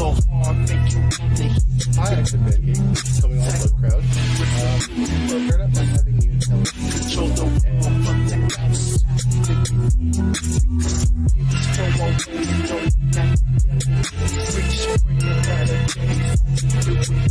so hard, make you want to hit. Hi, Hacks4Pancakes, coming on ThugCrowd. We're paired up by having you tell us Control the world from the outside. Throw away, throw back. Reach for your better days. Do it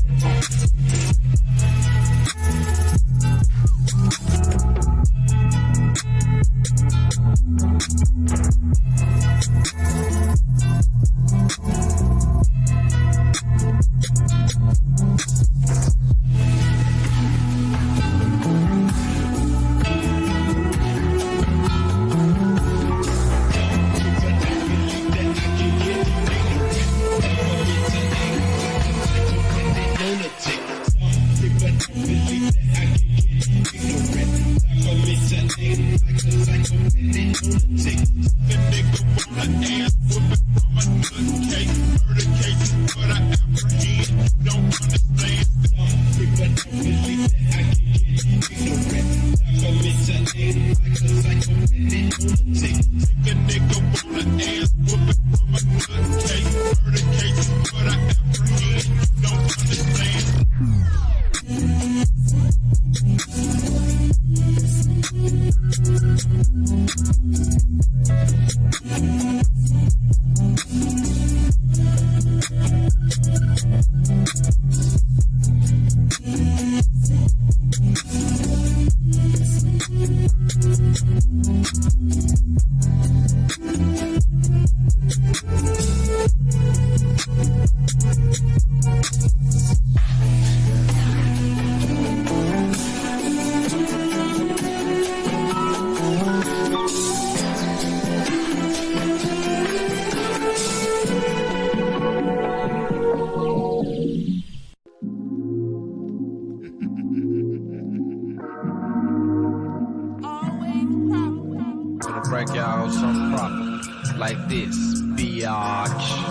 break y'all some proper like this, biatch.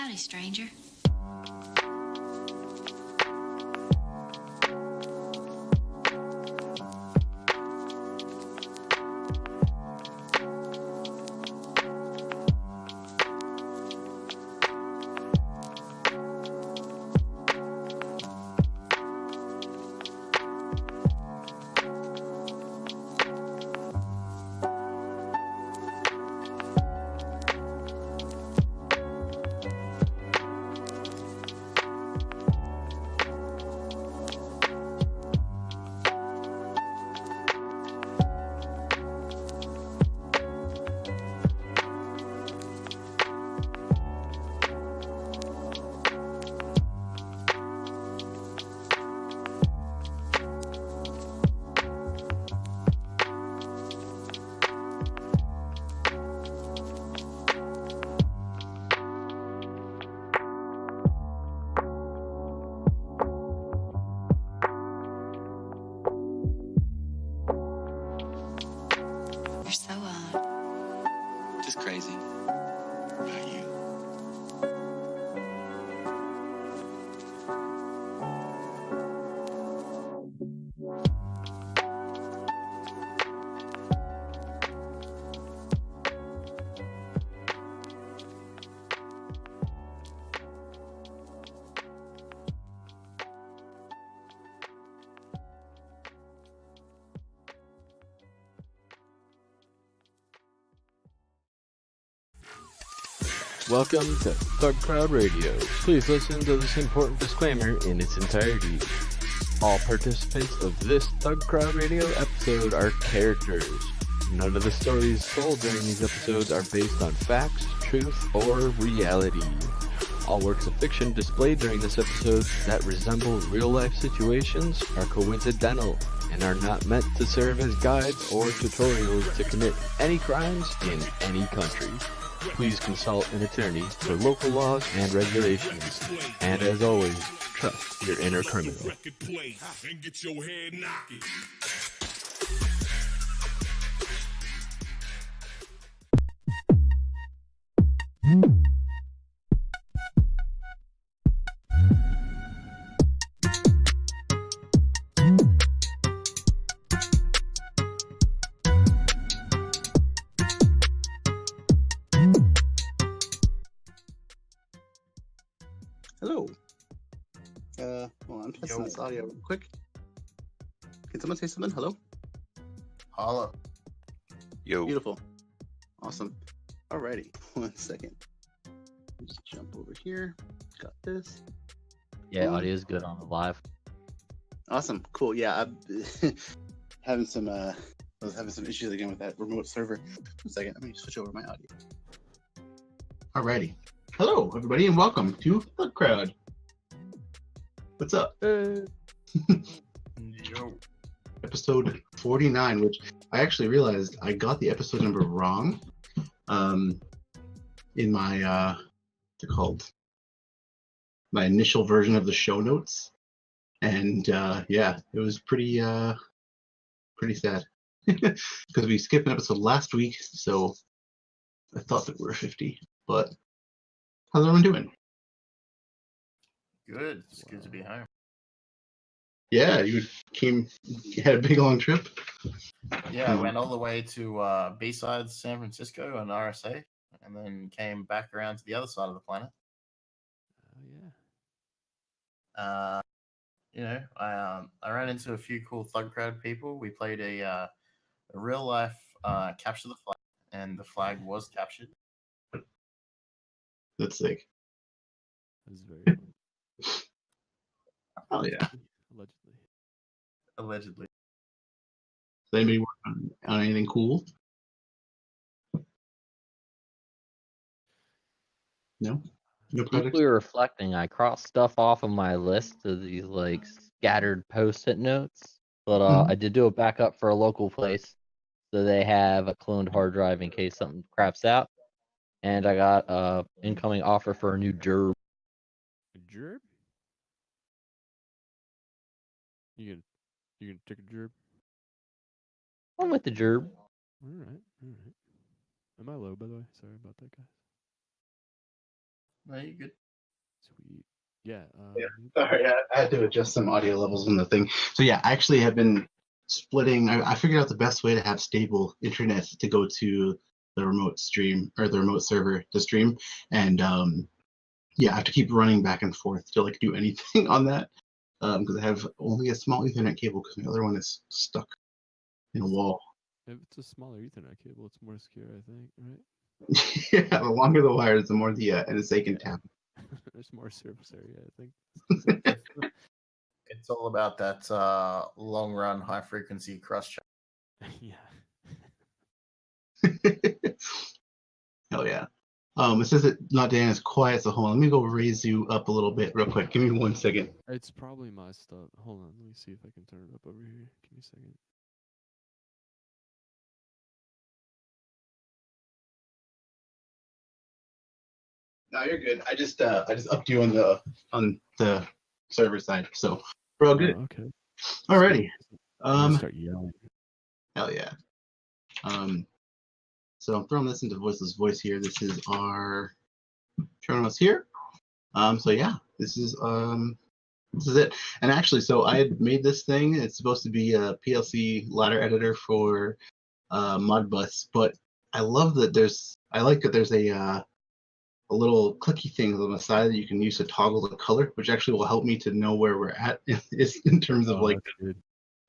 Howdy, stranger. You're so odd. Just crazy. About you. Welcome to ThugCrowd Radio. Please listen to this important disclaimer in its entirety. All participants of this ThugCrowd Radio episode are characters. None of the stories told during these episodes are based on facts, truth, or reality. All works of fiction displayed during this episode that resemble real-life situations are coincidental and are not meant to serve as guides or tutorials to commit any crimes in any country. Please consult an attorney for local laws and regulations. And as always, trust your inner criminal. Hello. Well, I'm testing this audio real quick. Can someone say something? Hello? Holla. Yo. Beautiful. Awesome. Alrighty. 1 second. Just jump over here. Got this. Yeah, Cool. audio's good on the live. Awesome. Cool. Yeah, I'm having some I was having some issues again with that remote server. 1 second. Let me switch over my audio. Alrighty. Hello, everybody, and welcome to ThugCrowd. What's up? Yo. Episode 49, which I actually realized I got the episode number wrong. In my what's it called? My initial version of the show notes, and yeah, it was pretty sad because we skipped an episode last week, so I thought that we were 50. But how's everyone doing? Good. It's good to be home. Yeah, you had a big long trip. Yeah, I went all the way to B-side San Francisco on RSA, and then came back around to the other side of the planet. Oh yeah. I ran into a few cool ThugCrowd people. We played a real life capture the flag, and the flag was captured. That's sick. That was very cool. Oh yeah. Allegedly. Does anybody work on anything cool? No? No projects? Deeply reflecting, I crossed stuff off of my list of these like scattered post-it notes, but I did do a backup for a local place, so they have a cloned hard drive in case something craps out. And I got a incoming offer for a new gerb. A gerb? You gonna take a gerb? I'm with the gerb. All right. Am I low, by the way? Sorry about that, guys. No, you good. Sweet. Yeah. Yeah. Sorry, I had to adjust some audio levels on the thing. So yeah, I actually have been splitting. I figured out the best way to have stable internet to go to the remote stream or the remote server to stream, and yeah, I have to keep running back and forth to like do anything on that because I have only a small Ethernet cable because my other one is stuck in a wall. If it's a smaller Ethernet cable, it's more secure, I think, right? Yeah, the longer the wires, the more the NSA can tap. There's more surface area, I think. It's all about that long run, high frequency cross check. Yeah. Hell yeah. It says that not Dan is quiet, so hold on. Let me go raise you up a little bit real quick. Give me 1 second. It's probably my stuff. Hold on, let me see if I can turn it up over here. Give me a second. No, you're good. I just upped you on the server side, so we're all good. Okay. Alrighty. I'm gonna start yelling. Hell yeah. So I'm throwing this into Voiceless Voice here. This is our show notes here. So yeah, this is it. And actually, so I had made this thing. It's supposed to be a PLC ladder editor for Modbus, but I love that I like that there's a little clicky thing on the side that you can use to toggle the color, which actually will help me to know where we're at in terms of like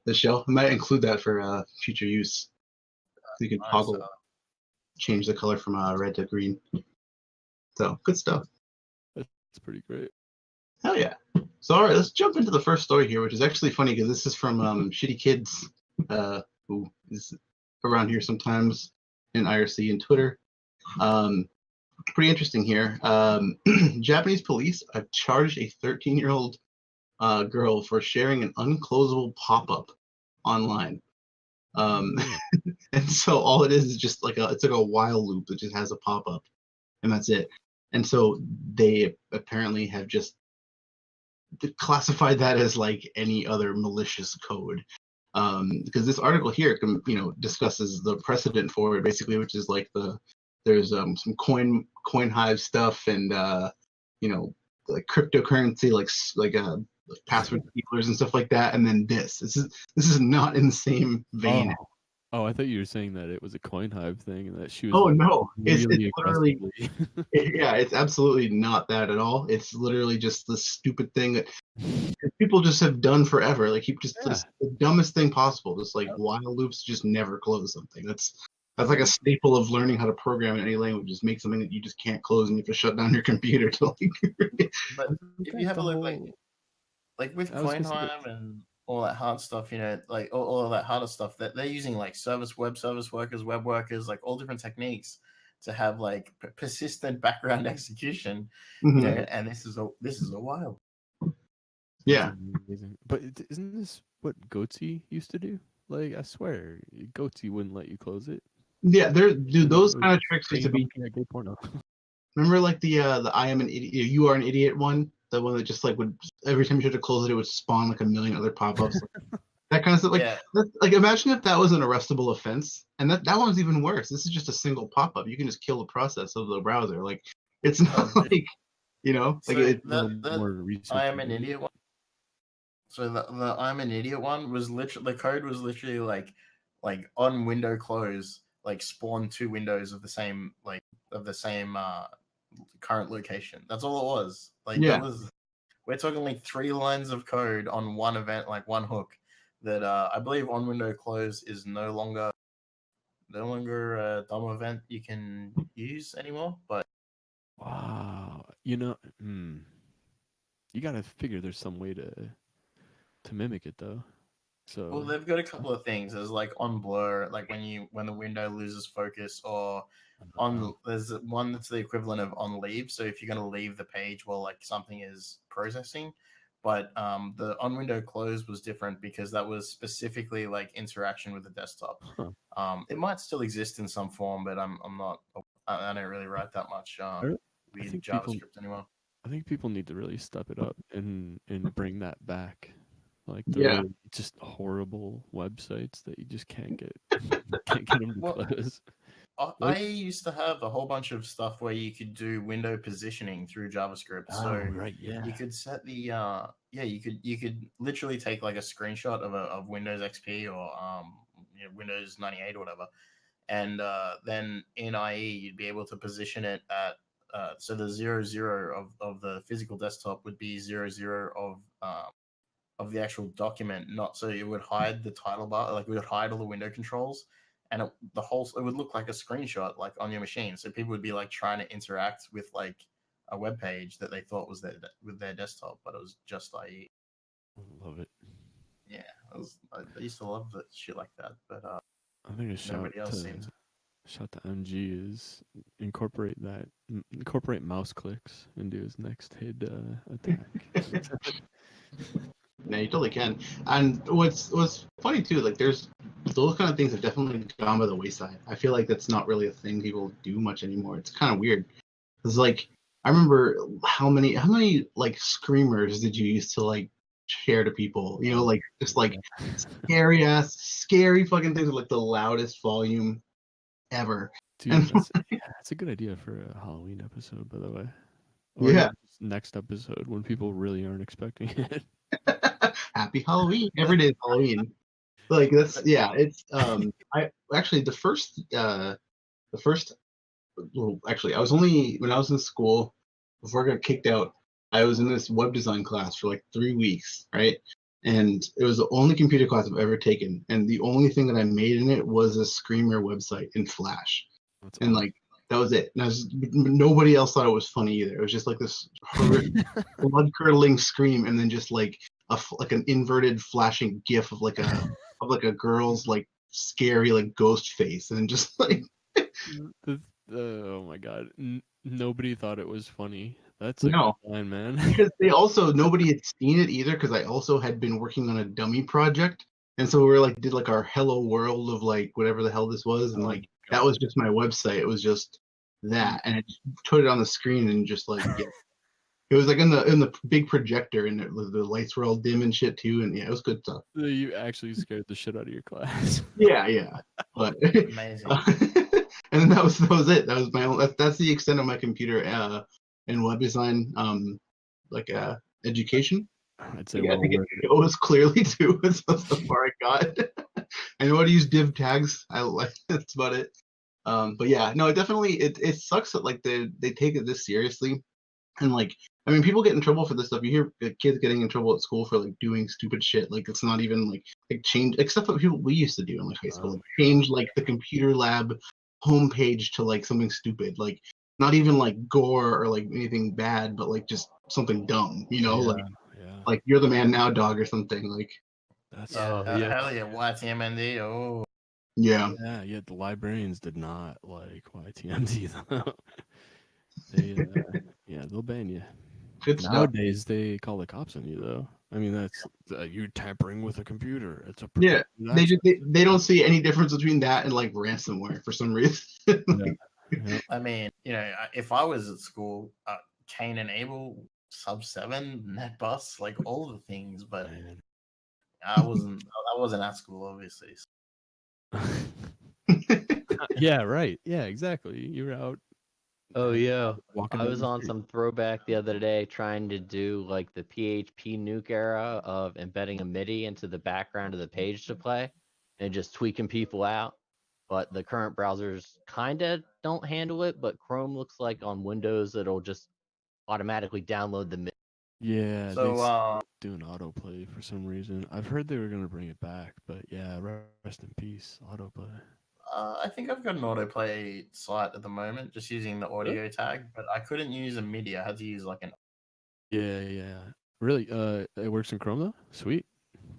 the show. I might include that for future use. You can toggle, change the color from red to green. So good stuff. That's pretty great. Hell yeah. So all right, let's jump into the first story here, which is actually funny because this is from Shitty Kids, who is around here sometimes in IRC and Twitter. Pretty interesting here. Japanese police have charged a 13-year-old girl for sharing an unclosable pop-up online. And so all it is just it's like a while loop that just has a pop-up, and that's it. And so they apparently have just classified that as like any other malicious code. Because this article here, discusses the precedent for it basically, which is like there's some coin hive stuff and like cryptocurrency, like password stealers and stuff like that, and then this is not in the same vein. Oh, I thought you were saying that it was a coin hive thing and that she was. Oh no, really it's literally yeah, it's absolutely not that at all. It's literally just the stupid thing that people just have done forever. Like just the dumbest thing possible. Just like while loops just never close something. That's like a staple of learning how to program in any language. Just make something that you just can't close and you have to shut down your computer to like. But if you have a look, like with CoinHive and all that hard stuff, like all of that harder stuff, that they're using like web service workers, web workers, like all different techniques to have like persistent background execution. And this is a while. Yeah, amazing. But isn't this what Goatsy used to do? Like I swear, Goatsy wouldn't let you close it. Yeah, those kind of tricks used to be. Gay porno. Remember, like the I am an idiot, you are an idiot one. The one that just like would every time you tried to close it, it would spawn like a million other pop-ups. That kind of stuff. Like imagine if that was an arrestable offense, and that one's even worse. This is just a single pop-up. You can just kill the process of the browser. Like it's not like I am an idiot one. So the I'm an idiot one was literally the code was literally like on window close, like spawn two windows of the same current location. That's all it was. We're talking like 3 lines of code on one event, like one hook. That I believe on window close is no longer a dumb event you can use anymore. But wow, you gotta figure there's some way to mimic it though. So well, they've got a couple of things. There's like on blur, like when the window loses focus, or there's one that's the equivalent of on leave. So if you're going to leave the page while like something is processing, but the on window close was different because that was specifically like interaction with the desktop. It might still exist in some form, but I don't really write that much with JavaScript anymore. I think people need to really step it up and bring that back. Like the really just horrible websites that you just can't get them to close. I used to have a whole bunch of stuff where you could do window positioning through JavaScript. Oh, So right, yeah. you could set the you could literally take like a screenshot of Windows XP or Windows 98 or whatever, and then in IE you'd be able to position it at so the 00 of the physical desktop would be 00 of the actual document, not so it would hide the title bar, like it would hide all the window controls, and it would look like a screenshot like on your machine. So people would be like trying to interact with like a web page that they thought was with their desktop, but it was just IE. Love it. Yeah, I used to love that shit like that, but I think a nobody else seems. shout to MG is incorporate mouse clicks into his next hid attack. No, you totally can. And what's funny too, like there's those kind of things have definitely gone by the wayside. I feel like that's not really a thing people do much anymore. It's kind of weird. It's like I remember how many like screamers did you used to like share to people? You know, like just like scary fucking things with like the loudest volume ever. Dude, And that's a good idea for a Halloween episode, by the way. Or yeah, next episode when people really aren't expecting it. happy Halloween. Every day is Halloween. Like that's it's I actually the first well, actually I was only when I was in school before I got kicked out, I was in this web design class for like 3 weeks, right? And it was the only computer class I've ever taken, and the only thing that I made in it was a Screamer website in Flash. That's And awesome. like that was it. And nobody else thought it was funny either. It was just like this horrific, blood curdling scream, and then just like like an inverted flashing GIF of like a girl's like scary like ghost face, and just like Oh my god, nobody thought it was funny. That's a no. good line, man. Because nobody had seen it either. Because I also had been working on a dummy project, and so we were like did like our hello world of like whatever the hell this was, and like that was just my website. It was just that, and I just put it on the screen and just like it was like in the big projector, and the lights were all dim and shit too, and yeah, it was good stuff. You actually scared the shit out of your class. Yeah, but Amazing. and then that was it. That was my own. That's the extent of my computer and web design like education. I'd say Yeah, I well think worth it goes clearly too. That's so far I got. I know how to use div tags. I like that's about it. But yeah, no, it sucks that like they take it this seriously, and like I mean, people get in trouble for this stuff. You hear kids getting in trouble at school for like doing stupid shit. Like it's not even like change, except what people we used to do in like high school. Like, change like the computer lab homepage to like something stupid. Like not even like gore or like anything bad, but like just something dumb. You know, like you're the man now, dog, or something. Like that's Hell yeah, YTMND. Oh yeah. Yeah. The librarians did not like YTMZ though. They they'll ban you. Good stuff. Nowadays they call the cops on you though. I mean that's you tampering with a computer. It's a Yeah, protected access. they don't see any difference between that and like ransomware for some reason. Yeah. I mean, if I was at school, Cain and Abel, sub 7, NetBus, like all the things, but Man. I wasn't at school, obviously. Yeah, right. Yeah, exactly. You're out. Oh yeah, walking I down was the on street. some throwback the other day trying to do like the PHP nuke era of embedding a MIDI into the background of the page to play and just tweaking people out. But the current browsers kind of don't handle it, but Chrome looks like on Windows it'll just automatically download the MIDI. Yeah, So, they stopped doing autoplay for some reason. I've heard they were gonna bring it back, but yeah, rest in peace, autoplay. I think I've got an autoplay site at the moment, just using the audio tag, but I couldn't use a MIDI. I had to use like an. Yeah. Really? It works in Chrome though? Sweet.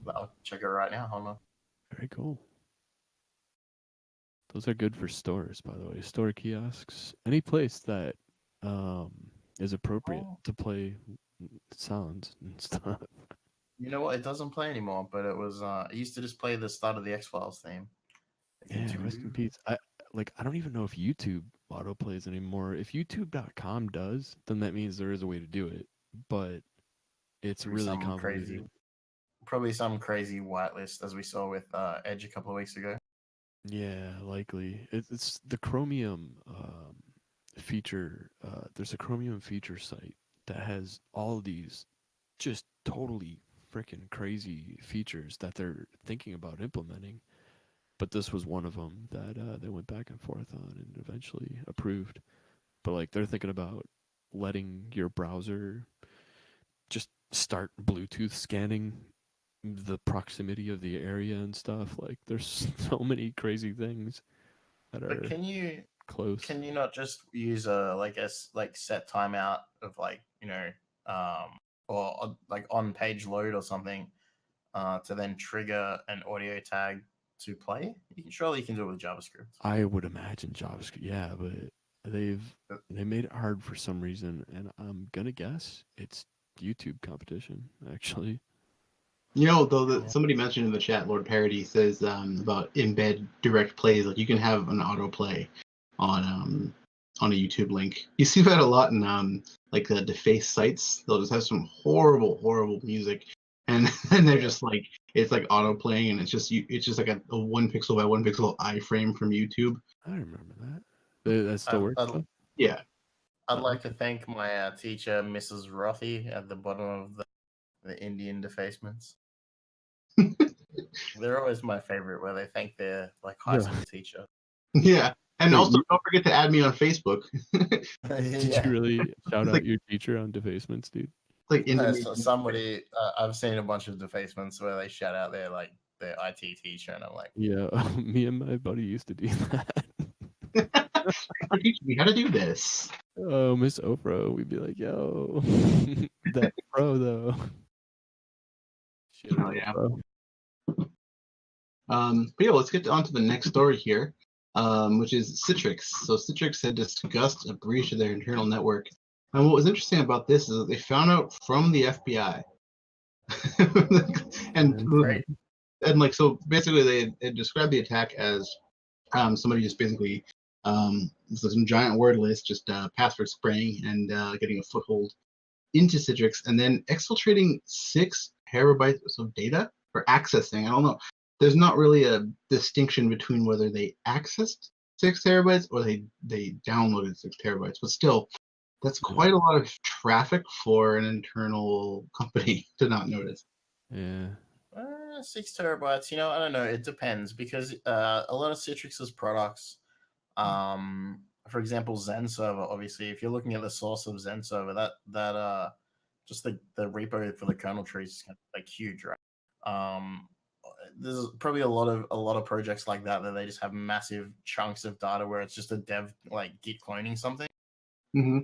I'll check it right now. Hold on. Very cool. Those are good for stores, by the way. Store kiosks. Any place that is appropriate to play sounds and stuff. You know what? It doesn't play anymore, but it used to just play the start of the X-Files theme. Yeah, rest in peace. I don't even know if YouTube autoplays anymore. If YouTube.com does, then that means there is a way to do it, but it's Probably really some convoluted. probably some crazy whitelist as we saw with Edge a couple of weeks ago. Yeah, likely. It's the Chromium feature. There's a Chromium feature site that has all these just totally freaking crazy features that they're thinking about implementing. But this was one of them that they went back and forth on and eventually approved. But like they're thinking about letting your browser just start Bluetooth scanning the proximity of the area and stuff. Like there's so many crazy things that But are close. can you not just use a like set timeout of like like on page load or something to then trigger an audio tag to play? Surely you can do it with JavaScript. I would imagine JavaScript, yeah, but they've Uh, they made it hard for some reason, and I'm gonna guess it's YouTube competition actually. Though that Yeah. somebody mentioned in the chat, Lord Parody says about embed direct plays. Like you can have an autoplay on a YouTube link. You see that a lot in like the deface sites. They'll just have some horrible music, and and they're just like it's like auto playing, and it's just like a 1 pixel by 1 pixel iframe from YouTube. I remember that. That still I'd, works I'd, though? Yeah, I'd Oh, like to okay. thank my teacher, Mrs. Rothy, at the bottom of the Indian defacements. They're always my favorite, where they thank their like high Yeah. school teacher. yeah. And Wait, also, don't forget to add me on Facebook. did you really shout It's out like your teacher on defacements, dude? like So Indonesian. somebody, I've seen a bunch of defacements where they shout out their IT teacher, and I'm like, Yeah, me and my buddy used to do that. Teach me how to do this. Oh, Miss Oprah, we'd be like, yo, that pro though. Shit, Oh little yeah. pro. But yeah, let's get on to the next story here, which is Citrix. So Citrix had discussed a breach of their internal network, and what was interesting about this is that they found out from the FBI, and great. and like so basically they had described the attack as somebody just basically some giant word list, just password spraying and getting a foothold into Citrix, and then exfiltrating 6 terabytes of data for accessing. I don't know. There's not really a distinction between whether they accessed 6 terabytes or they downloaded 6 terabytes, but still, that's Yeah. quite a lot of traffic for an internal company to not notice. Yeah. 6 terabytes. I don't know. It depends because a lot of Citrix's products, for example, Zen Server. Obviously, if you're looking at the source of Zen Server, that just the repo for the kernel trees is kind of like huge, right? There's probably a lot of projects like that they just have massive chunks of data where it's just a dev like git cloning something. Mm-hmm.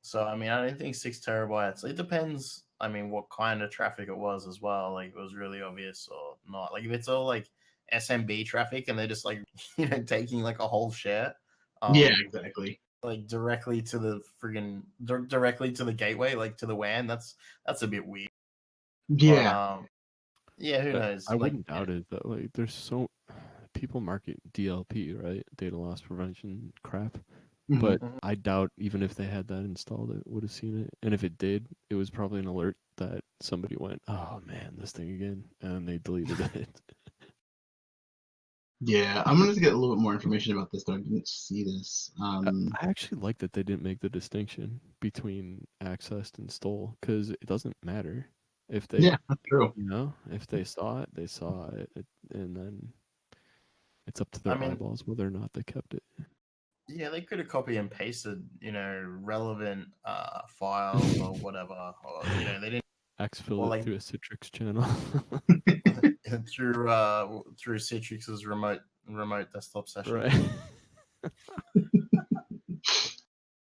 So I mean, I don't think 6 terabytes. It depends. I mean, what kind of traffic it was as well. Like, it was really obvious or not. Like, if it's all like SMB traffic and they're just like taking like a whole share, Yeah, exactly. like directly to the directly to the gateway, like to the WAN. That's a bit weird. But Yeah, yeah, who knows? I Like, wouldn't doubt it that like there's so people market DLP, right? Data loss prevention crap. Mhm. But Mhm. I doubt even if they had that installed, it would have seen it. And if it did, it was probably an alert that somebody went, "Oh man, this thing again," and they deleted it. Yeah, I'm gonna get a little bit more information about this, though. I didn't see this. I actually like that they didn't make the distinction between accessed and stole because it doesn't matter if they, Yeah, that's true. if they saw it, they saw it, and then it's up to I their mean, eyeballs whether or not they kept it. yeah, they could have copy and pasted, relevant files or whatever, or they didn't Exfil or it like through a Citrix channel. through Citrix's remote desktop session. Right.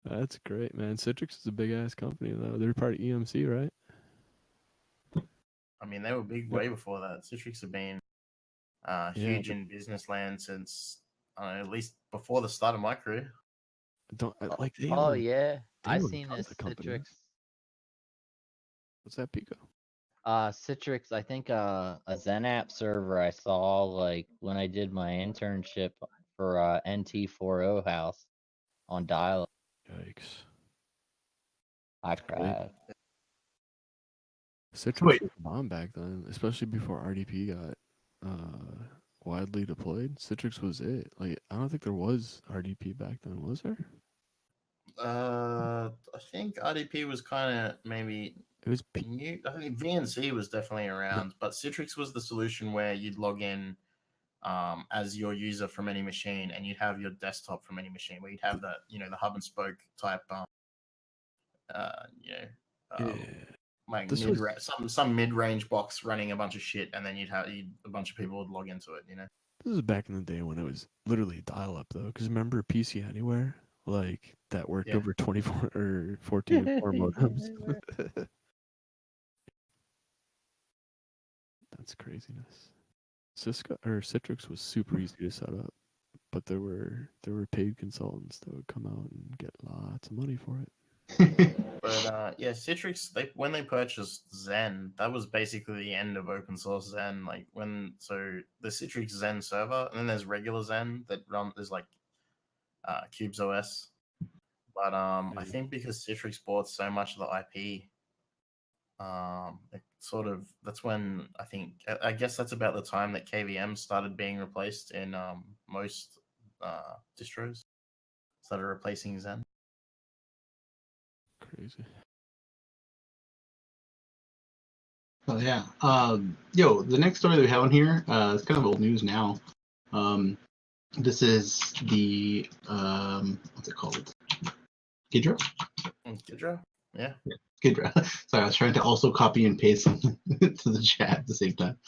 That's great, man. Citrix is a big ass company though. They're part of EMC, right? I mean, they were big Yep. way before that. Citrix have been Yeah, huge but in business land since at least before the start of my career. don't like they Oh own yeah, they I own seen tons this of companies. Citrix. What's that, Pico? Citrix. I think a Zen app server I saw like when I did my internship for NT40 House on dial. Yikes. I Great. cried. Citrix Wait. was a bomb back then, especially before RDP got widely deployed. Citrix was it. Like, I don't think there was RDP back then, was there? I think RDP was kind of maybe It was new. I think VNC was definitely around, but Citrix was the solution where you'd log in as your user from any machine, and you'd have your desktop from any machine, where you'd have that, the hub and spoke type, you know, yeah. like This mid was some mid range box running a bunch of shit, and then a bunch of people would log into it. this was back in the day when it was literally dial up though. Because remember PC Anywhere, like that worked Yeah. over 24 or 14 core modems. That's craziness. Cisco or Citrix was super easy to set up, but there were paid consultants that would come out and get lots of money for it. But yeah, Citrix, when they purchased Zen, that was basically the end of open source Zen. Like so the Citrix Zen server, and then there's regular Zen that there's like Cubes OS. But I think because Citrix bought so much of the IP, that's when I guess that's about the time that KVM started being replaced in most distros. Started replacing Zen. Crazy. Oh yeah. Yo, the next story that we have on here, it's kind of old news now. This is the what's it called? Ghidra? Ghidra? Yeah. Ghidra. Sorry, I was trying to also copy and paste something to the chat at the same time.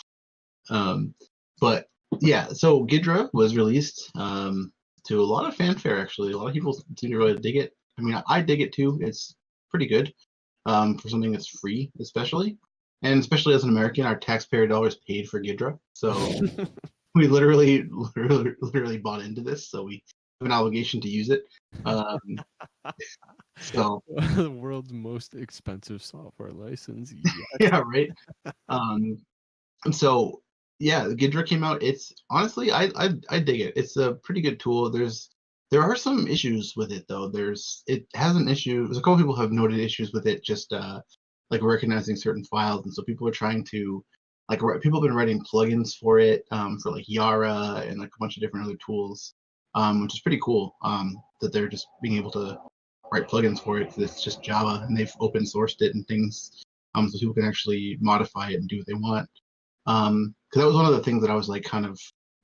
But yeah, so Ghidra was released to a lot of fanfare actually. A lot of people seem to really dig it. I mean, I dig it too. It's pretty good for something that's free, especially. And especially as an American, our taxpayer dollars paid for Ghidra. So we literally bought into this. So we have an obligation to use it. So the world's most expensive software license. yeah, right. And so yeah, Ghidra came out. It's honestly, I dig it. It's a pretty good tool. There are some issues with it though. It has an issue. There's a couple people have noted issues with it, just like recognizing certain files, and so people are trying to people have been writing plugins for it for like Yara and like a bunch of different other tools, which is pretty cool. That they're just being able to write plugins for it. It's just Java, and they've open sourced it and things, so people can actually modify it and do what they want. Because that was one of the things that I was like kind of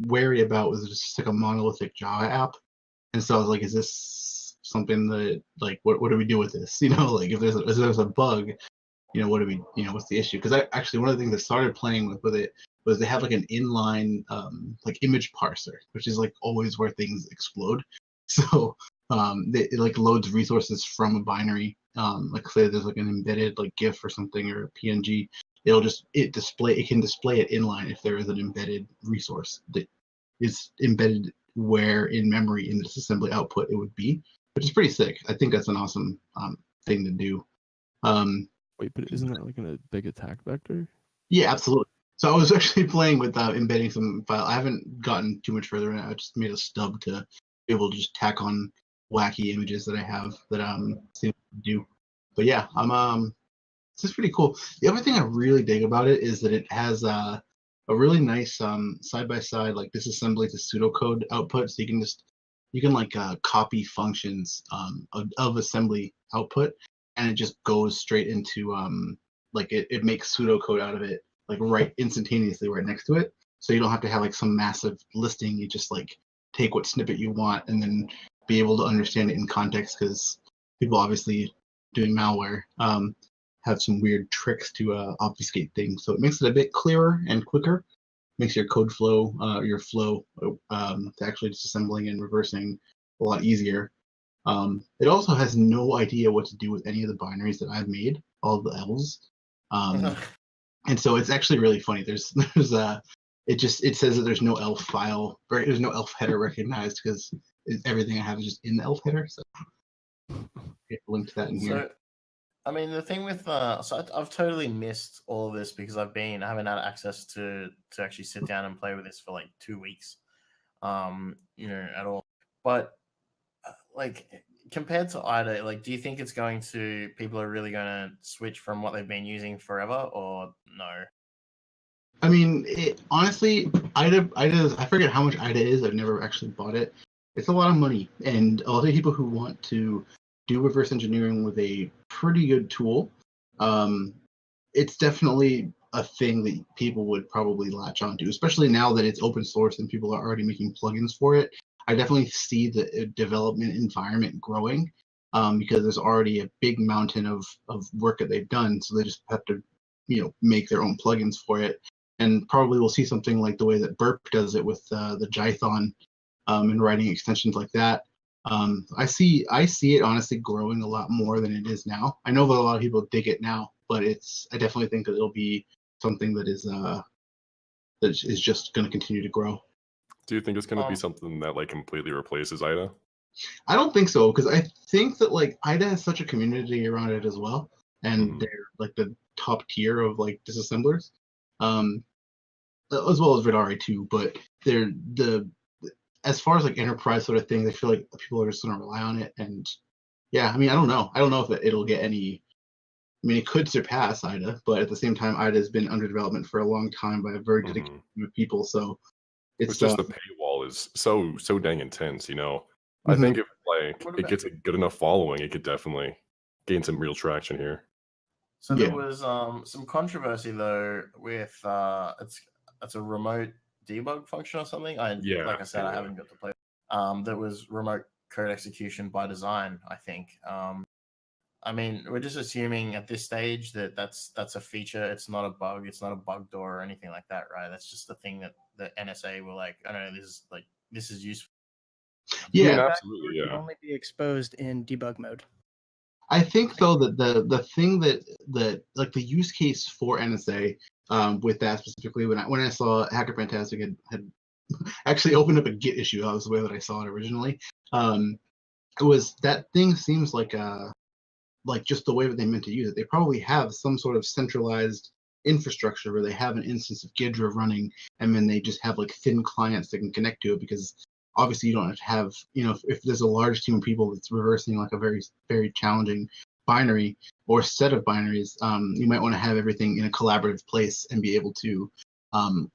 wary about, was just like a monolithic Java app, and so I was like, is this something that like what do we do with this? Like if there's a bug, what do we, what's the issue? Because actually one of the things that started playing with it was they have like an inline like image parser, which is like always where things explode. So it like loads resources from a binary. Like say there's like an embedded like GIF or something or a PNG, it can display it inline if there is an embedded resource that is embedded where in memory in this assembly output it would be, which is pretty sick. I think that's an awesome thing to do. Wait, but isn't that like a big attack vector? Yeah, absolutely. So I was actually playing with embedding some file. I haven't gotten too much further in it. I just made a stub to be able to just tack on wacky images that I have that seem to do. But yeah, this is pretty cool. The other thing I really dig about it is that it has a really nice side by side like disassembly to pseudocode output. So you can like copy functions of assembly output, and it just goes straight into like it makes pseudocode out of it like right instantaneously right next to it. So you don't have to have like some massive listing. You just like take what snippet you want and then be able to understand it in context, because people obviously doing malware have some weird tricks to obfuscate things. So it makes it a bit clearer and quicker. Makes your code flow, your flow to actually disassembling and reversing a lot easier. It also has no idea what to do with any of the binaries that I've made, all the L's. And so it's actually really funny. There's it says that there's no elf file, or there's no elf header recognized, because everything I have is just in the elf header. So I link to that in here. I mean, the thing with so I've totally missed all of this because I haven't had access to actually sit down and play with this for like 2 weeks, at all. But like compared to IDA, like, do you think people are really going to switch from what they've been using forever, or no? I mean, honestly, IDA, I forget how much IDA is. I've never actually bought it. It's a lot of money, and a lot of people who want to do reverse engineering with a pretty good tool, it's definitely a thing that people would probably latch onto, especially now that it's open source and people are already making plugins for it. I definitely see the development environment growing because there's already a big mountain of work that they've done, so they just have to, make their own plugins for it. And probably we'll see something like the way that Burp does it with the Jython and writing extensions like that. I see it honestly growing a lot more than it is now. I know that a lot of people dig it now, but I definitely think that it'll be something that is just going to continue to grow. Do you think it's going to be something that like completely replaces IDA? I don't think so, because I think that like IDA has such a community around it as well, and they're like the top tier of like disassemblers, as well as Vidari too. But they're as far as like enterprise sort of things, I feel like people are just going to rely on it. And yeah, I mean, I don't know if it'll get any. I mean, it could surpass IDA, but at the same time, IDA has been under development for a long time by a very dedicated group of people. So it's just the paywall is so dang intense, I think if like it gets a good enough following, it could definitely gain some real traction here. So there was some controversy though with it's a remote debug function or something. Like I said, I haven't got to play. That was remote code execution by design, I think. I mean, we're just assuming at this stage that that's a feature. It's not a bug. It's not a bug door or anything like that, right? That's just the thing that the NSA were like, I don't know, this is useful. Yeah, absolutely. Yeah, can only be exposed in debug mode. I think though that the thing that like the use case for NSA with that specifically, when I saw Hacks4Pancakes had actually opened up a Git issue, that was the way that I saw it originally. It was that thing seems like just the way that they meant to use it. They probably have some sort of centralized infrastructure where they have an instance of Gidra running, and then they just have like thin clients that can connect to it, because obviously you don't have to have, if there's a large team of people that's reversing like a very, very challenging binary or set of binaries, you might want to have everything in a collaborative place and be able to,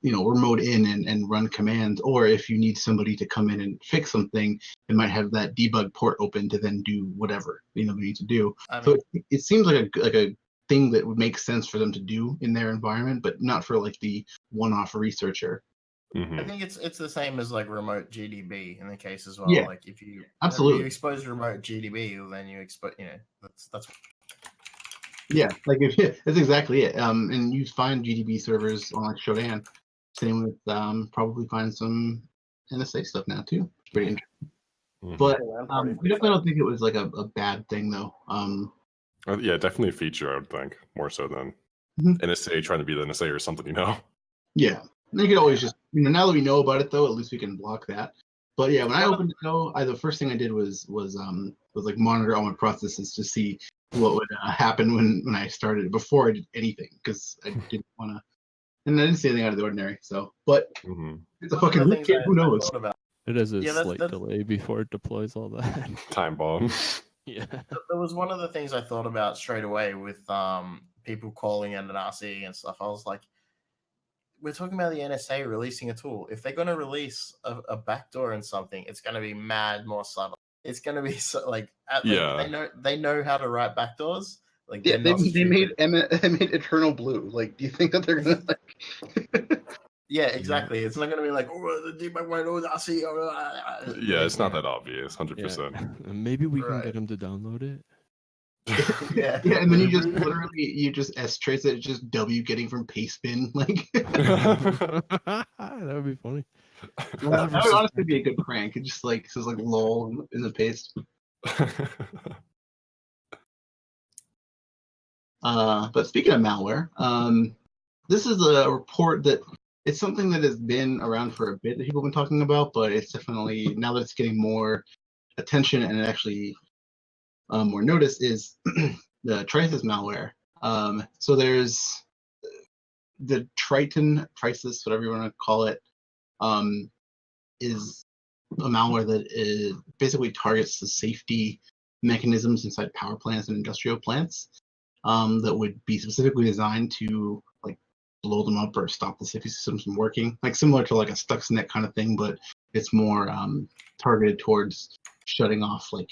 remote in and run commands. Or if you need somebody to come in and fix something, it might have that debug port open to then do whatever, they need to do. So it seems like a thing that would make sense for them to do in their environment, but not for like the one-off researcher. I think it's the same as like remote GDB in the case as well. Yeah, like if you expose remote GDB, then you expose, that's yeah, like that's exactly it. And you find GDB servers on like Shodan. Same with probably find some NSA stuff now too. It's pretty interesting. But we definitely don't think it was like a bad thing though. Yeah, definitely a feature, I would think, more so than NSA trying to be the NSA or something, Yeah. They could always just, now that we know about it though, at least we can block that. But yeah, when I opened it though, the first thing I did was like monitor all my processes to see what would happen when I started before I did anything, because I didn't want to, and I didn't see anything out of the ordinary. So, but it's a fucking rootkit. Who knows? It has a slight delay before it deploys all that. Time bomb. Yeah. There was one of the things I thought about straight away with people calling in an RC and stuff. I was like, we're talking about the NSA releasing a tool. If they're going to release a backdoor in something, it's going to be mad more subtle. It's going to be they know how to write backdoors. Like they made Eternal Blue. Like, do you think that they're going to like? Yeah, exactly. It's not going to be like, oh, the debug went, oh, RC. Yeah, it's not that obvious. 100%. Yeah. Maybe we can get them to download it. Yeah, and then you just literally S trace it, just W getting from pastebin, like that would be funny. That would honestly be a good prank. It just like says like lol in the paste. But speaking of malware, this is a report that it's something that has been around for a bit that people have been talking about, but it's definitely, now that it's getting more attention and actually more notice, is the Trisis malware. So there's the Triton, Trisis, whatever you want to call it, is a malware that basically targets the safety mechanisms inside power plants and industrial plants that would be specifically designed to like blow them up or stop the safety systems from working, like similar to like a Stuxnet kind of thing, but it's more targeted towards shutting off like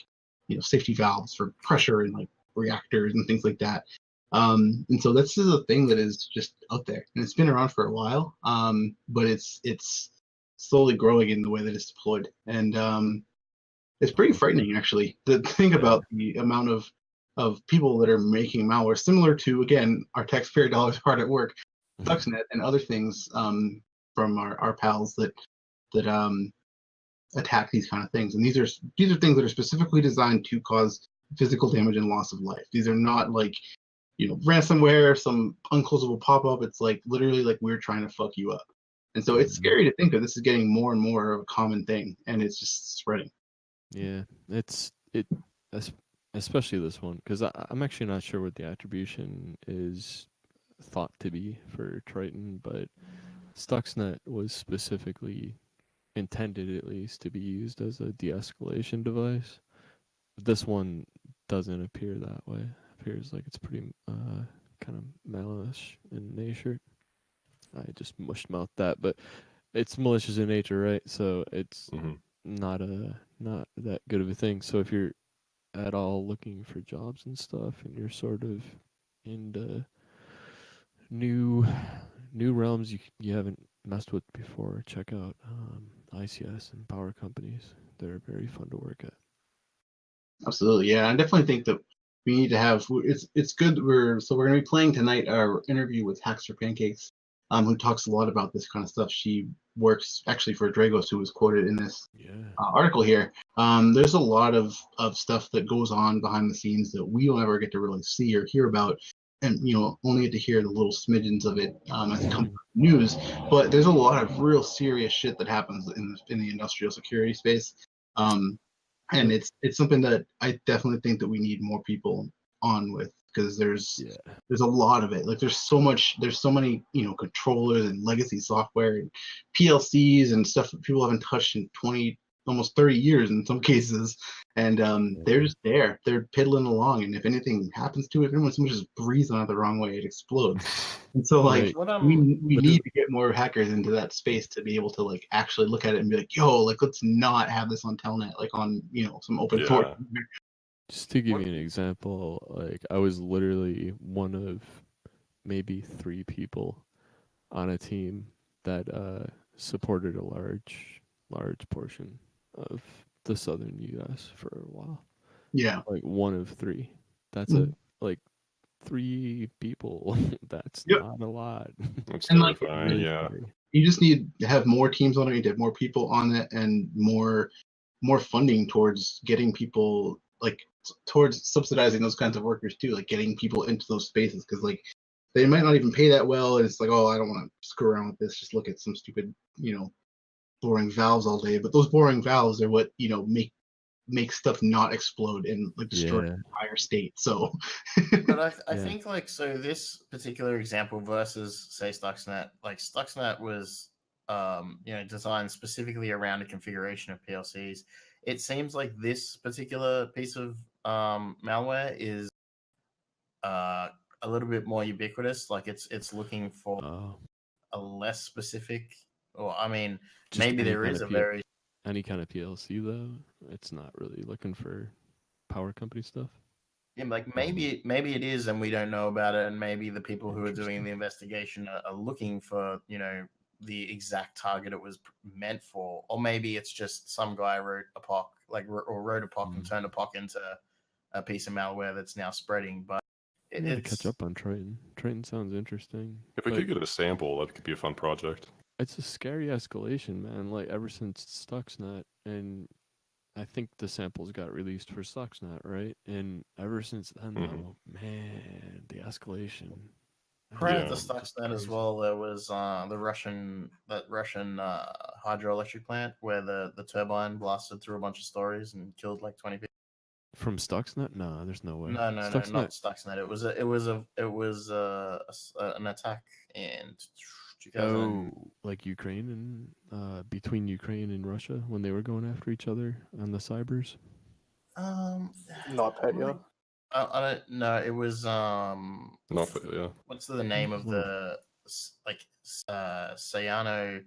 safety valves for pressure and like reactors and things like that. And so this is a thing that is just out there, and it's been around for a while, but it's slowly growing in the way that it's deployed, and it's pretty frightening actually to think about the amount of people that are making malware similar to, again, our taxpayer dollars hard at work, Stuxnet and other things from our pals that attack these kind of things. And these are things that are specifically designed to cause physical damage and loss of life. These are not like ransomware, some unclosable pop-up. It's like literally like we're trying to fuck you up. And so it's scary to think that this is getting more and more of a common thing, and it's just spreading. Yeah, especially this one, because I'm actually not sure what the attribution is thought to be for Triton, but Stuxnet was specifically intended, at least, to be used as a de-escalation device. This one doesn't appear that way. It appears like it's pretty kind of malicious in nature. I just mushed mouth that, but it's malicious in nature, right? So it's not that good of a thing. So if you're at all looking for jobs and stuff, and you're sort of into new realms you haven't messed with before, check out ICS and power companies. They're very fun to work at. Absolutely, yeah. I definitely think that we need to have. It's good. We're going to be playing tonight our interview with Hacks4Pancakes, who talks a lot about this kind of stuff. She works actually for Dragos, who was quoted in this article here. There's a lot of stuff that goes on behind the scenes that we don't ever get to really see or hear about, and only get to hear the little smidgens of it as it comes to the news. But there's a lot of real serious shit that happens in the industrial security space. And it's something that I definitely think that we need more people on with, because there's a lot of it. Like there's so many controllers and legacy software and PLCs and stuff that people haven't touched in 20, almost 30 years in some cases, and they're just there. They're piddling along, and if anything happens to it, if someone just breathes on it the wrong way, it explodes. And so like we need to get more hackers into that space to be able to like actually look at it and be like, yo, like let's not have this on Telnet, like on some open source. Just to give you an example, like I was literally one of maybe 3 people on a team that supported a large portion of the southern U.S. for a while. Yeah, like one of 3. That's it. Like 3 people. That's not a lot. That's terrifying. You just need to have more teams on it. You need to have more people on it, and more funding towards getting people like towards subsidizing those kinds of workers too, like getting people into those spaces, because like they might not even pay that well, and it's like, oh, I don't want to screw around with this, just look at some stupid boring valves all day. But those boring valves are what make stuff not explode and like destroy the entire state. So but I think like, so this particular example versus say Stuxnet, like Stuxnet was designed specifically around a configuration of PLCs. It seems like this particular piece of malware is a little bit more ubiquitous. Like it's looking for a less specific, or I mean, just maybe there is a very any kind of PLC though. It's not really looking for power company stuff. Yeah, like maybe it is, and we don't know about it, and maybe the people who are doing the investigation are looking for the exact target it was meant for, or maybe it's just some guy wrote a POC, wrote a POC and turned a POC into a piece of malware that's now spreading. But it's catch up on Triton. Triton sounds interesting. If we could get a sample, that could be a fun project. It's a scary escalation, man. Like ever since Stuxnet, and I think the samples got released for Stuxnet, right? And ever since then, though, man, the escalation. Prior to Stuxnet as well, there was the Russian hydroelectric plant where the turbine blasted through a bunch of stories and killed like 20 people. From Stuxnet? No, there's no way. No, not Stuxnet. It was an attack in 2000. Oh, like Ukraine and between Ukraine and Russia when they were going after each other on the cybers. Not Petya. I don't know. It was Not Petya. What's the name of the Sayano.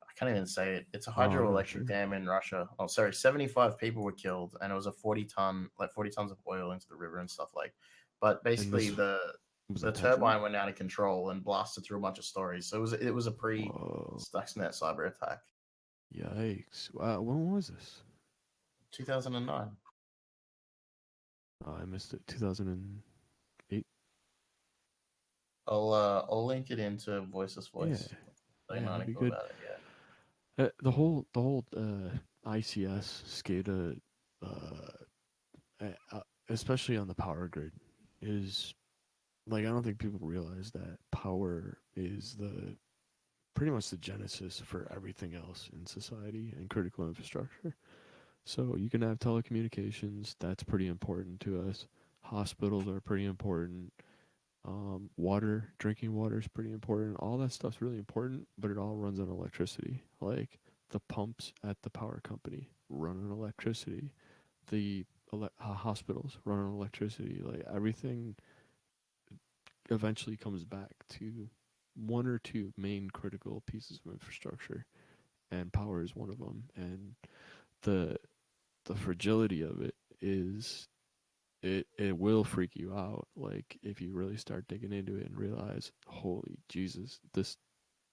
I can't even say it. It's a I'm not hydroelectric sure. dam in Russia. Oh, sorry, 75 people were killed, and it was a 40 tons of oil into the river and stuff like. But basically, this was the intentional? turbine went out of control and blasted through a bunch of stories. So it was a Whoa. Stuxnet cyber attack. Yikes! Wow, when was this? 2009. Oh, I missed it. 2008. I'll link it into Voiceless Voice. Yeah, An that'd be article good. about it, The whole ICS SCADA, especially on the power grid, is like I don't think people realize that power is pretty much the genesis for everything else in society and critical infrastructure. So you can have telecommunications, that's pretty important to us. Hospitals are pretty important. Water, drinking water is pretty important. All that stuff's really important, but it all runs on electricity. Like the pumps at the power company run on electricity. The hospitals run on electricity. Like everything eventually comes back to one or two main critical pieces of infrastructure, and power is one of them. And the fragility of it is it will freak you out, like if you really start digging into it and realize, holy Jesus, this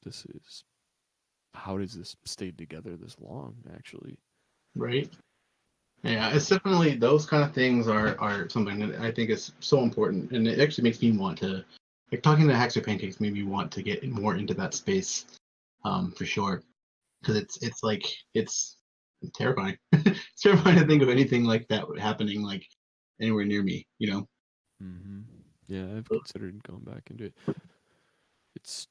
is, how does this stay together this long actually? Right. Yeah, it's definitely those kind of things are something that I think is so important, and it actually makes me want to, like talking to Hacks4Pancakes made me want to get more into that space, for sure, because it's terrifying. It's terrifying to think of anything like that happening like anywhere near me, you know. Mm-hmm. Yeah, I've considered going back into it. It's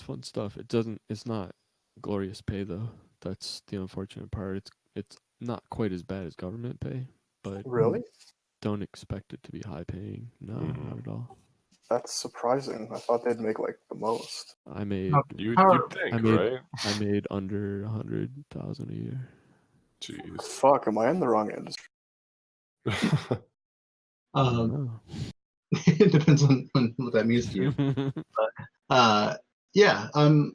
fun stuff. It's not glorious pay though. That's the unfortunate part. It's not quite as bad as government pay, but Really? don't expect it to be high paying. No, not at all. That's surprising. I thought they'd make like the most. I made You'd think, right? I made under 100,000 a year. Jeez. Fuck, am I in the wrong industry? It depends on what that means to you. But yeah, I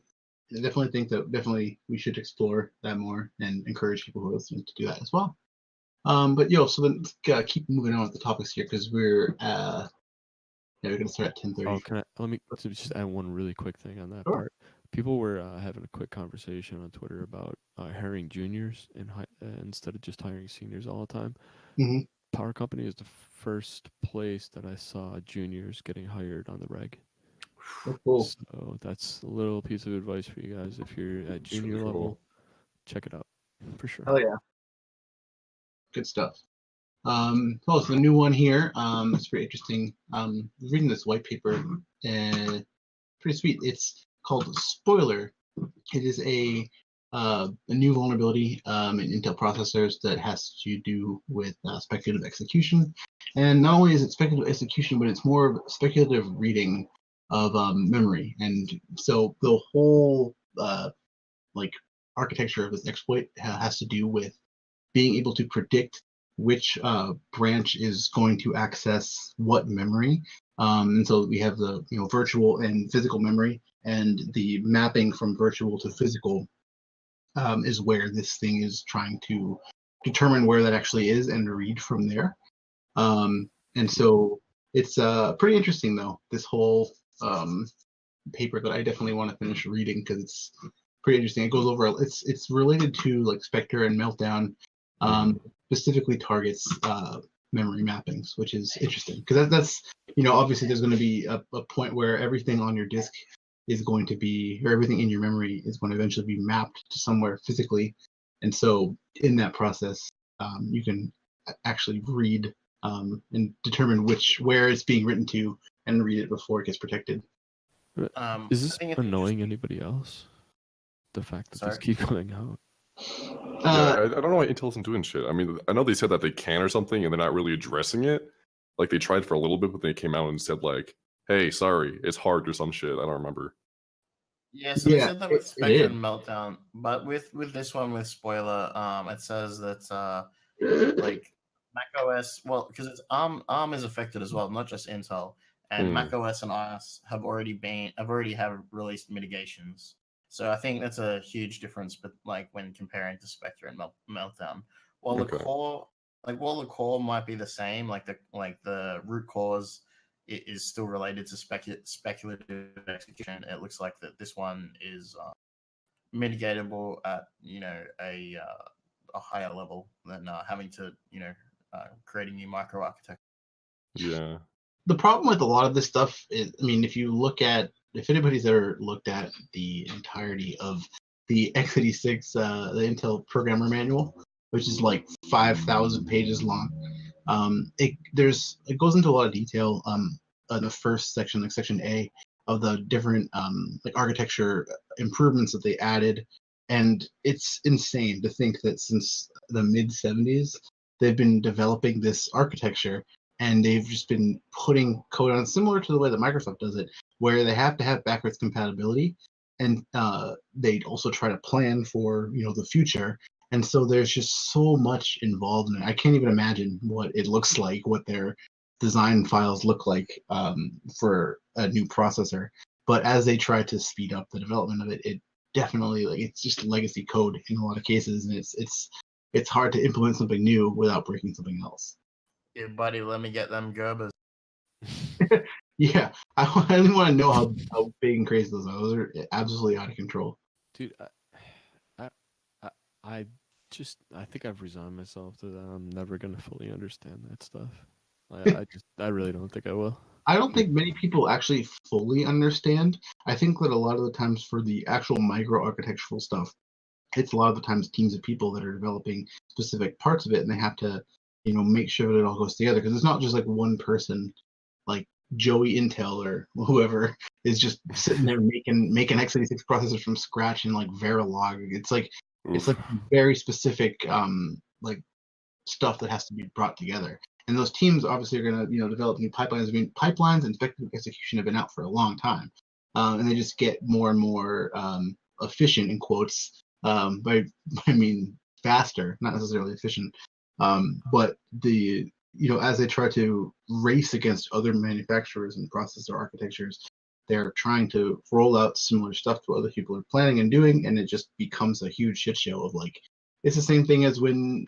definitely think that we should explore that more and encourage people who are listening to do that as well. But so then let's keep moving on with the topics here because we're gonna start at 10:30. Let me just add one really quick thing on that Sure. part. People were having a quick conversation on Twitter about hiring juniors instead of just hiring seniors all the time. Mm-hmm. Power company is the first place that I saw juniors getting hired on the reg. Oh, cool. So that's a little piece of advice for you guys. If you're at junior Cool. level, check it out for sure. Hell yeah. Good stuff. So the new one here. It's pretty interesting. Reading this white paper, pretty sweet. It's called Spoiler. It is a new vulnerability in Intel processors that has to do with speculative execution. And not only is it speculative execution, but it's more of speculative reading of memory. And so the whole architecture of this exploit has to do with being able to predict which branch is going to access what memory. And so we have the virtual and physical memory, and the mapping from virtual to physical is where this thing is trying to determine where that actually is and read from there. And so it's pretty interesting though, this whole paper that I definitely want to finish reading because it's pretty interesting. It goes over, it's related to like Spectre and Meltdown, specifically targets memory mappings, which is interesting because that's obviously there's going to be a point where everything on your disk is going to be, or everything in your memory is going to eventually be mapped to somewhere physically, and so in that process you can actually read and determine where it's being written to and read it before it gets protected. Is this annoying anybody else? The fact that this keeps coming out. I don't know why Intel isn't doing shit. I mean, I know they said that they can or something, and they're not really addressing it. Like they tried for a little bit, but they came out and said like, "Hey, sorry, it's hard" or some shit. I don't remember. Yeah, so they said that with Spectre and Meltdown, but with this one with Spoiler, it says that like Mac OS, well, because it's ARM is affected as well, not just Intel, and Mac OS and iOS have already released mitigations. So I think that's a huge difference, but like when comparing to Spectre and Meltdown, while the core might be the same, like the root cause is still related to speculative execution. It looks like that this one is mitigatable at a higher level than having to create a new microarchitecture. Yeah. The problem with a lot of this stuff is, I mean, if anybody's ever looked at the entirety of the x86, the Intel programmer manual, which is like 5,000 pages long, it goes into a lot of detail in the first section, like section A, of the different like architecture improvements that they added, and it's insane to think that since the mid 70s they've been developing this architecture, and they've just been putting code on similar to the way that Microsoft does it, where they have to have backwards compatibility, and they also try to plan for the future. And so there's just so much involved in it. I can't even imagine what it looks like, what their design files look like for a new processor. But as they try to speed up the development of it, it definitely, like, it's just legacy code in a lot of cases, and it's hard to implement something new without breaking something else. Yeah, buddy, let me get them Gerbers. Yeah, I really want to know how big and crazy those are. Those are absolutely out of control. Dude, I think I've resigned myself to that. I'm never gonna fully understand that stuff. I really don't think I will. I don't think many people actually fully understand. I think that a lot of the times for the actual micro-architectural stuff, it's a lot of the times teams of people that are developing specific parts of it, and they have to, make sure that it all goes together. Because it's not just like one person, like Joey Intel or whoever, is just sitting there making x86 processors from scratch in like Verilog. It's like very specific like stuff that has to be brought together. And those teams obviously are going to, develop new pipelines. I mean, pipelines and speculative execution have been out for a long time, and they just get more and more efficient, in quotes. By I mean faster, not necessarily efficient. But as they try to race against other manufacturers and processor architectures, they're trying to roll out similar stuff to other people are planning and doing, and it just becomes a huge shit show of like, it's the same thing as when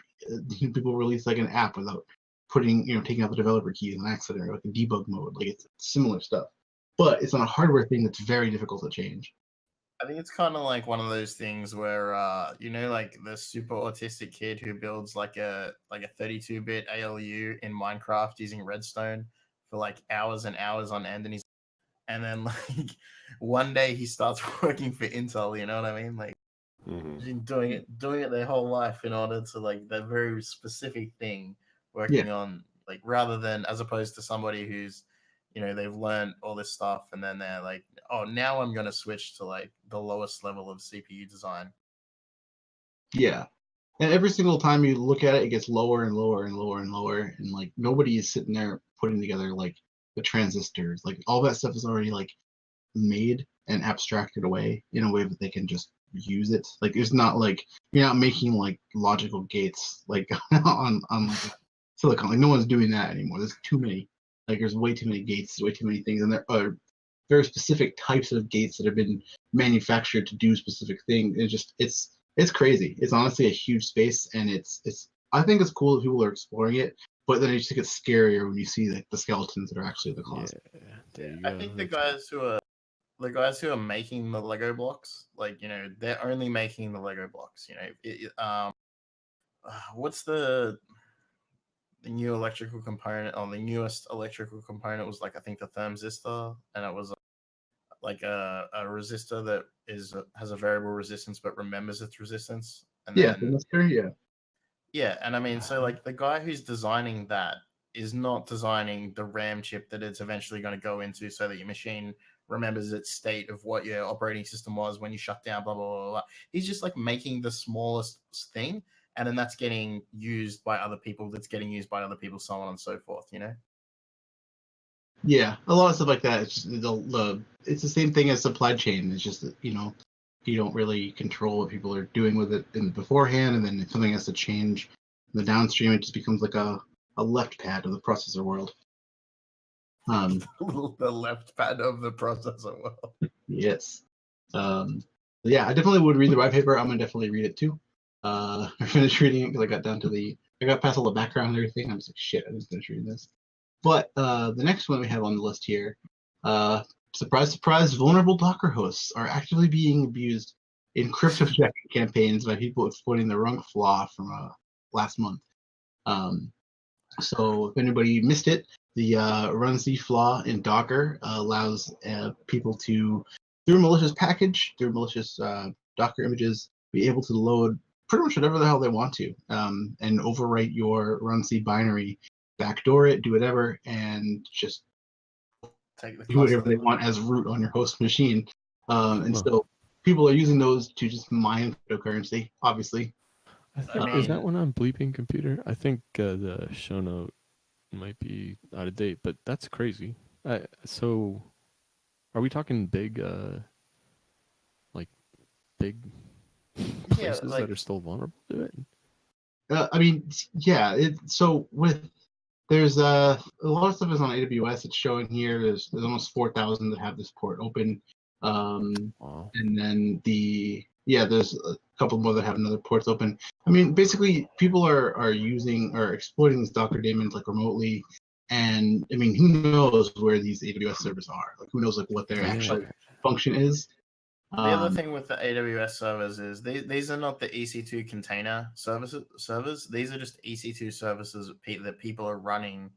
people release like an app without taking out the developer keys on accident, or like a debug mode. Like, it's similar stuff, but it's on a hardware thing that's very difficult to change. I think it's kind of like one of those things where like the super autistic kid who builds like a 32-bit ALU in Minecraft using redstone for like hours and hours on end, and then like one day he starts working for Intel, you know what I mean? Like, doing it their whole life in order to like that very specific thing, working on, like, rather than, as opposed to somebody who's they've learned all this stuff and then they're like, oh, now I'm going to switch to like the lowest level of CPU design. Yeah. And every single time you look at it, it gets lower and lower and lower and lower. And like, nobody is sitting there putting together like the transistors. Like, all that stuff is already like made and abstracted away in a way that they can just use it. Like, it's not like you're not making like logical gates like on like silicon. Like, no one's doing that anymore. There's too many. Like, there's way too many gates, way too many things, and there are very specific types of gates that have been manufactured to do specific things. It's crazy. It's honestly a huge space, and it's I think it's cool that people are exploring it, but then it just gets scarier when you see like the skeletons that are actually the closet. Yeah, I think the guys who are making the Lego blocks, like, they're only making the Lego blocks. What's the new electrical component, or the newest electrical component was like, I think the thermistor, and it was like a resistor that has a variable resistance but remembers its resistance. And and I mean, so like the guy who's designing that is not designing the RAM chip that it's eventually going to go into, so that your machine remembers its state of what your operating system was when you shut down, blah blah blah blah. He's just like making the smallest thing, and then that's getting used by other people, so on and so forth, Yeah, a lot of stuff like that. It's just it's the same thing as supply chain. It's just that, you don't really control what people are doing with it in beforehand, and then if something has to change in the downstream, it just becomes like a left pad of the processor world. The left pad of the processor. Well, Yes. Yeah, I definitely would read the white paper. I'm gonna definitely read it too. I finished reading it because I got past all the background and everything. I was like, shit, I just finished reading this. But the next one we have on the list here, surprise, surprise, vulnerable Docker hosts are actively being abused in crypto checking campaigns by people exploiting the wrong flaw from last month. So if anybody missed it, the runc flaw in Docker allows people to, through a malicious package, through malicious Docker images, be able to load pretty much whatever the hell they want to, and overwrite your runc binary, backdoor it, do whatever, and just do whatever they want as root on your host machine. And so people are using those to just mine cryptocurrency, obviously. Is that one on Bleeping Computer? I think the show note might be out of date, but that's crazy. So, are we talking big, big places that are still vulnerable to it? I mean, yeah. So there's a lot of stuff is on AWS. It's showing here. There's almost 4,000 that have this port open. Wow. And then there's a couple more that have another ports open. I mean, basically, people are using or exploiting these Docker daemons like remotely, and I mean, who knows where these AWS servers are? Like, who knows like what their actual function is? The other thing with the AWS servers is these are not the EC2 container servers. These are just EC2 services that people are running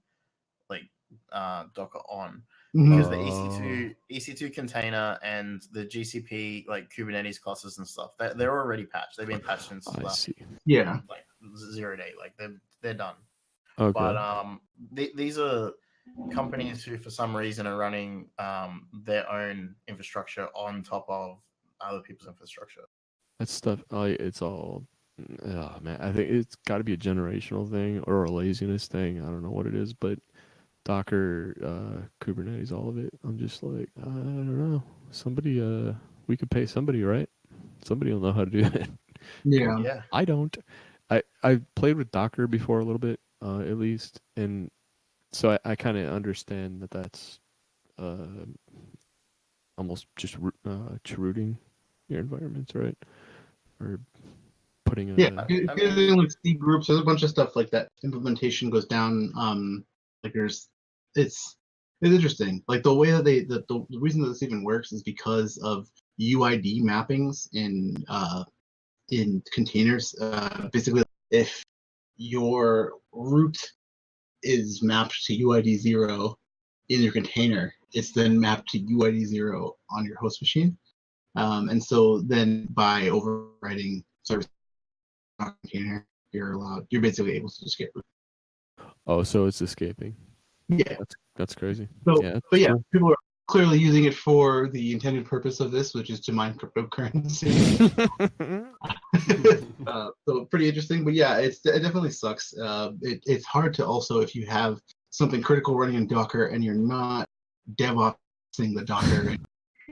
like Docker on. Because the EC2 container and the GCP like Kubernetes clusters and stuff, they're already patched. They've been patched since like 0 day. Like they're done. Okay. But these are companies who for some reason are running their own infrastructure on top of other people's infrastructure. That stuff, it's all, oh man, I think it's got to be a generational thing or a laziness thing. I don't know what it is, but Docker, Kubernetes, all of it. I'm just like, I don't know. Somebody, we could pay somebody, right? Somebody will know how to do it. Yeah. I don't. I played with Docker before a little bit, at least, and so I kind of understand that that's almost just rooting your environments, right? Or putting with C groups, there's a bunch of stuff like that. Implementation goes down. Like it's interesting. Like the way that the reason that this even works is because of UID mappings in containers. Basically, if your root is mapped to UID 0 in your container, it's then mapped to UID 0 on your host machine. And so then by overwriting service container, you're basically able to just get root. Oh, so it's escaping. Yeah, that's crazy. So, yeah, cool. People are clearly using it for the intended purpose of this, which is to mine cryptocurrency. So pretty interesting, but yeah, it definitely sucks. It's hard to also, if you have something critical running in Docker and you're not DevOpsing the Docker,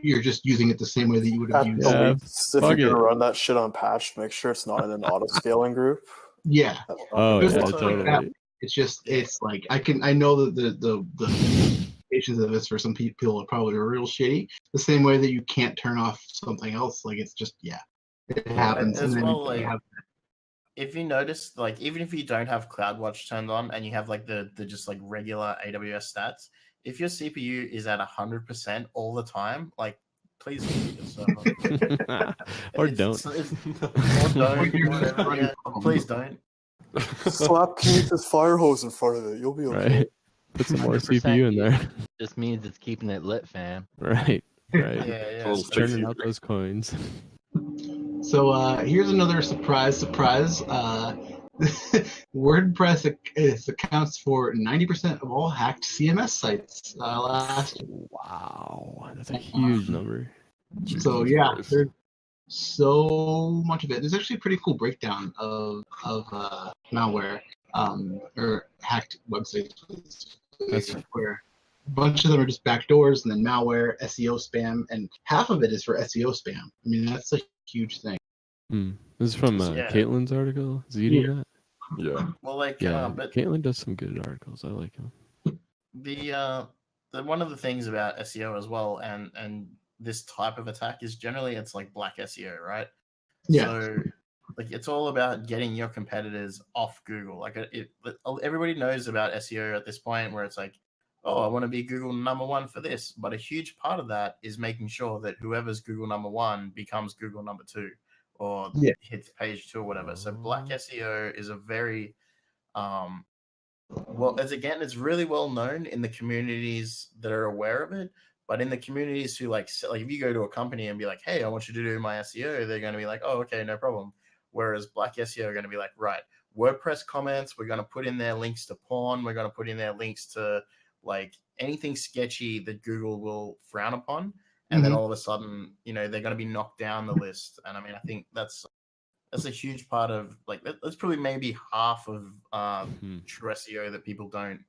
you're just using it the same way that you would have used it. If you're gonna run that shit unpatched, make sure it's not in an auto scaling group. Yeah. Totally. It's just, it's like, I know that the implications of this for some people are probably real shitty. The same way that you can't turn off something else. Like, it's just, it happens. As well, like, if you notice, like, even if you don't have CloudWatch turned on and you have like the just like regular AWS stats, if your CPU is at 100% all the time, like, please reboot your server. Or don't. Please don't. Slap Keith's fire hose in front of it. You'll be okay. Right. Put some more CPU in there. Just means it's keeping it lit, fam. Right. Yeah. Turning out those coins. So here's another surprise. WordPress accounts for 90% of all hacked CMS sites last year. Wow, that's a huge number. So yeah, there's so much of it. There's actually a pretty cool breakdown of malware or hacked websites. Where a bunch of them are just backdoors and then malware, SEO spam, and half of it is for SEO spam. I mean, that's a huge thing. This is from Caitlin's article. Is he doing that? Yeah. Well, like, but Caitlin does some good articles. I like him. The one of the things about SEO as well, and this type of attack is generally it's like black SEO, right? Yeah. So like it's all about getting your competitors off Google. Like everybody knows about SEO at this point, where it's like, oh, I want to be Google #1 for this. But a huge part of that is making sure that whoever's Google #1 becomes Google #2 or Yeah. hits page 2 or whatever. So black SEO is a very well, it's really well known in the communities that are aware of it. But in the communities who like if you go to a company and be like, hey, I want you to do my SEO, they're going to be like, oh, okay, no problem. Whereas black SEO are going to be like, right, WordPress comments, we're going to put in their links to porn, we're going to put in their links to like anything sketchy that Google will frown upon. And then all of a sudden, they're going to be knocked down the list. And I mean, I think that's a huge part of like that's probably maybe half of true SEO that people don't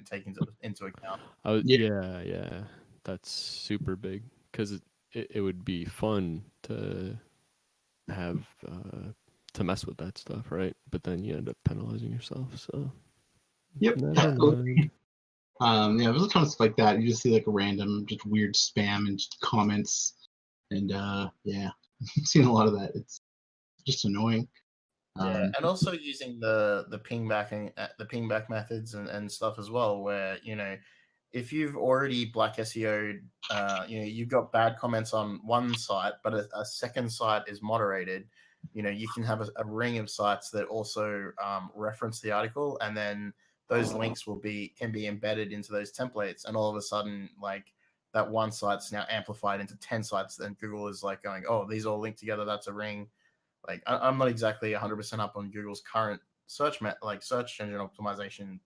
take into account. Yeah, that's super big because it would be fun to have to mess with that stuff, right? But then you end up penalizing yourself. So yep. Yeah, there's a ton of stuff like that. You just see like a random, just weird spam and just comments, and yeah, I've seen a lot of that. It's just annoying. Yeah, and also using the pingback methods and stuff as well, where if you've already black SEO'd, you've got bad comments on one site, but a second site is moderated. You can have a ring of sites that also reference the article, and then those links can be embedded into those templates, and all of a sudden, like that one site's now amplified into 10 sites, and Google is like going, oh, these all link together. That's a ring. Like I'm not exactly 100% up on Google's current search engine optimization,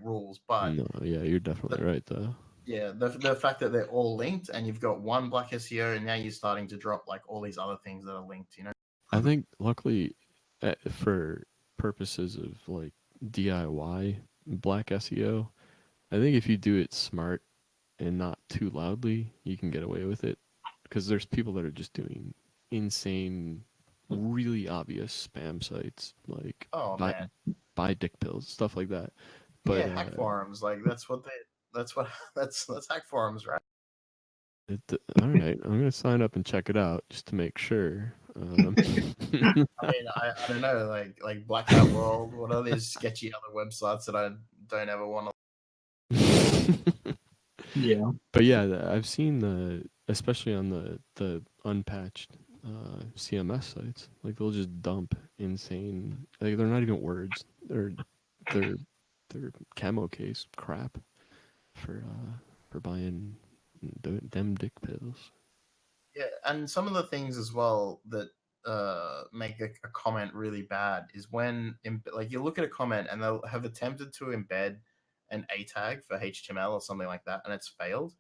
rules, but no, yeah, you're definitely right though. Yeah, the fact that they're all linked and you've got one black SEO, and now you're starting to drop like all these other things that are linked. I think luckily, for purposes of like DIY black SEO, I think if you do it smart and not too loudly, you can get away with it. Because there's people that are just doing insane, really obvious spam sites like buy dick pills, stuff like that. But yeah, hack forums, like that's hack forums, right? All right, I'm gonna sign up and check it out just to make sure. I mean, I don't know, like Black Hat World. What are these sketchy other websites that I don't ever want to? Yeah, but yeah, I've seen especially on the unpatched CMS sites, like they'll just dump insane. Like they're not even words. They're camo case crap for buying them dick pills. Yeah, and some of the things as well that make a comment really bad is when like you look at a comment and they'll have attempted to embed an A tag for HTML or something like that, and it's failed.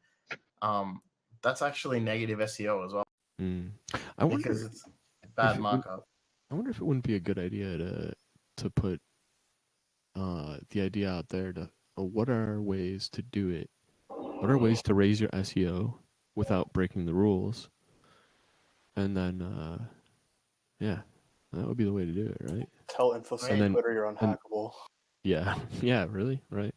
That's actually negative SEO as well. I wonder because it's bad markup. I wonder if it wouldn't be a good idea to put the idea out there to what are ways to do it? What are ways to raise your SEO without breaking the rules? And then, yeah, that would be the way to do it, right? Tell InfoSec and Twitter you're unhackable. Yeah, really, right.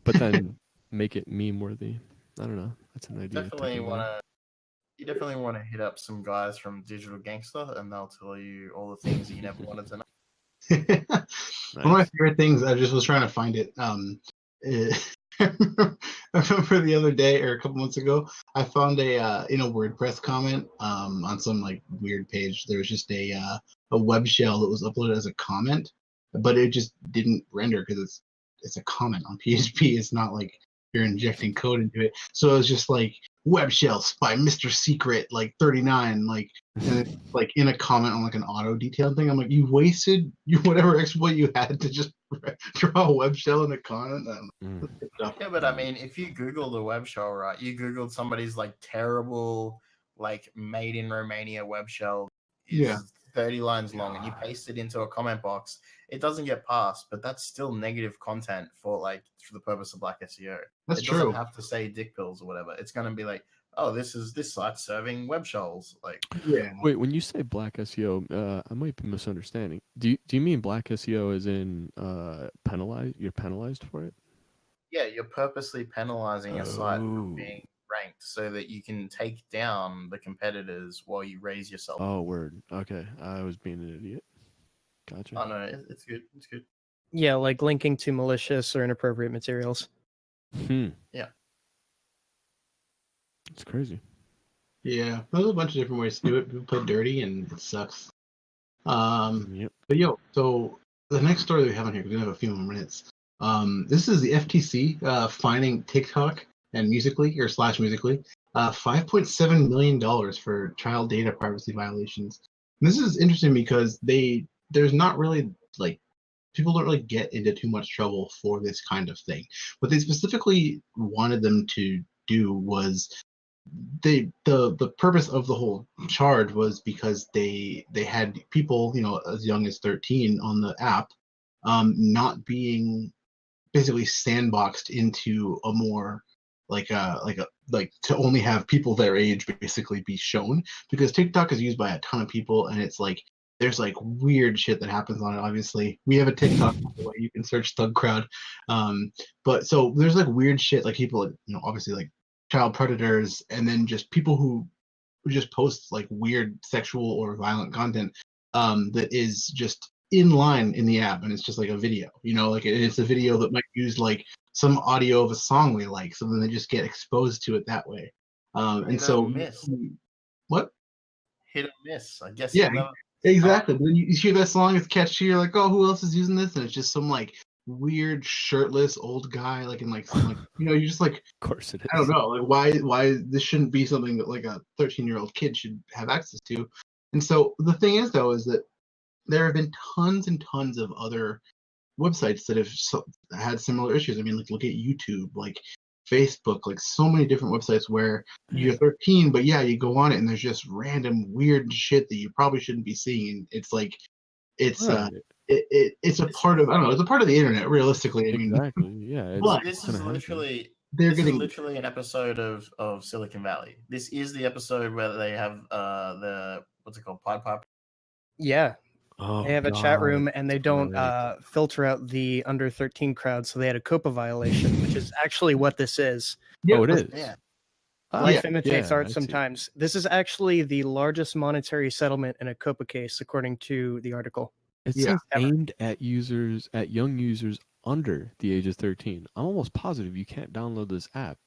But then make it meme worthy. I don't know. That's an idea. You definitely want to hit up some guys from Digital Gangster, and they'll tell you all the things that you never wanted to know. Nice. One of my favorite things, I just was trying to find it. I remember the other day or a couple months ago, I found a WordPress comment on some like weird page. There was just a web shell that was uploaded as a comment, but it just didn't render because it's a comment on PHP. It's not like you're injecting code into it. So it was just like web shells by Mr. Secret like 39 like and it's like in a comment on like an auto detail thing. I'm like, you wasted whatever exploit you had to just draw a web shell in a comment. Yeah, but I mean, if you Google the web shell, right? You Googled somebody's like terrible like made in Romania web shell. Yeah. 30 lines long, and you paste it into a comment box, it doesn't get passed, but that's still negative content for the purpose of black SEO. That's it true. Doesn't have to say dick pills or whatever. It's going to be like, oh, this site's serving web shells. Like, yeah. Wait, when you say black SEO, I might be misunderstanding. Do you mean black SEO as in penalized? You're penalized for it? Yeah, you're purposely penalizing a site from Oh. being ranked so that you can take down the competitors while you raise yourself. Oh, word. Okay, I was being an idiot. Gotcha. Oh no, it's good. It's good. Yeah, like linking to malicious or inappropriate materials. Yeah. It's crazy. Yeah, there's a bunch of different ways to do it. People play dirty, and it sucks. Yep. But so the next story that we have on here, because we have a few more minutes. This is the FTC fining TikTok and Musically / Musically $5.7 million for child data privacy violations. And this is interesting because there's not really like people don't really get into too much trouble for this kind of thing. What they specifically wanted them to do was the purpose of the whole charge was because they had people as young as 13 on the app not being basically sandboxed into a more like to only have people their age basically be shown, because TikTok is used by a ton of people, and it's like there's like weird shit that happens on it. Obviously we have a TikTok, by the way, you can search ThugCrowd, but so there's like weird shit, like people obviously like child predators, and then just people who just post like weird sexual or violent content that is just in line in the app, and it's just like a video, like it's a video that might use like some audio of a song they like, so then they just get exposed to it that way. And so what? Hit or miss, I guess. Yeah, exactly. Then you hear that song, it's catchy, you're like, oh, who else is using this? And it's just some like weird shirtless old guy, like in like some like you're just like, of course it is. I don't know, like why this shouldn't be something that like a 13-year-old kid should have access to. And so the thing is though is that there have been tons and tons of other websites that have had similar issues. I mean, like look at YouTube, like Facebook, like so many different websites where you're 13, but yeah, you go on it and there's just random weird shit that you probably shouldn't be seeing. And it's like it's Right. It's a part of, I don't know, it's a part of the internet, realistically. I mean, Exactly. Yeah. but This is literally an episode of Silicon Valley. This is the episode where they have the what's it called, Pied Piper. Yeah. Oh, they have a chat room God, and they don't right. filter out the under 13 crowd, so they had a COPA violation, which is actually what this is. Oh, it is. Yeah. Life imitates art I see. sometimes. This is actually the largest monetary settlement in a COPA case, according to the article. It says aimed at young users under the age of 13. I'm almost positive you can't download this app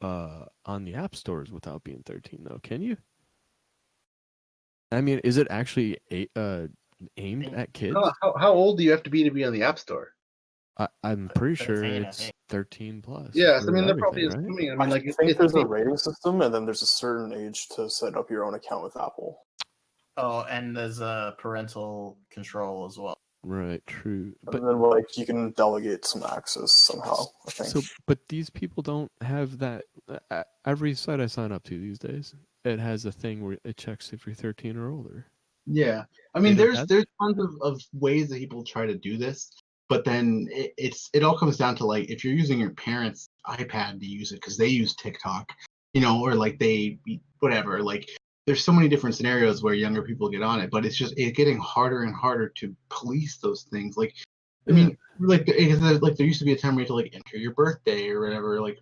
on the app stores without being 13, though. Can you? I mean, is it actually aimed at kids? How old do you have to be on the App Store? I'm pretty sure 13, I it's think. 13 plus. Yes, I for mean they're probably everything, right? assuming. I mean, like I think there's a rating system, and then there's a certain age to set up your own account with Apple. Oh, and there's a parental control as well. Right, true. But And then like you can delegate some access somehow, I think. so, but these people don't have that. Every site I sign up to these days, it has a thing where it checks if you're 13 or older. Yeah, I mean, They don't there's have tons of ways that people try to do this, but then it all comes down to like if you're using your parents' iPad to use it because they use TikTok, or like they whatever. Like there's so many different scenarios where younger people get on it, but it's getting harder and harder to police those things. Like, I mean, like there used to be a time where you had to like enter your birthday or whatever, like.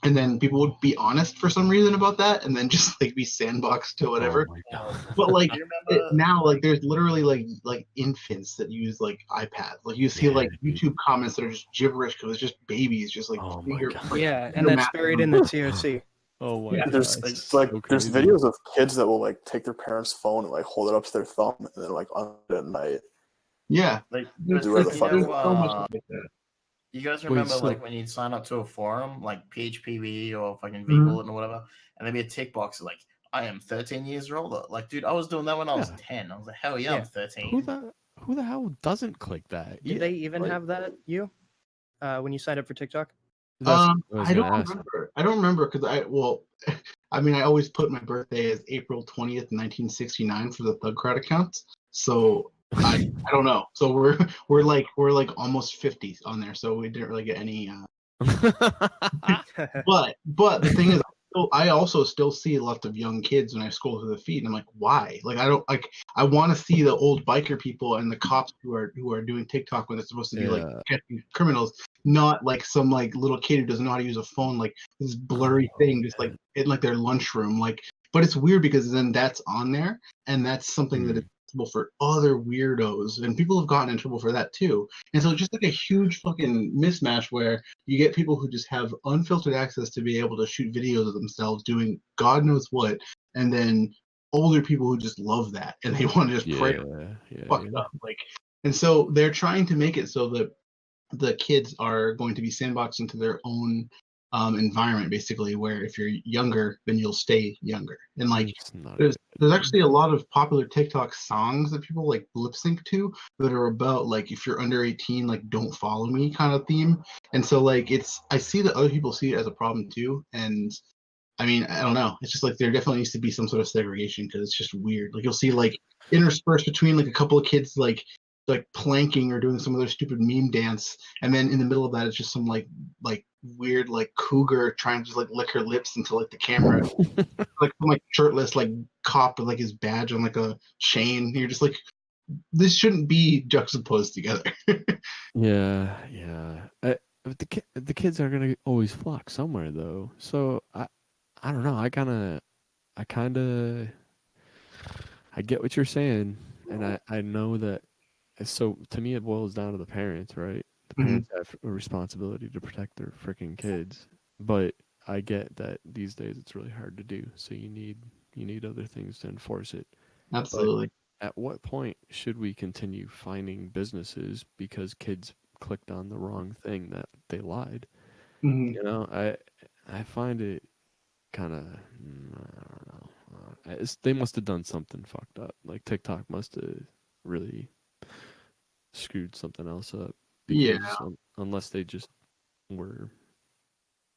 And then people would be honest for some reason about that, and then just like be sandboxed to whatever. Oh my God. But like Do you remember? now, like there's literally like infants that use like iPads. Like you see like YouTube comments that are just gibberish because it's just babies, just like Oh my God. Yeah, and that's buried in the TOC. Oh my Yeah, God. There's it's like so there's crazy. videos of kids that will like take their parents' phone and like hold it up to their thumb and then like on it at night. Yeah, Like, there's, Do whatever there's, the fuck there's you so much want. like that. You guys Wait, remember so- like when you'd sign up to a forum like PHPB or fucking Mhm. VBullet or whatever, and there'd be a tick box like I am 13 years or older. Like, dude, I was doing that when I was Yeah. 10. I was like, hell yeah, I'm 13. Who the hell doesn't click that? Did Yeah, they even like- have that, when you signed up for TikTok? That's what I was don't gonna ask. remember. I don't remember because I mean, I always put my birthday as April 20th, 1969 for the ThugCrowd account. So I don't know. So we're like almost 50 on there. So we didn't really get any. But the thing is, I also still see lots of young kids when I scroll through the feed, and I'm like, why? Like I don't like. I want to see the old biker people and the cops who are doing TikTok when it's supposed to be like catching criminals. not like some like little kid who doesn't know how to use a phone, like this blurry thing, just like in like their lunchroom, like. But it's weird because then that's on there, and that's something that is possible for other weirdos, and people have gotten in trouble for that too. And so it's just like a huge fucking mismatch where you get people who just have unfiltered access to be able to shoot videos of themselves doing God knows what, and then older people who just love that and they want to just pray fucked up. Like, and so they're trying to make it so that the kids are going to be sandboxed into their own environment, basically, where if you're younger, then you'll stay younger. And like, there's actually a lot of popular TikTok songs that people like lip sync to that are about like, if you're under 18, like don't follow me kind of theme. And so like, I see that other people see it as a problem too. And I mean, I don't know. It's just like there definitely needs to be some sort of segregation because it's just weird. Like you'll see like interspersed between like a couple of kids like planking or doing some other stupid meme dance, and then in the middle of that it's just some like weird like cougar trying to just like lick her lips into like the camera, like some like shirtless like cop with like his badge on like a chain. And you're just like, this shouldn't be juxtaposed together. Yeah. The kids are gonna always flock somewhere though. So I don't know. I kind of I get what you're saying, and I know that. So to me, it boils down to the parents, right? The parents have a responsibility to protect their freaking kids, but I get that these days it's really hard to do. So you need other things to enforce it. Absolutely. But at what point should we continue finding businesses because kids clicked on the wrong thing that they lied? You know, I find it kind of I don't know. They must have done something fucked up. Like TikTok must have really screwed something else up. Because unless they just were.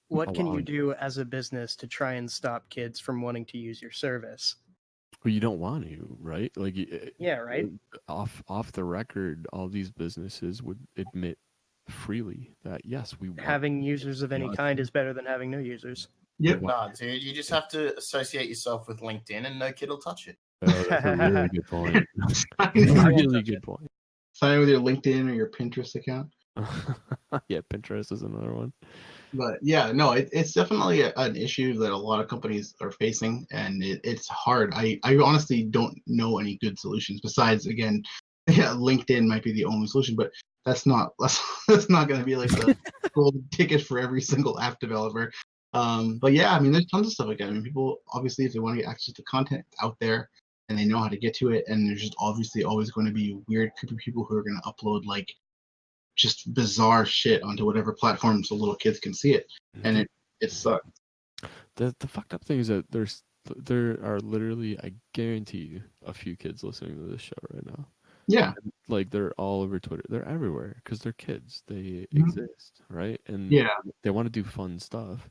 What can you do as a business to try and stop kids from wanting to use your service? Well, you don't want to, right? Like, yeah, right. Off the record, all these businesses would admit freely that yes, we want having users of any kind is better than having no users. Yep. Nah, dude, you just have to associate yourself with LinkedIn, and no kid will touch it. Oh, that's a really good point. Really good point. Sign in with your LinkedIn or your Pinterest account. Yeah, Pinterest is another one. But yeah, no, it's definitely an issue that a lot of companies are facing, and it's hard. I honestly don't know any good solutions besides, again, yeah, LinkedIn might be the only solution, but that's not going to be like the golden ticket for every single app developer. But yeah, I mean, there's tons of stuff like that. I mean, people obviously, if they want to get access to content, it's out there and they know how to get to it, and there's just obviously always going to be weird, creepy people who are going to upload like just bizarre shit onto whatever platform so little kids can see it, and it sucks. The fucked up thing is that there are literally, I guarantee you, a few kids listening to this show right now. Yeah, like they're all over Twitter. They're everywhere because they're kids. They exist, right? And they want to do fun stuff.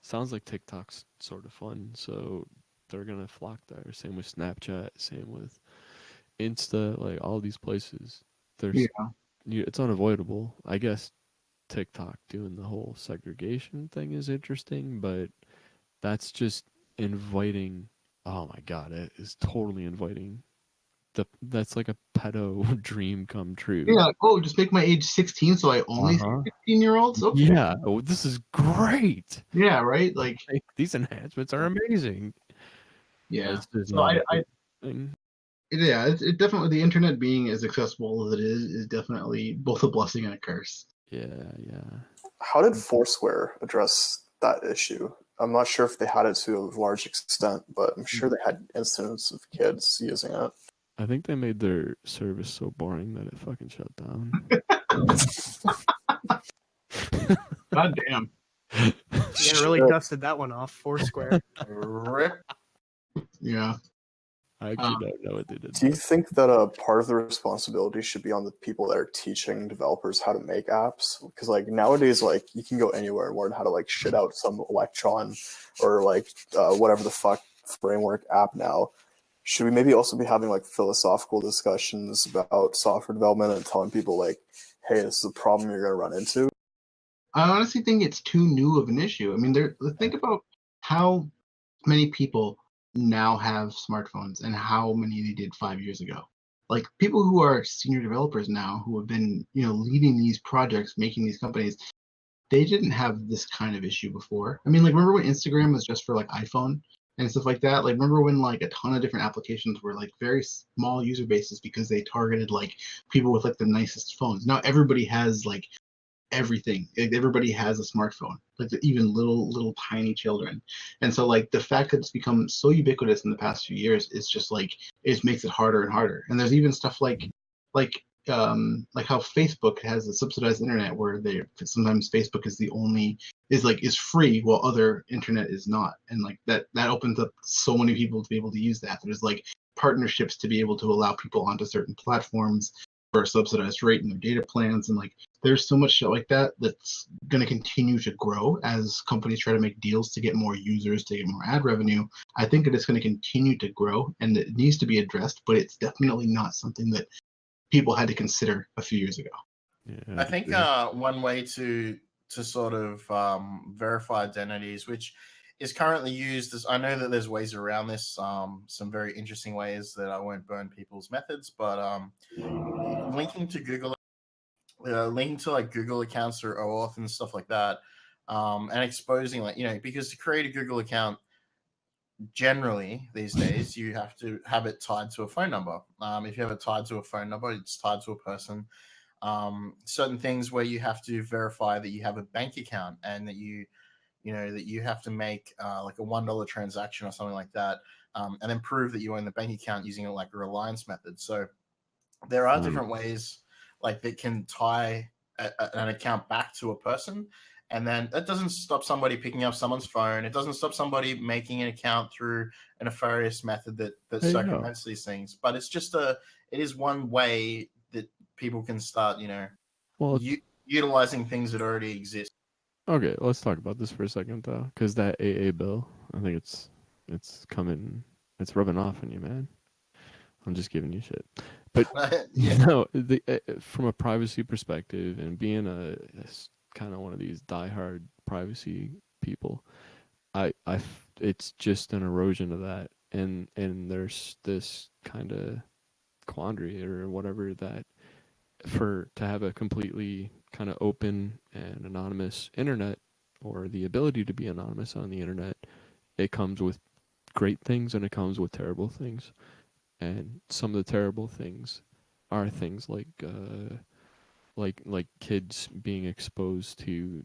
Sounds like TikTok's sort of fun, so they're gonna flock there. Same with Snapchat. Same with Insta. Like all these places. There's it's unavoidable. I guess TikTok doing the whole segregation thing is interesting, but that's just inviting. Oh my god, it is totally inviting. That's like a pedo dream come true. Yeah, like, oh, just make my age 16 so I only see 16-year-olds? Okay. Yeah, oh, this is great. Yeah, right? Like these enhancements are amazing. Yeah. So it definitely, the internet being as accessible as it is definitely both a blessing and a curse. Yeah. How did Foursquare address that issue? I'm not sure if they had it to a large extent, but I'm sure they had incidents of kids using it. I think they made their service so boring that it fucking shut down. God damn. Yeah, really dusted that one off. Foursquare. Yeah. I actually don't know what they did. Do you think that part of the responsibility should be on the people that are teaching developers how to make apps? Because like nowadays, like you can go anywhere and learn how to like shit out some Electron or like whatever the fuck framework app now. Should we maybe also be having like philosophical discussions about software development and telling people like, hey, this is a problem you're going to run into? I honestly think it's too new of an issue. I mean, think about how many people now have smartphones and how many they did 5 years ago. Like people who are senior developers now who have been, leading these projects, making these companies, they didn't have this kind of issue before. I mean, like, remember when Instagram was just for like iPhone and stuff like that? Like, remember when like a ton of different applications were like very small user bases because they targeted like people with like the nicest phones. Now everybody has like everything. Like, everybody has a smartphone, like even little tiny children. And so like the fact that it's become so ubiquitous in the past few years is just like it makes it harder and harder. And there's even stuff like how Facebook has a subsidized internet where they sometimes Facebook is the only is free while other internet is not, and like that opens up so many people to be able to use that. There's like partnerships to be able to allow people onto certain platforms for a subsidized rate in their data plans, and like there's so much shit like that that's going to continue to grow as companies try to make deals to get more users, to get more ad revenue. I think that it's going to continue to grow and it needs to be addressed, but it's definitely not something that people had to consider a few years ago. Yeah, I think one way to sort of verify identities, which is currently used, as I know that there's ways around this, some very interesting ways that I won't burn people's methods, but linking to Google, linking to like Google accounts or OAuth and stuff like that, and exposing like, you know, because to create a Google account, generally these days you have to have it tied to a phone number. If you have it tied to a phone number, it's tied to a person. Certain things where you have to verify that you have a bank account and that you know that you have to make like a $1 transaction or something like that, and then prove that you own the bank account using like a reliance method. So there are different ways like that can tie an account back to a person. And then that doesn't stop somebody picking up someone's phone. It doesn't stop somebody making an account through a nefarious method that circumvents these things. But it's just it is one way that people can start, you know, utilizing things that already exist. Okay, let's talk about this for a second though, because that AA bill, I think it's coming, it's rubbing off on you, man. I'm just giving you shit. But no, from a privacy perspective and being a kind of one of these diehard privacy people, it's just an erosion of that, and there's this kind of quandary or whatever that to have a completely kind of open and anonymous internet, or the ability to be anonymous on the internet, it comes with great things and it comes with terrible things. And some of the terrible things are things like kids being exposed to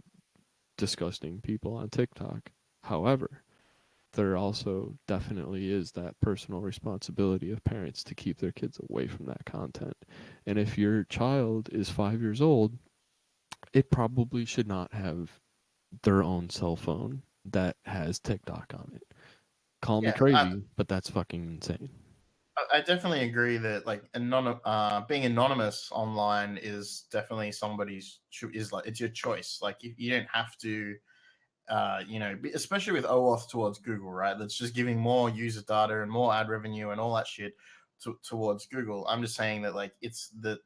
disgusting people on TikTok. However, there also definitely is that personal responsibility of parents to keep their kids away from that content. And if your child is 5 years old, it probably should not have their own cell phone that has TikTok on it. Call me crazy, but that's fucking insane. I definitely agree that like being anonymous online is definitely somebody's it's your choice. Like you don't have to, you know, especially with OAuth towards Google, right? That's just giving more user data and more ad revenue and all that shit towards Google. I'm just saying that like it's the,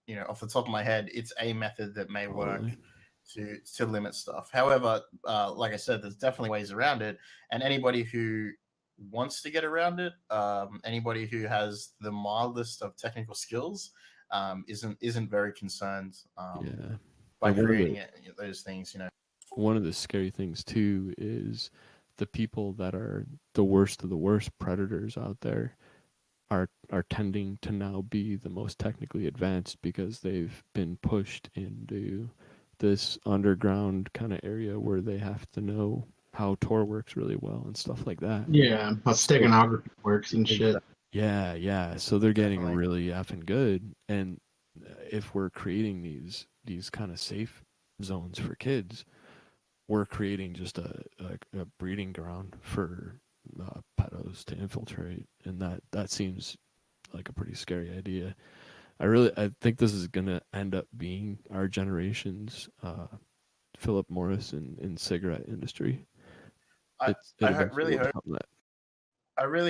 you know, off the top of my head, it's a method that may work to limit stuff. However, like I said, there's definitely ways around it, and anybody who wants to get around it, anybody who has the mildest of technical skills, isn't very concerned by creating those things, you know. One of the scary things too is the people that are the worst of the worst predators out there are tending to now be the most technically advanced because they've been pushed into this underground kind of area where they have to know how Tor works really well and stuff like that. Yeah, how steganography works and shit. Yeah. So they're getting really effing good. And if we're creating these kind of safe zones for kids, we're creating just a breeding ground for pedos to infiltrate, and that seems like a pretty scary idea. I think this is gonna end up being our generation's Philip Morris in cigarette industry. I really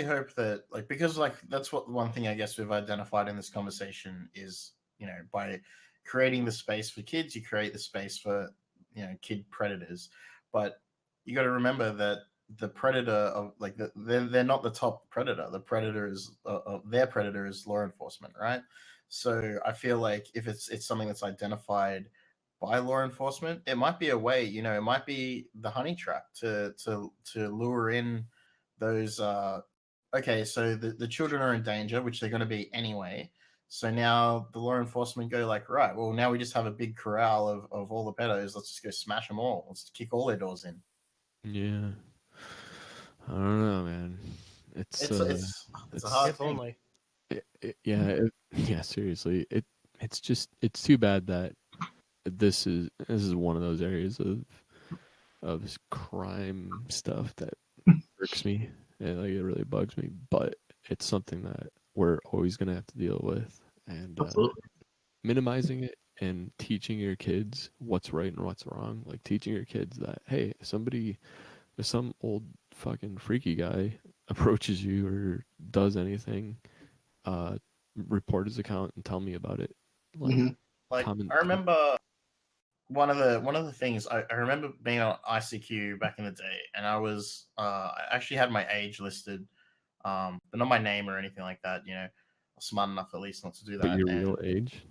hope that, like, because like that's what one thing I guess we've identified in this conversation is, you know, by creating the space for kids, you create the space for, you know, kid predators. But you got to remember that the predator of like they're not the top predator. The predator is their predator is law enforcement, right? So I feel like if it's something that's identified by law enforcement, it might be a way, it might be the honey trap to lure in those okay, so the children are in danger, which they're going to be anyway. So now the law enforcement go like, right, well, now we just have a big corral of all the pedos. Let's just go smash them all. Let's kick all their doors in. Yeah. I don't know, man. It's a hard If thing. only. Yeah, seriously. It's too bad that this is one of those areas of this crime stuff that irks me, and like it really bugs me. But it's something that we're always gonna have to deal with, and minimizing it and teaching your kids what's right and what's wrong. Like teaching your kids that, hey, if some old fucking freaky guy approaches you or does anything, report his account and tell me about it. Like, Like I remember one of the things I remember being on ICQ back in the day, and I was I actually had my age listed, but not my name or anything like that. I was smart enough at least not to do that. But your real age?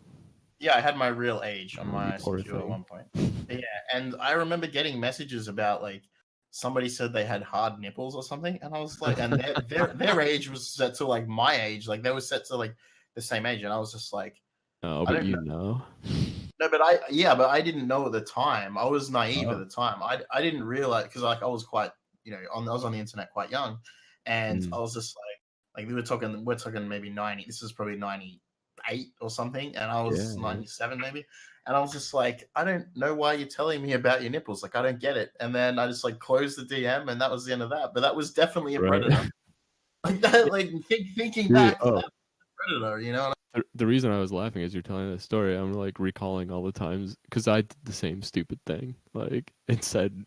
Yeah, I had my real age on my Poor ICQ at thing. one point. Yeah, and I remember getting messages about like somebody said they had hard nipples or something, and I was like, and their age was set to like my age, like they were set to like the same age, and I was just like, oh, but you know. No, but I didn't know at the time. I was naive at the time. I didn't realize because like I was quite I was on the internet quite young, and I was just like we're talking maybe 90. This is probably 98 or something, and I was 97 maybe, and I was just like, I don't know why you're telling me about your nipples. Like I don't get it. And then I just like closed the DM, and that was the end of that. But that was definitely a predator. Like that, like thinking back to that predator, The reason I was laughing as you're telling this story, I'm like recalling all the times because I did the same stupid thing. Like it said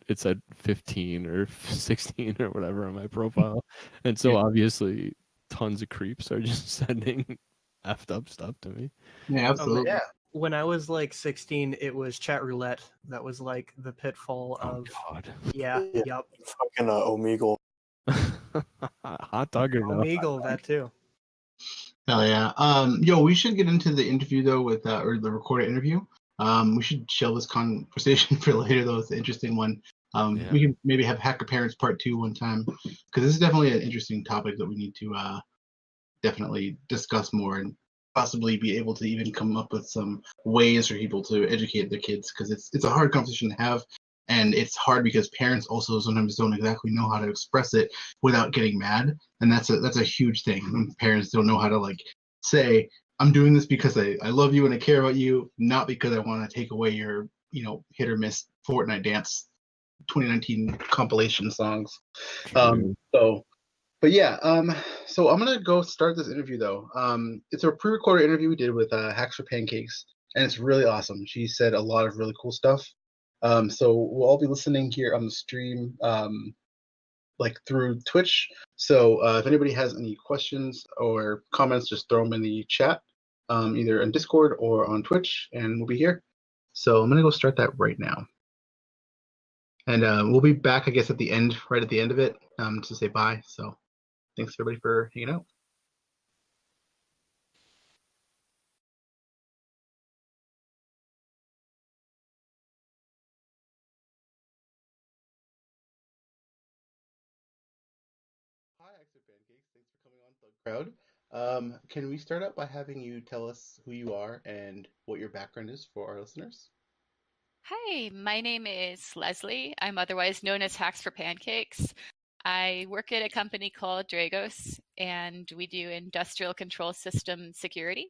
15 or 16 or whatever on my profile, and so obviously tons of creeps are just sending effed up stuff to me. Yeah, absolutely. When I was like 16, it was chat roulette. That was like the pitfall of. God. Yeah. Yep. Fucking Omegle. Hot dog or no? Omegle, that too. Hell yeah. Yo, we should get into the interview though with or the recorded interview. We should shelve this conversation for later though. It's an interesting one. We can maybe have Hacker Parents Part 2 one time because this is definitely an interesting topic that we need to definitely discuss more and possibly be able to even come up with some ways for people to educate their kids because it's a hard conversation to have. And it's hard because parents also sometimes don't exactly know how to express it without getting mad, and that's a huge thing. When parents don't know how to like say, "I'm doing this because I love you and I care about you, not because I want to take away your hit or miss Fortnite dance 2019 compilation songs." But yeah, so I'm gonna go start this interview though. It's a pre-recorded interview we did with Hacks4Pancakes, and it's really awesome. She said a lot of really cool stuff. So we'll all be listening here on the stream, like through Twitch. So if anybody has any questions or comments, just throw them in the chat, either on Discord or on Twitch, and we'll be here. So I'm gonna go start that right now. And we'll be back, I guess, at the end, right at the end of it, to say bye. So thanks everybody for hanging out. Hi, Hacks4Pancakes. Thanks for coming on ThugCrowd. Can we start out by having you tell us who you are and what your background is for our listeners? Hi, my name is Leslie. I'm otherwise known as Hacks4Pancakes. I work at a company called Dragos, and we do industrial control system security.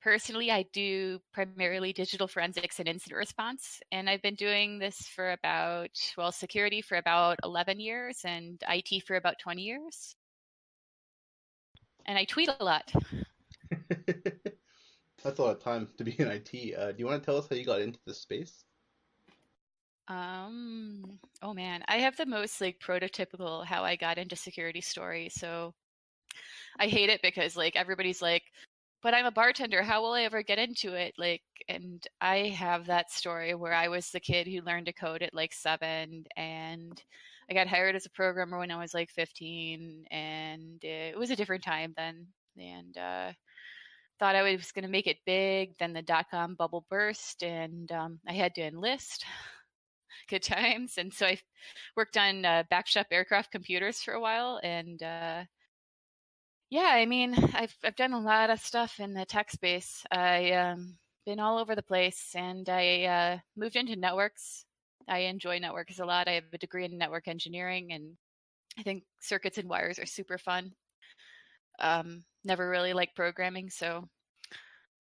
Personally, I do primarily digital forensics and incident response, and I've been doing this for security for about 11 years and IT for about 20 years. And I tweet a lot. That's a lot of time to be in IT. Do you want to tell us how you got into this space? Oh man, I have the most like prototypical how I got into security story. So I hate it because like everybody's like, but I'm a bartender. How will I ever get into it? Like, and I have that story where I was the kid who learned to code at like 7, and I got hired as a programmer when I was like 15, and it was a different time then. And thought I was going to make it big. Then the dot-com bubble burst, and I had to enlist. Good times. And so I worked on backshop aircraft computers for a while, and yeah, I mean, I've done a lot of stuff in the tech space. I been all over the place, and I moved into networks. I enjoy networks a lot. I have a degree in network engineering, and I think circuits and wires are super fun. Never really liked programming, so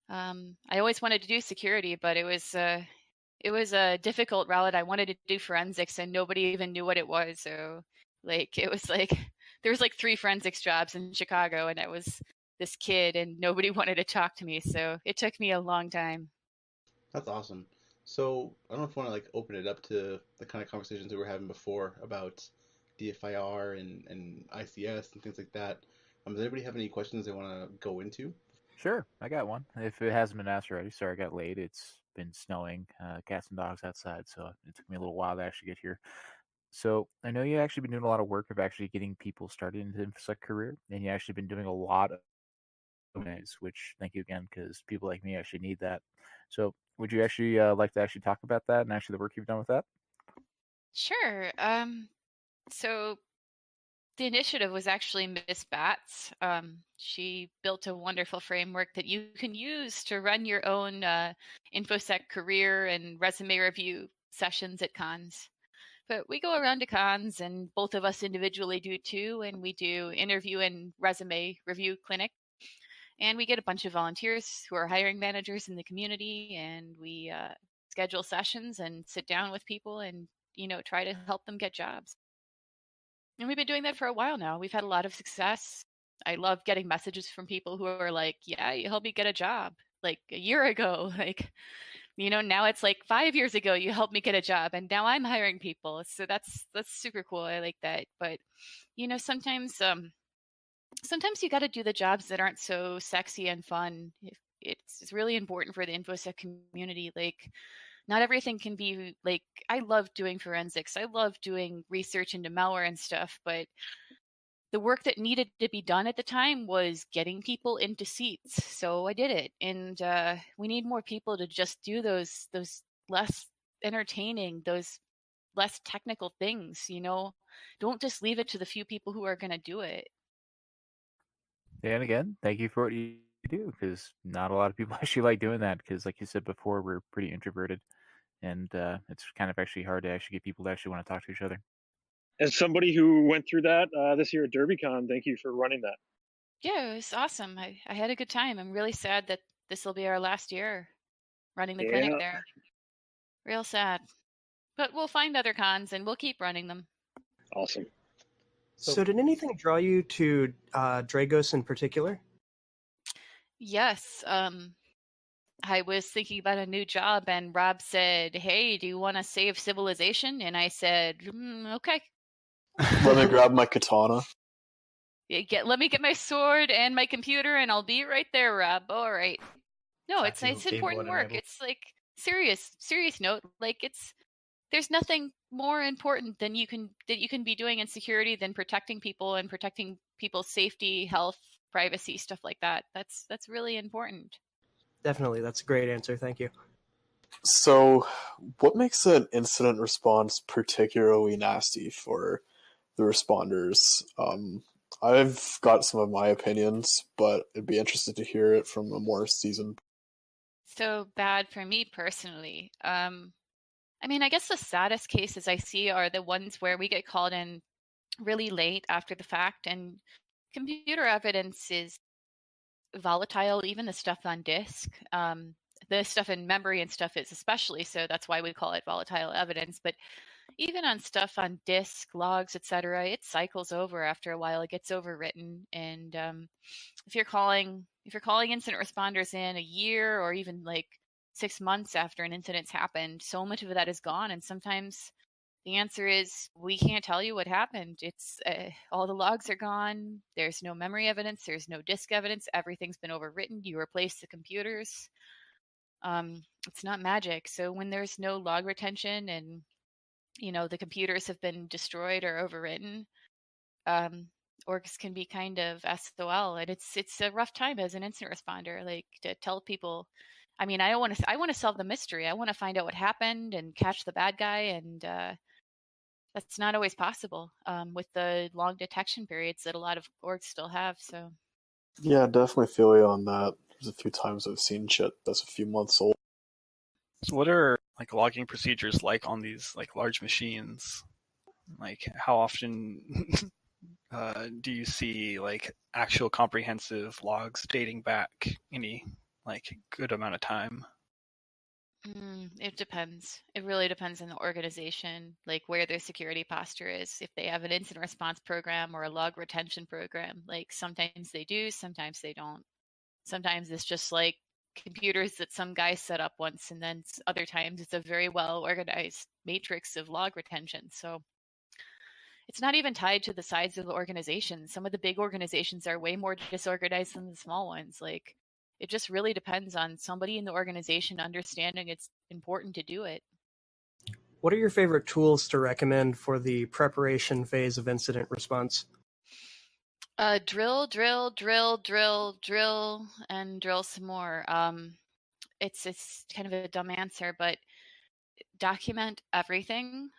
I always wanted to do security, but it was a difficult route. I wanted to do forensics, and nobody even knew what it was. So, like, it was like there was like 3 forensics jobs in Chicago, and I was this kid, and nobody wanted to talk to me. So it took me a long time. That's awesome. So I don't know if you want to like open it up to the kind of conversations we were having before about DFIR and ICS and things like that. Does anybody have any questions they want to go into? Sure, I got one. If it hasn't been asked already, sorry I got late. It's been snowing, cats and dogs outside, so it took me a little while to actually get here. So I know you actually been doing a lot of work of actually getting people started into the InfoSec career, and you actually been doing a lot of things, which thank you again, because people like me actually need that. So would you actually like to actually talk about that and actually the work you've done with that? Sure. So the initiative was actually Miss Batts. She built a wonderful framework that you can use to run your own InfoSec career and resume review sessions at cons. But we go around to cons, and both of us individually do too, and we do interview and resume review clinic. And we get a bunch of volunteers who are hiring managers in the community, and we schedule sessions and sit down with people and, try to help them get jobs. And we've been doing that for a while now. We've had a lot of success. I love getting messages from people who are like, yeah, you helped me get a job like a year ago. Like, now it's like 5 years ago you helped me get a job, and now I'm hiring people. So that's super cool. I like that. But, sometimes you got to do the jobs that aren't so sexy and fun. It's really important for the InfoSec community. Like, not everything can be like, I love doing forensics. I love doing research into malware and stuff, but the work that needed to be done at the time was getting people into seats. So I did it. And we need more people to just do those less entertaining, those less technical things, Don't just leave it to the few people who are going to do it. And again, thank you for what you do, because not a lot of people actually like doing that, because like you said before, we're pretty introverted, and it's kind of actually hard to actually get people to actually want to talk to each other. As somebody who went through that this year at DerbyCon, thank you for running that. Yeah, it was awesome. I had a good time. I'm really sad that this will be our last year running the clinic there. Real sad. But we'll find other cons and we'll keep running them. Awesome. So did anything draw you to Dragos in particular? Yes. I was thinking about a new job, and Rob said, hey, do you want to save civilization? And I said, okay. Let me grab my katana. Let me get my sword and my computer, and I'll be right there, Rob. All right. No, it's important work. It's like serious note. Like there's nothing more important that you can be doing in security than protecting people and protecting people's safety, health, privacy, stuff like that. That's really important. Definitely, that's a great answer. Thank you. So, what makes an incident response particularly nasty for the responders? I've got some of my opinions, but I'd be interested to hear it from a more seasoned. So bad for me personally. I mean, I guess the saddest cases I see are the ones where we get called in really late after the fact, and computer evidence is volatile, even the stuff on disk. The stuff in memory and stuff is especially so. That's why we call it volatile evidence. But even on stuff on disk, logs, etc., it cycles over after a while. It gets overwritten, and if you're calling incident responders in a year or even like 6 months after an incident's happened, so much of that is gone. And sometimes the answer is we can't tell you what happened. It's all the logs are gone. There's no memory evidence. There's no disk evidence. Everything's been overwritten. You replace the computers. It's not magic. So when there's no log retention and the computers have been destroyed or overwritten, orgs can be kind of SOL, and it's a rough time as an incident responder. Like to tell people, I mean, I want to solve the mystery. I want to find out what happened and catch the bad guy, and that's not always possible with the long detection periods that a lot of orgs still have. So Yeah, definitely feel you on that. There's a few times I've seen shit that's a few months old. So what are like logging procedures like on these like large machines? Like how often do you see like actual comprehensive logs dating back any like good amount of time? It depends. It really depends on the organization, like where their security posture is. If they have an incident response program or a log retention program, like sometimes they do, sometimes they don't. Sometimes it's just like computers that some guy set up once, and then other times it's a very well organized matrix of log retention. So it's not even tied to the size of the organization. Some of the big organizations are way more disorganized than the small ones. Like it just really depends on somebody in the organization understanding it's important to do it. What are your favorite tools to recommend for the preparation phase of incident response? Drill, drill, drill, drill, drill, and drill some more. It's kind of a dumb answer, but document everything.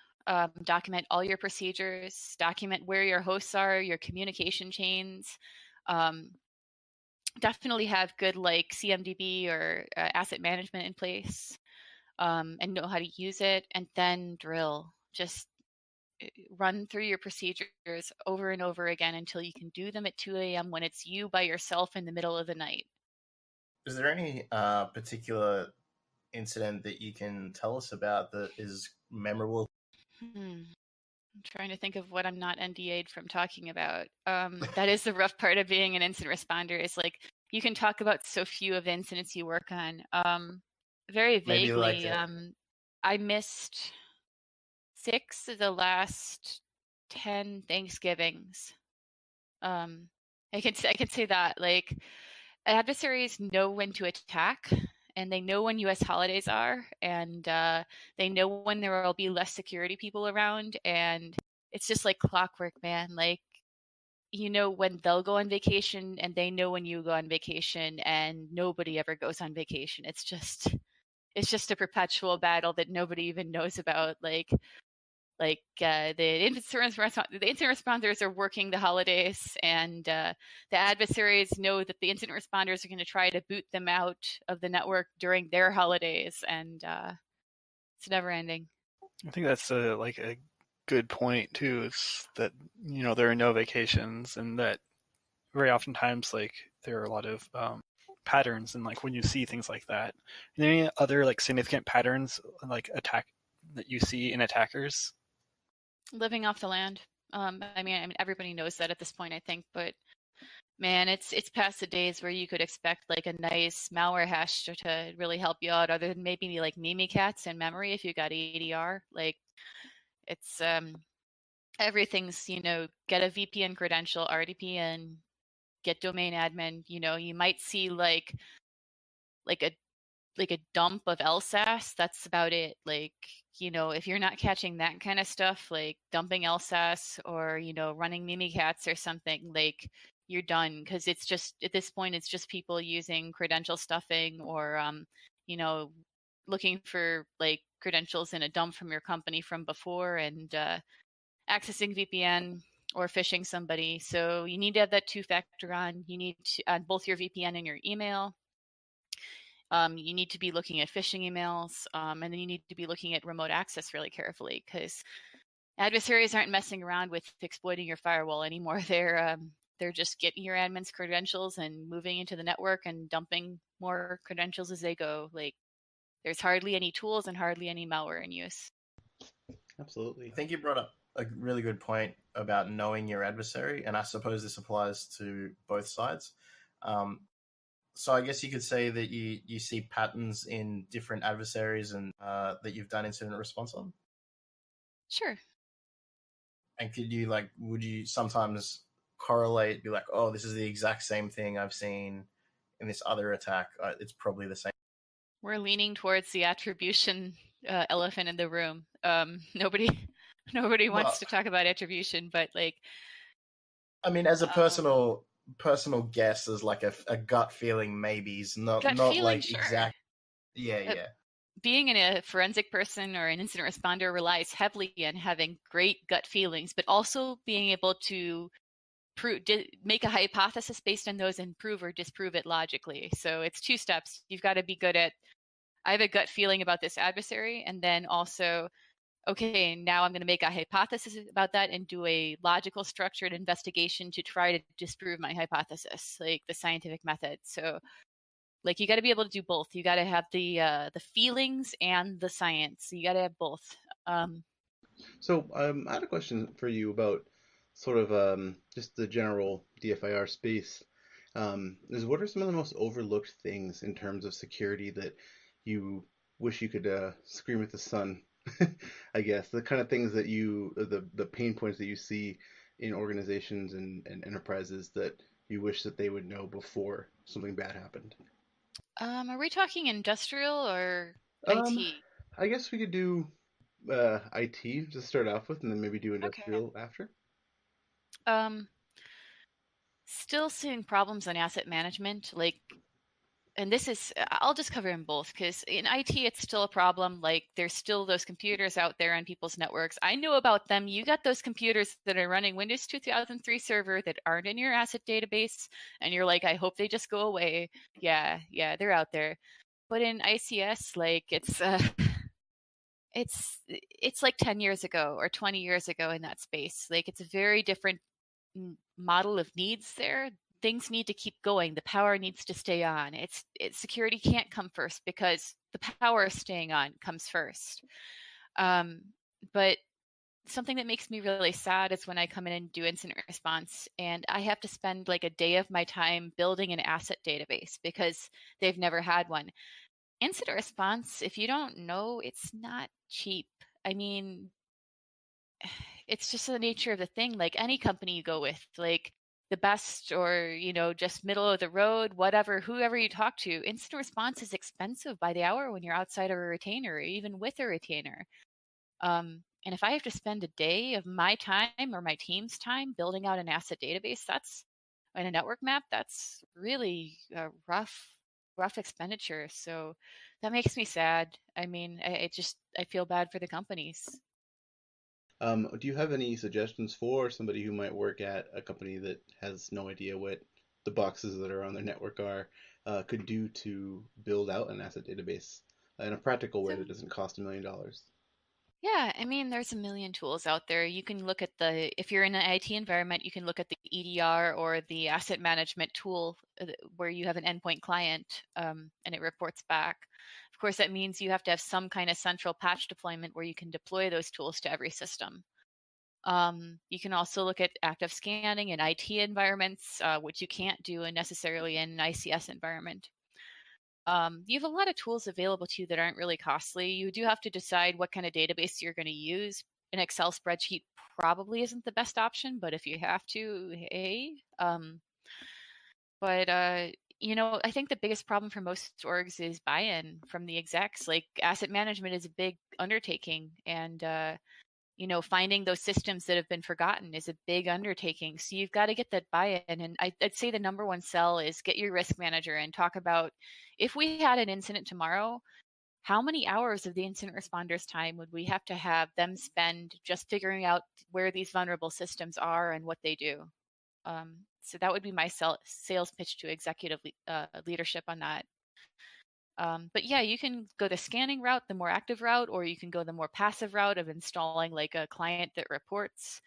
Document all your procedures. Document where your hosts are, your communication chains. Definitely have good like CMDB or asset management in place, and know how to use it. And then drill. Just run through your procedures over and over again until you can do them at 2 a.m. when it's you by yourself in the middle of the night. Is there any particular incident that you can tell us about that is memorable? I'm trying to think of what I'm not NDA'd from talking about. That is the rough part of being an incident responder, is like you can talk about so few of the incidents you work on. Very vaguely, I missed 6 of the last 10 Thanksgivings. I can say that like adversaries know when to attack, and they know when U.S. holidays are, and they know when there will be less security people around, and it's just like clockwork, man. Like you know when they'll go on vacation, and they know when you go on vacation, and nobody ever goes on vacation. It's just a perpetual battle that nobody even knows about. Like the incident responders are working the holidays, and the adversaries know that the incident responders are going to try to boot them out of the network during their holidays, and it's never ending. I think that's like a good point too. Is that there are no vacations, and that very oftentimes like there are a lot of patterns, and like when you see things like that, are there any other like significant patterns like attack that you see in attackers? Living off the land. I mean, everybody knows that at this point, I think, but man, it's past the days where you could expect like a nice malware hash to really help you out, other than maybe like Mimikatz in memory if you got ADR. Like it's everything's get a VPN credential, RDP in, get domain admin. You might see like a dump of LSAS. That's about it. Like, if you're not catching that kind of stuff, like dumping LSAS or, running Mimikatz or something, like you're done. Because it's just, at this point, it's just people using credential stuffing or, looking for like credentials in a dump from your company from before and accessing VPN or phishing somebody. So you need to have that 2-factor on. You need to add both your VPN and your email. You need to be looking at phishing emails, and then you need to be looking at remote access really carefully, because adversaries aren't messing around with exploiting your firewall anymore. They're just getting your admin's credentials and moving into the network and dumping more credentials as they go. Like there's hardly any tools and hardly any malware in use. Absolutely. I think you brought up a really good point about knowing your adversary, and I suppose this applies to both sides. So I guess you could say that you see patterns in different adversaries and that you've done incident response on? Sure. And would you sometimes correlate, be like, oh, this is the exact same thing I've seen in this other attack. It's probably the same. We're leaning towards the attribution elephant in the room. Nobody wants to talk about attribution, but like I mean, as a Um, personal guess, as like a gut feeling, maybes, not gut not feeling, like sure. exact. Yeah, Uh, yeah. Being a forensic person or an incident responder relies heavily on having great gut feelings, but also being able to make a hypothesis based on those and prove or disprove it logically. So it's two steps. You've got to be good at, I have a gut feeling about this adversary, and then also, okay, now I'm going to make a hypothesis about that and do a logical structured investigation to try to disprove my hypothesis, like the scientific method. So like you got to be able to do both. You got to have the feelings and the science. You got to have both. Um, So I had a question for you about sort of just the general DFIR space. Is what are some of the most overlooked things in terms of security that you wish you could scream at the sun? I guess the kind of things that the pain points that you see in organizations and enterprises that you wish that they would know before something bad happened. are we talking industrial or Um, IT? I guess we could do IT to start off with, and then maybe do Okay. industrial after. Um, Still seeing problems on asset management, like, and this is, I'll just cover them both because in IT it's still a problem. Like there's still those computers out there on people's networks. I know about them. You got those computers that are running Windows 2003 server that aren't in your asset database, and you're like, I hope they just go away. Yeah, they're out there. But in ICS, like it's like 10 years ago or 20 years ago in that space. Like it's a very different model of needs there. Things need to keep going. The power needs to stay on. Security can't come first because the power staying on comes first. Um, but something that makes me really sad is when I come in and do incident response and I have to spend like a day of my time building an asset database because they've never had one. Incident response, if you don't know, it's not cheap. I mean, it's just the nature of the thing. Like any company you go with, like the best or, just middle of the road, whatever, whoever you talk to, instant response is expensive by the hour when you're outside of a retainer, or even with a retainer. And if I have to spend a day of my time or my team's time building out an asset database, that's and a network map, that's really a rough expenditure. So that makes me sad. I mean, I feel bad for the companies. Do you have any suggestions for somebody who might work at a company that has no idea what the boxes that are on their network are, could do to build out an asset database in a practical way So that doesn't cost $1 million? yeah, I mean, there's a million tools out there. You can look at if you're in an IT environment, you can look at the EDR or the asset management tool where you have an endpoint client and it reports back. Of course, that means you have to have some kind of central patch deployment where you can deploy those tools to every system. You can also look at active scanning in IT environments, which you can't do necessarily in an ICS environment. You have a lot of tools available to you that aren't really costly. You do have to decide what kind of database you're going to use. An Excel spreadsheet probably isn't the best option, but if you have to, hey. But I think the biggest problem for most orgs is buy-in from the execs. Like asset management is a big undertaking, and finding those systems that have been forgotten is a big undertaking. So you've got to get that buy-in. And I'd say the number one sell is get your risk manager and talk about, if we had an incident tomorrow, how many hours of the incident responders' time would we have to have them spend just figuring out where these vulnerable systems are and what they do? So that would be my sales pitch to executive leadership on that. But yeah, you can go the scanning route, the more active route, or you can go the more passive route of installing like a client that reports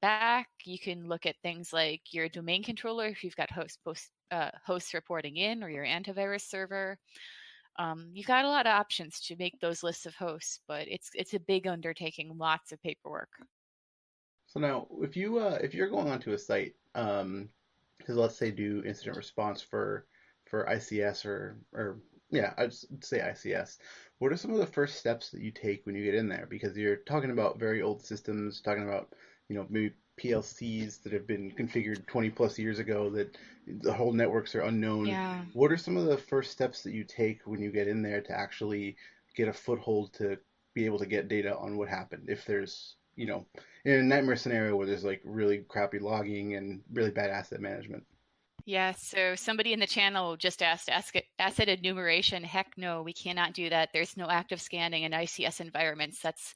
back. You can look at things like your domain controller if you've got hosts reporting in, or your antivirus server. You've got a lot of options to make those lists of hosts, but it's a big undertaking, lots of paperwork. So now, if you're going onto a site, because let's say do incident response for ICS or yeah, I'd say ICS. What are some of the first steps that you take when you get in there? Because you're talking about very old systems, talking about maybe PLCs that have been configured 20 plus years ago that the whole networks are unknown. Yeah. What are some of the first steps that you take when you get in there to actually get a foothold to be able to get data on what happened, if there's in a nightmare scenario where there's like really crappy logging and really bad asset management. Yeah, so somebody in the channel just asked asset enumeration. Heck no, we cannot do that. There's no active scanning in ICS environments. That's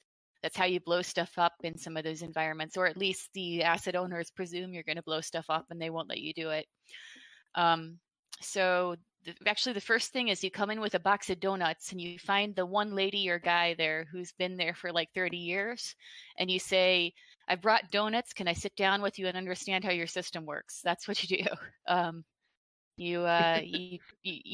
how you blow stuff up in some of those environments, or at least the asset owners presume you're going to blow stuff up and they won't let you do it. So actually the first thing is you come in with a box of donuts and you find the one lady or guy there who's been there for like 30 years and you say, I brought donuts. Can I sit down with you and understand how your system works? That's what you do. You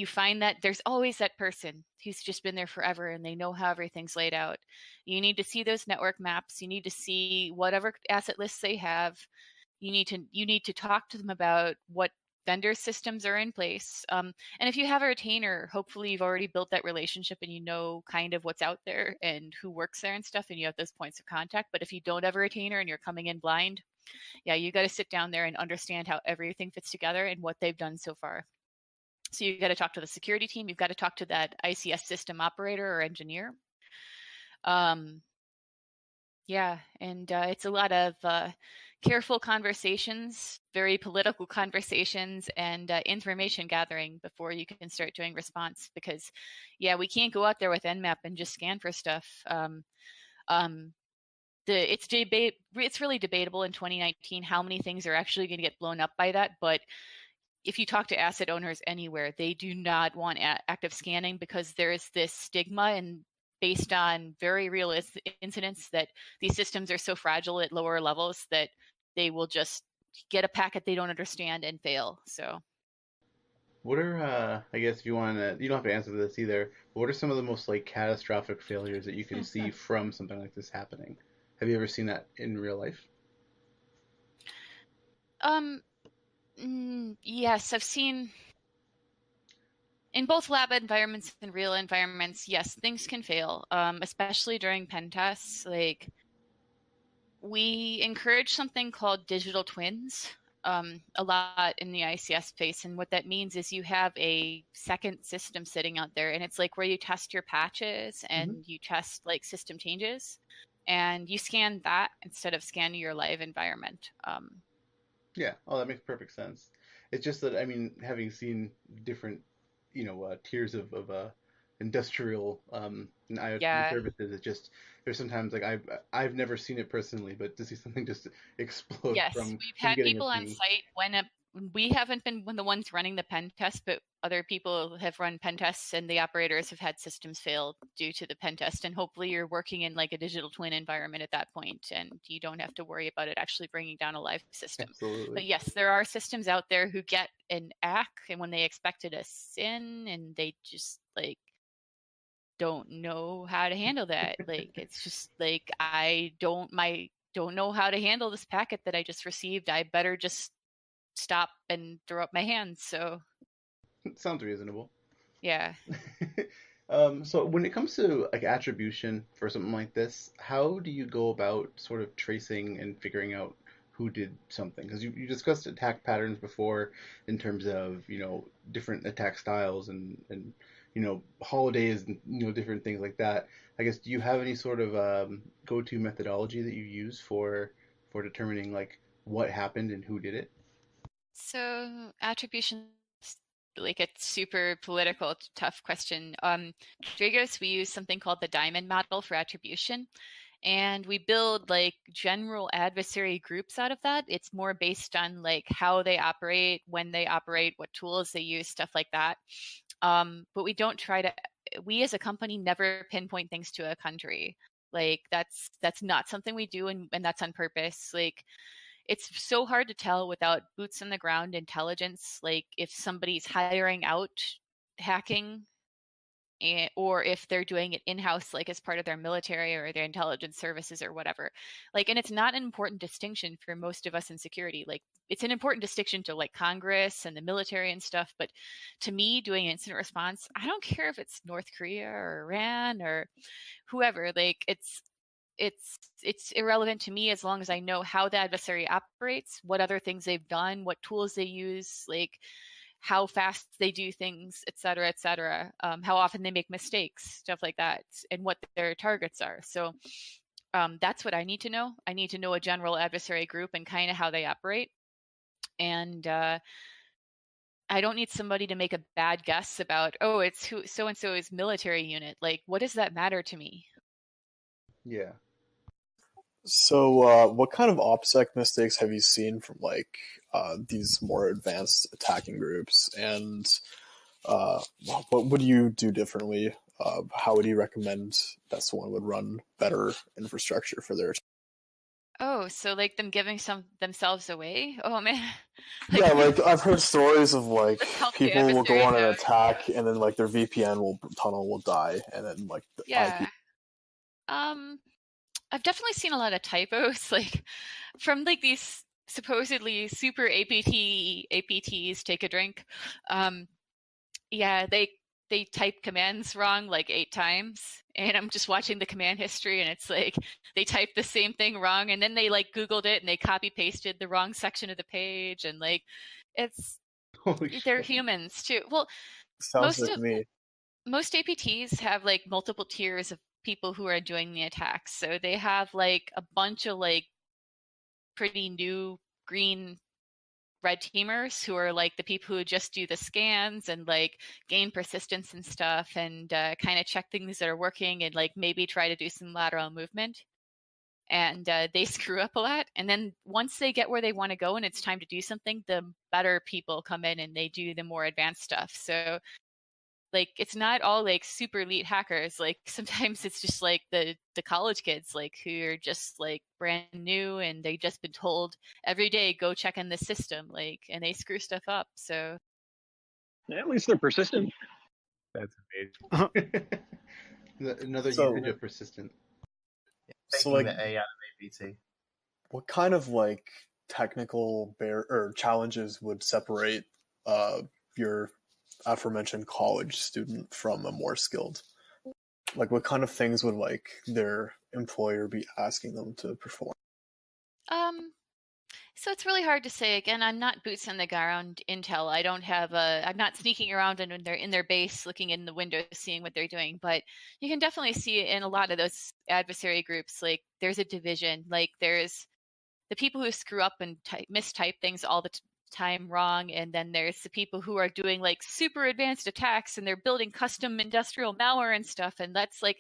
find that there's always that person who's just been there forever and they know how everything's laid out. You need to see those network maps. You need to see whatever asset lists they have. You need to talk to them about what vendor systems are in place. And if you have a retainer, hopefully you've already built that relationship and you know kind of what's out there and who works there and stuff, and you have those points of contact. But if you don't have a retainer and you're coming in blind, yeah, you got to sit down there and understand how everything fits together and what they've done so far. So you got to talk to the security team. You've got to talk to that ICS system operator or engineer. Yeah, and it's a lot of careful conversations, very political conversations, and information gathering before you can start doing response. Because, yeah, we can't go out there with Nmap and just scan for stuff. It's really debatable in 2019 how many things are actually going to get blown up by that. But if you talk to asset owners anywhere, they do not want active scanning because there is this stigma and based on very real incidents that these systems are so fragile at lower levels that they will just get a packet they don't understand and fail. So what are I guess if you want to, you don't have to answer this either, but what are some of the most like catastrophic failures that you can see from something like this happening? Have you ever seen that in real life? Yes, I've seen in both lab environments and real environments, yes, things can fail, especially during pen tests. Like, we encourage something called digital twins a lot in the ICS space. And what that means is you have a second system sitting out there, and it's like where you test your patches and you test like system changes, and you scan that instead of scanning your live environment. Yeah, oh, that makes perfect sense. It's just that, I mean, having seen different, tiers of industrial and IoT Yeah. services, it just there's sometimes like I've never seen it personally, but to see something just explode Yes, from we've had getting people a on ping. site when we haven't been the ones running the pen test, but other people have run pen tests and the operators have had systems fail due to the pen test. And hopefully you're working in like a digital twin environment at that point and you don't have to worry about it actually bringing down a live system. Absolutely. But yes, there are systems out there who get an ACK and when they expected a SYN and they just like don't know how to handle that. Like it's just like I don't know how to handle this packet that I just received. I better just stop and throw up my hands. So Sounds reasonable. yeah. So when it comes to like attribution for something like this, how do you go about sort of tracing and figuring out who did something? Because you discussed attack patterns before in terms of, different attack styles and holidays and, different things like that. I guess, do you have any sort of go-to methodology that you use for determining like what happened and who did it? So attribution, like a super political, tough question. Dragos, we use something called the diamond model for attribution. And we build like general adversary groups out of that. It's more based on like how they operate, when they operate, what tools they use, stuff like that. But we don't try to, we as a company never pinpoint things to a country. Like that's not something we do, and that's on purpose. Like it's so hard to tell without boots on the ground intelligence, like if somebody's hiring out hacking or if they're doing it in-house, like as part of their military or their intelligence services or whatever. Like, and it's not an important distinction for most of us in security. Like, it's an important distinction to like Congress and the military and stuff. But to me, doing incident response, I don't care if it's North Korea or Iran or whoever. Like, it's irrelevant to me as long as I know how the adversary operates, what other things they've done, what tools they use, like how fast they do things, et cetera, how often they make mistakes, stuff like that, and what their targets are. So That's what I need to know. I need to know a general adversary group and kind of how they operate. And I don't need somebody to make a bad guess about, oh, it's who so and so's military unit. Like, what does that matter to me? Yeah. So, what kind of OPSEC mistakes have you seen from like these more advanced attacking groups, and what would you do differently? How would you recommend that someone would run better infrastructure for their? Oh, so like them giving themselves away? Oh man. Yeah, like I've heard stories of like help the people will go adversaries on an out. attack and then like their VPN tunnel will die, and then like the Yeah. IP. I've definitely seen a lot of typos, like from like these supposedly super APTs take a drink. Yeah, they type commands wrong like 8 times, and I'm just watching the command history, and it's like they typed the same thing wrong, and then they like Googled it and they copy pasted the wrong section of the page, and like it's they're humans too. Well, Sounds like me. most APTs have like multiple tiers of people who are doing the attacks. So they have like a bunch of like pretty new green red teamers who are like the people who just do the scans and like gain persistence and stuff, and kind of check things that are working and like maybe try to do some lateral movement. And they screw up a lot. And then once they get where they want to go and it's time to do something, the better people come in and they do the more advanced stuff. So like it's not all like super elite hackers. Like sometimes it's just like the college kids like who are just like brand new and they just been told every day go check in the system, like, and they screw stuff up. So Yeah, at least they're persistent. That's amazing. Another So- usage of persistent. So Taking like, the A out of APT. what kind of like technical challenges would separate your aforementioned college student from a more skilled? Like, what kind of things would like their employer be asking them to perform? So it's really hard to say. Again, I'm not boots on the ground intel. I don't have I'm not sneaking around and they're in their base looking in the windows seeing what they're doing. But you can definitely see in a lot of those adversary groups, like there's a division. Like there's the people who screw up and mistype things all the time wrong, and then there's the people who are doing like super advanced attacks and they're building custom industrial malware and stuff, and that's like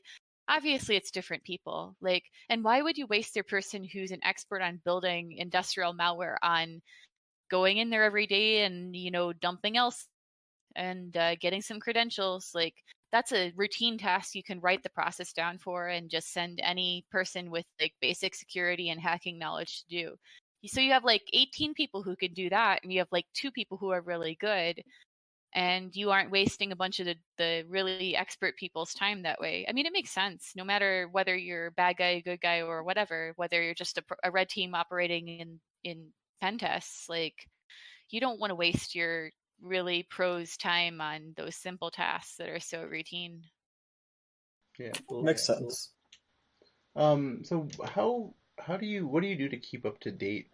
obviously it's different people. Like, and why would you waste your person who's an expert on building industrial malware on going in there every day and dumping else and getting some credentials? Like that's a routine task you can write the process down for and just send any person with like basic security and hacking knowledge to do. So you have like 18 people who could do that, and you have like 2 people who are really good, and you aren't wasting a bunch of the really expert people's time that way. I mean, it makes sense no matter whether you're a bad guy, good guy, or whatever, whether you're just a red team operating in pen tests. Like you don't want to waste your really pros time on those simple tasks that are so routine. Yeah, Makes sense. So what do you do to keep up to date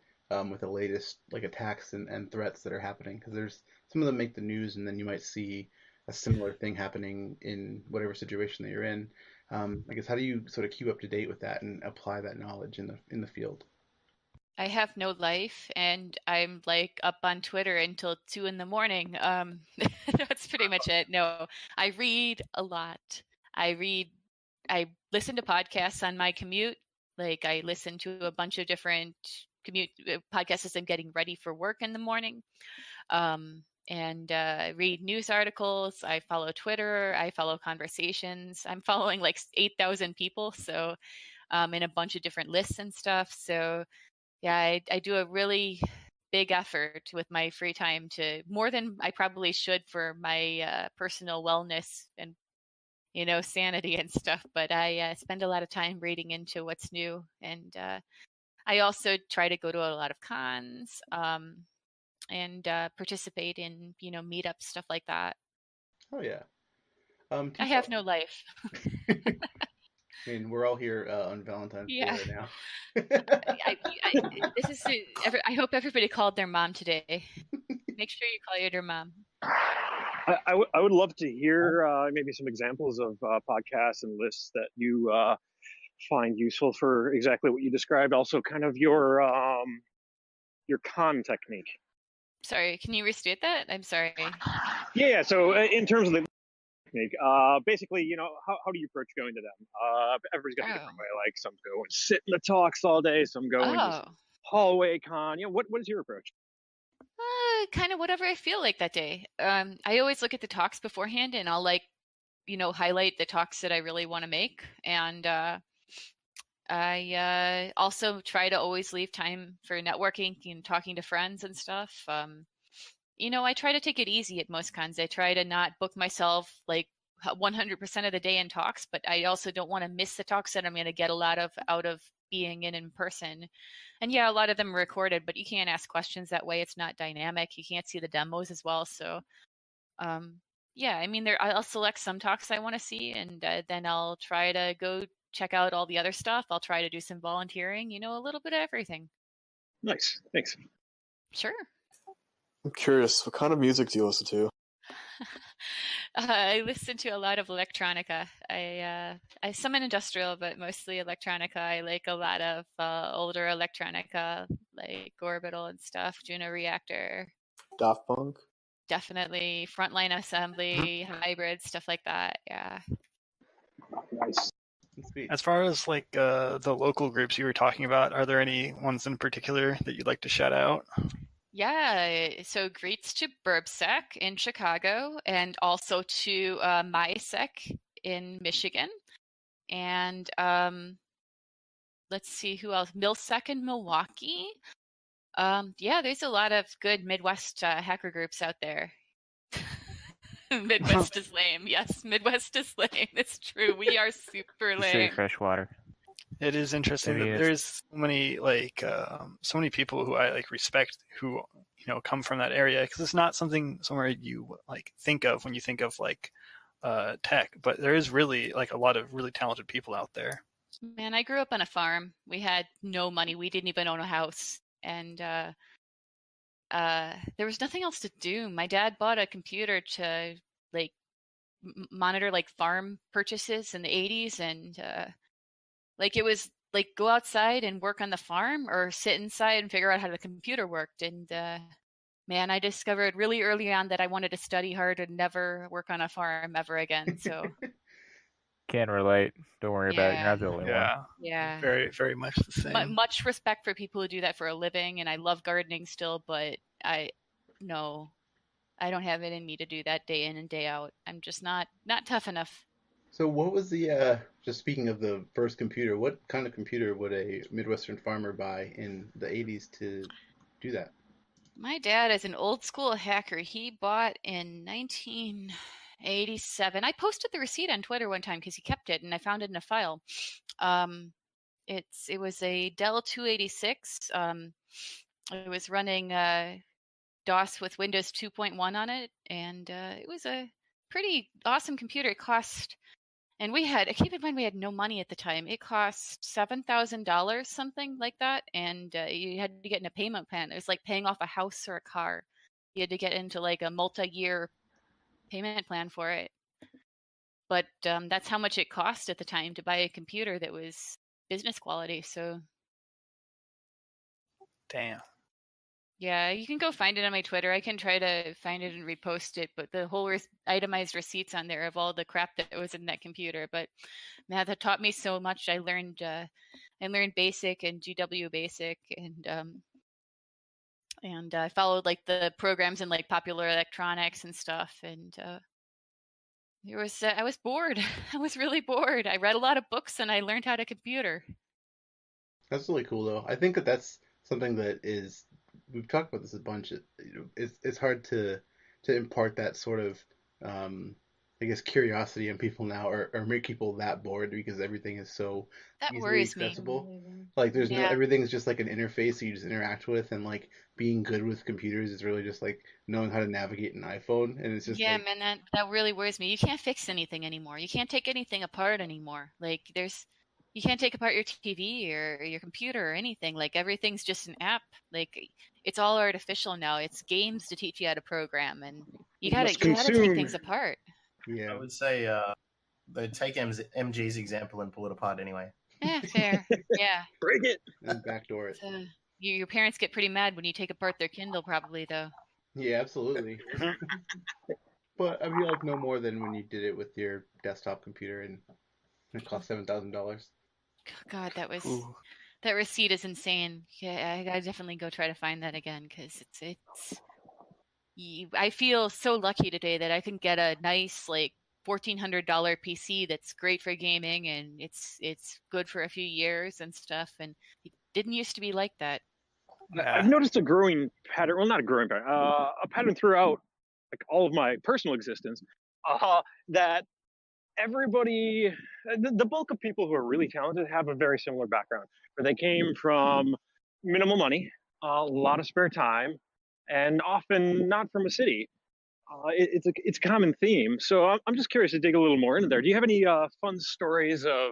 with the latest like attacks and threats that are happening? Because there's some of them make the news, and then you might see a similar thing happening in whatever situation that you're in. I guess how do you sort of keep up to date with that and apply that knowledge in the field? I have no life, and I'm like up on Twitter until 2 a.m. That's pretty much it. No, I read a lot. I listen to podcasts on my commute. Like I listen to a bunch of different commute podcasts as I'm getting ready for work in the morning. And read news articles. I follow Twitter. I follow conversations. I'm following like 8,000 people, so in a bunch of different lists and stuff. So yeah, I do a really big effort with my free time, to more than I probably should for my personal wellness and sanity and stuff. But I spend a lot of time reading into what's new, and I also try to go to a lot of cons and participate in meetups, stuff like that. Oh yeah. I have no life. I mean, we're all here on Valentine's Day Yeah. right now. I hope everybody called their mom today. Make sure you call your mom. I would love to hear maybe some examples of podcasts and lists that you find useful for exactly what you described. Also, kind of your con technique. Sorry, can you restate that? I'm sorry. Yeah. So in terms of the technique, basically, how do you approach going to them? Everybody's got a different way. Like some go and sit in the talks all day. Some go and just hallway con. What is your approach? Kind of whatever I feel like that day. I always look at the talks beforehand, and I'll highlight the talks that I really want to make, and I also try to always leave time for networking and talking to friends and stuff. I try to take it easy at most cons. I try to not book myself 100% of the day in talks, but I also don't want to miss the talks that I'm going to get a lot of out of being in person. And yeah, a lot of them are recorded, but you can't ask questions that way. It's not dynamic. You can't see the demos as well. So, yeah, I mean, I'll select some talks I want to see, and then I'll try to go check out all the other stuff. I'll try to do some volunteering, a little bit of everything. Nice. Thanks. Sure. I'm curious, what kind of music do you listen to? I listen to a lot of electronica. I some industrial, but mostly electronica. I like a lot of older electronica, like Orbital and stuff, Juno Reactor. Daft Punk? Definitely. Frontline Assembly, Hybrid, stuff like that. Yeah. Nice. As far as the local groups you were talking about, are there any ones in particular that you'd like to shout out? Yeah, so greets to BurbSec in Chicago, and also to MySec in Michigan, and let's see who else. MilSec in Milwaukee. Yeah, there's a lot of good Midwest hacker groups out there. Midwest is lame. Yes, Midwest is lame. It's true. We are super lame. Freshwater. It is interesting that there's so many people who I respect who come from that area, because it's not something somewhere you think of when you think of tech, but there is really a lot of really talented people out there. Man, I grew up on a farm. We had no money. We didn't even own a house, and there was nothing else to do. My dad bought a computer to monitor farm purchases in the 80s, and it was go outside and work on the farm or sit inside and figure out how the computer worked. And man, I discovered really early on that I wanted to study hard and never work on a farm ever again. So can relate. Don't worry about it. You're not the only one. Yeah. Very, very much the same. Much respect for people who do that for a living, and I love gardening still, but I don't have it in me to do that day in and day out. I'm just not tough enough. So what was the, just speaking of the first computer, what kind of computer would a Midwestern farmer buy in the 80s to do that? My dad is an old school hacker. He bought in 1987. I posted the receipt on Twitter one time because he kept it, and I found it in a file. It was a Dell 286. It was running DOS with Windows 2.1 on it, and it was a pretty awesome computer. It cost... And keep in mind, we had no money at the time. It cost $7,000, something like that. And you had to get in a payment plan. It was like paying off a house or a car. You had to get into a multi-year payment plan for it. But that's how much it cost at the time to buy a computer that was business quality. So, damn. Yeah, you can go find it on my Twitter. I can try to find it and repost it, but the whole itemized receipts on there of all the crap that was in that computer. But man, that taught me so much. I learned BASIC and GW Basic, and I followed the programs in Popular Electronics and stuff. And I was bored. I was really bored. I read a lot of books and I learned how to computer. That's really cool, though. I think that's something that is. We've talked about this a bunch. It's hard to impart that sort of I guess curiosity in people now, or make people that bored because everything is so easily accessible. There's no, everything's just an interface that you just interact with, and being good with computers is really just knowing how to navigate an iPhone, and it's just man, that really worries me. You can't fix anything anymore. You can't take anything apart anymore. You can't take apart your TV or your computer or anything. Everything's just an app. It's all artificial now. It's games to teach you how to program, and you gotta take things apart. Yeah, I would say they take MG's example and pull it apart anyway. Fair. Yeah. Break it. And backdoor it. Your parents get pretty mad when you take apart their Kindle, probably, though. Yeah, absolutely. But I mean, like no more than when you did it with your desktop computer and it cost $7,000. God, that receipt is insane. Yeah, I gotta definitely go try to find that again because it's. I feel so lucky today that I can get a nice like $1,400 PC that's great for gaming and it's good for a few years and stuff. And it didn't used to be like that. I've noticed a growing pattern. Well, not a growing pattern. A pattern throughout like all of my personal existence. That everybody, the bulk of people who are really talented have a very similar background, where they came from minimal money, a lot of spare time, and often not from a city. It's a common theme. So I'm just curious to dig a little more into there. Do you have any fun stories of,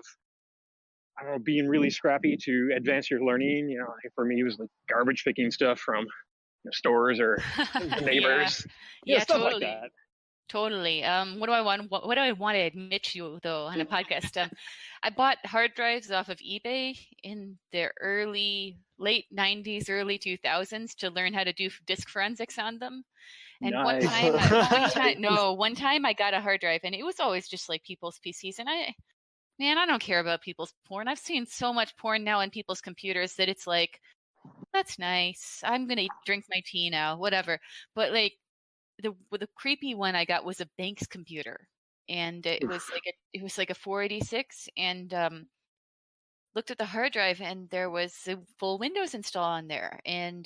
I don't know, being really scrappy to advance your learning? You know, like for me, it was like garbage picking stuff from stores or the neighbors. Yeah, stuff totally. like that. Totally. What do I want to admit to you though on a podcast? I bought hard drives off of eBay in the late 90s, early 2000s to learn how to do disk forensics on them. And Nice. one time I got a hard drive and it was always just like people's PCs. And I don't care about people's porn. I've seen so much porn now on people's computers that it's like, that's nice. I'm going to drink my tea now, whatever. But like the creepy one I got was a Banks computer. And it was like a 486 and looked at the hard drive and there was a full Windows install on there. And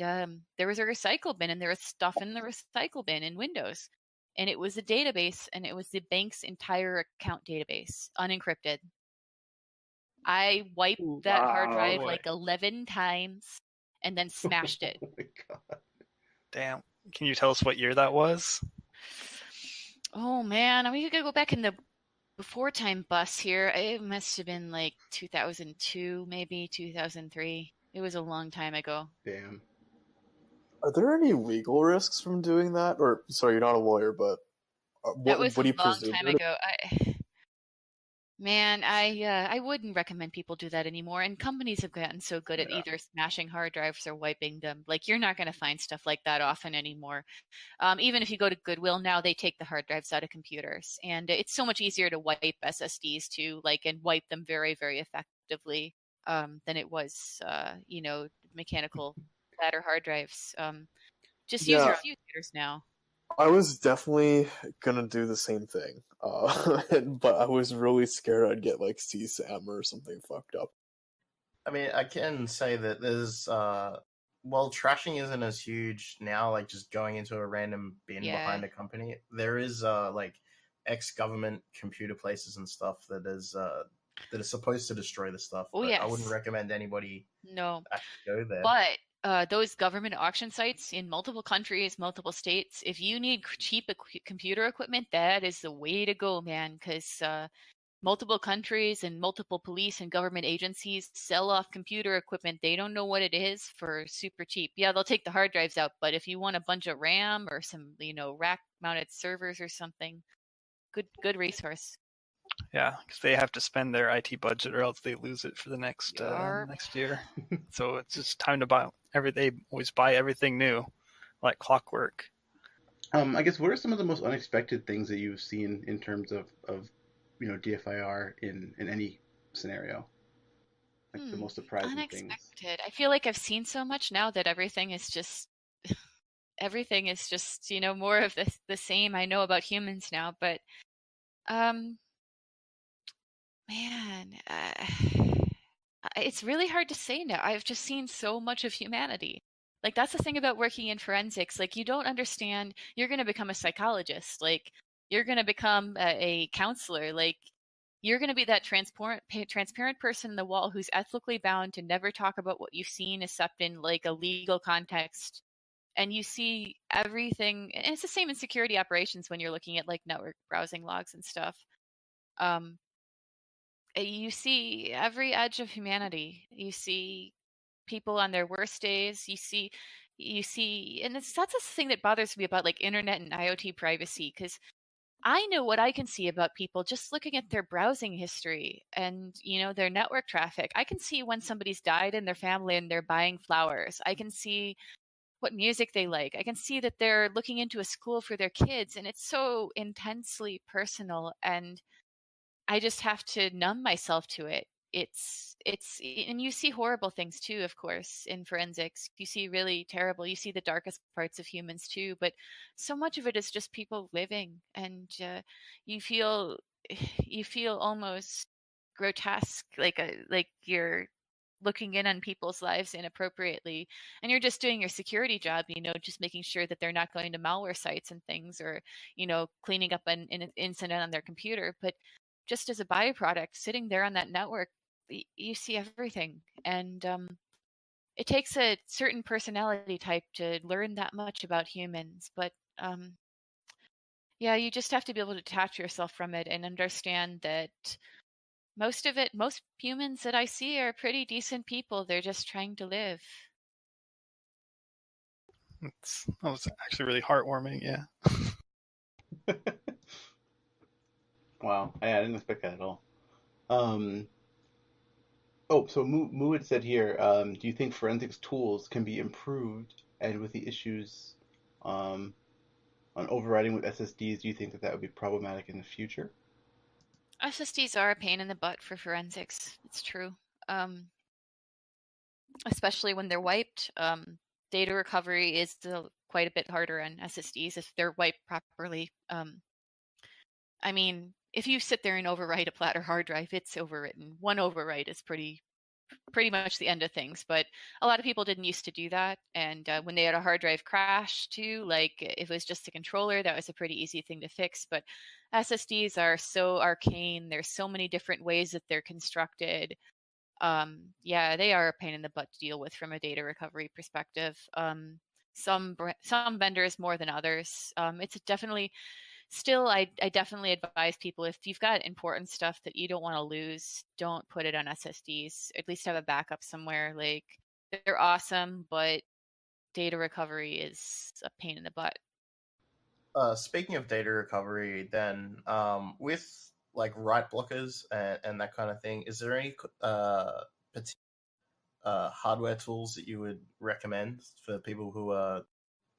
there was a recycle bin and there was stuff in the recycle bin in Windows. And it was a database and it was the bank's entire account database, unencrypted. I wiped that hard drive like 11 times and then smashed it. Oh my God. Damn. Can you tell us what year that was? Oh man, we could go back in the before time bus here. It must have been like 2002, maybe 2003. It was a long time ago. Damn. Are there any legal risks from doing that? Or sorry, you're not a lawyer, but That was what do you a long presume? time ago. I wouldn't recommend people do that anymore. And companies have gotten so good at either smashing hard drives or wiping them. Like you're not going to find stuff like that often anymore. Even if you go to Goodwill now, they take the hard drives out of computers, and it's so much easier to wipe SSDs too, and wipe them very, very effectively than it was, mechanical ladder hard drives. Just use your fuses now. I was definitely gonna do the same thing, but I was really scared I'd get like CSAM or something fucked up. I mean, I can say that there's, well, trashing isn't as huge now, like just going into a random bin behind a company. There is, like, ex-government computer places and stuff that is supposed to destroy the stuff. Oh, but yes. I wouldn't recommend anybody actually go there. But those government auction sites in multiple countries, multiple states, if you need cheap computer equipment, that is the way to go, man, because multiple countries and multiple police and government agencies sell off computer equipment. They don't know what it is for super cheap. Yeah, they'll take the hard drives out, but if you want a bunch of RAM or some, rack-mounted servers or something, good resource. Yeah, because they have to spend their IT budget, or else they lose it for the next year. So it's just time to buy They always buy everything new, like clockwork. I guess what are some of the most unexpected things that you've seen in terms of DFIR in any scenario? Like the most surprising unexpected things. I feel like I've seen so much now that everything is just more of the same I know about humans now. But it's really hard to say now. I've just seen so much of humanity. Like, that's the thing about working in forensics. Like, you don't understand. You're going to become a psychologist. Like, you're going to become a counselor. Like, you're going to be that transparent person in the wall who's ethically bound to never talk about what you've seen except in, like, a legal context. And you see everything. And it's the same in security operations when you're looking at, like, network browsing logs and stuff. You see every edge of humanity. You see people on their worst days. You see, and that's the thing that bothers me about like internet and IoT privacy, because I know what I can see about people just looking at their browsing history and, their network traffic. I can see when somebody's died in their family and they're buying flowers. I can see what music they like. I can see that they're looking into a school for their kids, and it's so intensely personal, and I just have to numb myself to it. And you see horrible things too, of course, in forensics. You see really terrible, you see the darkest parts of humans too, but so much of it is just people living, and you feel almost grotesque, like you're looking in on people's lives inappropriately, and you're just doing your security job, just making sure that they're not going to malware sites and things, or cleaning up an incident on their computer. But just as a byproduct, sitting there on that network, you see everything, and it takes a certain personality type to learn that much about humans. But yeah, you just have to be able to detach yourself from it and understand that most humans that I see are pretty decent people. They're just trying to live. That was actually really heartwarming. Yeah. Wow, I didn't expect that at all. So Moo had said here, do you think forensics tools can be improved, and with the issues on overriding with SSDs, do you think that would be problematic in the future? SSDs are a pain in the butt for forensics. It's true. Especially when they're wiped. Data recovery is still quite a bit harder on SSDs if they're wiped properly. I mean, if you sit there and overwrite a platter hard drive, it's overwritten. One overwrite is pretty much the end of things, but a lot of people didn't used to do that, and when they had a hard drive crash too, like if it was just a controller, that was a pretty easy thing to fix. But SSDs are so arcane. There's so many different ways that they're constructed. Yeah, they are a pain in the butt to deal with from a data recovery perspective. Some vendors more than others. It's definitely still, I definitely advise people, if you've got important stuff that you don't want to lose, don't put it on SSDs. At least have a backup somewhere. Like, they're awesome, but data recovery is a pain in the butt. Speaking of data recovery, then with like write blockers and that kind of thing, is there any particular hardware tools that you would recommend for people who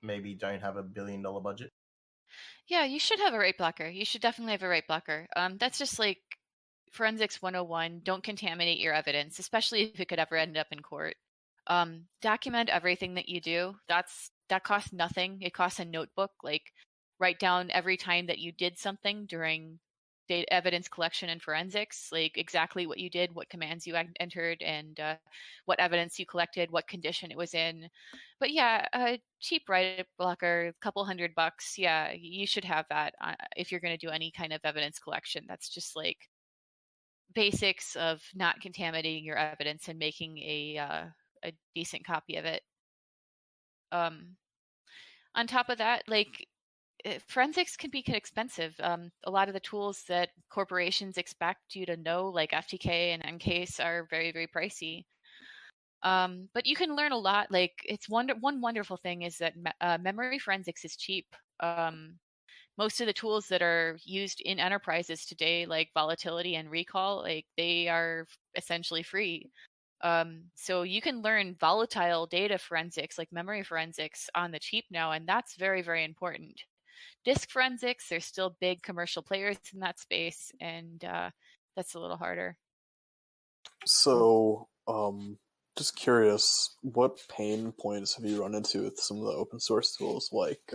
maybe don't have $1 billion budget? Yeah, you should have a write blocker. You should definitely have a write blocker. That's just like Forensics 101. Don't contaminate your evidence, especially if it could ever end up in court. Document everything that you do. That costs nothing. It costs a notebook. Like, write down every time that you did something during data evidence collection and forensics, like exactly what you did, what commands you entered, and what evidence you collected, what condition it was in. But yeah, a cheap write blocker, a couple $100. Yeah, you should have that if you're going to do any kind of evidence collection. That's just like basics of not contaminating your evidence and making a decent copy of it. On top of that, like, forensics can be expensive. A lot of the tools that corporations expect you to know, like FTK and NCASE, are very, very pricey. But you can learn a lot. Like, it's one wonderful thing is that memory forensics is cheap. Most of the tools that are used in enterprises today, like volatility and recall, like, they are essentially free. So you can learn volatile data forensics, like memory forensics, on the cheap now, and that's very, very important. Disk forensics, there's still big commercial players in that space, and that's a little harder. So, just curious, what pain points have you run into with some of the open source tools like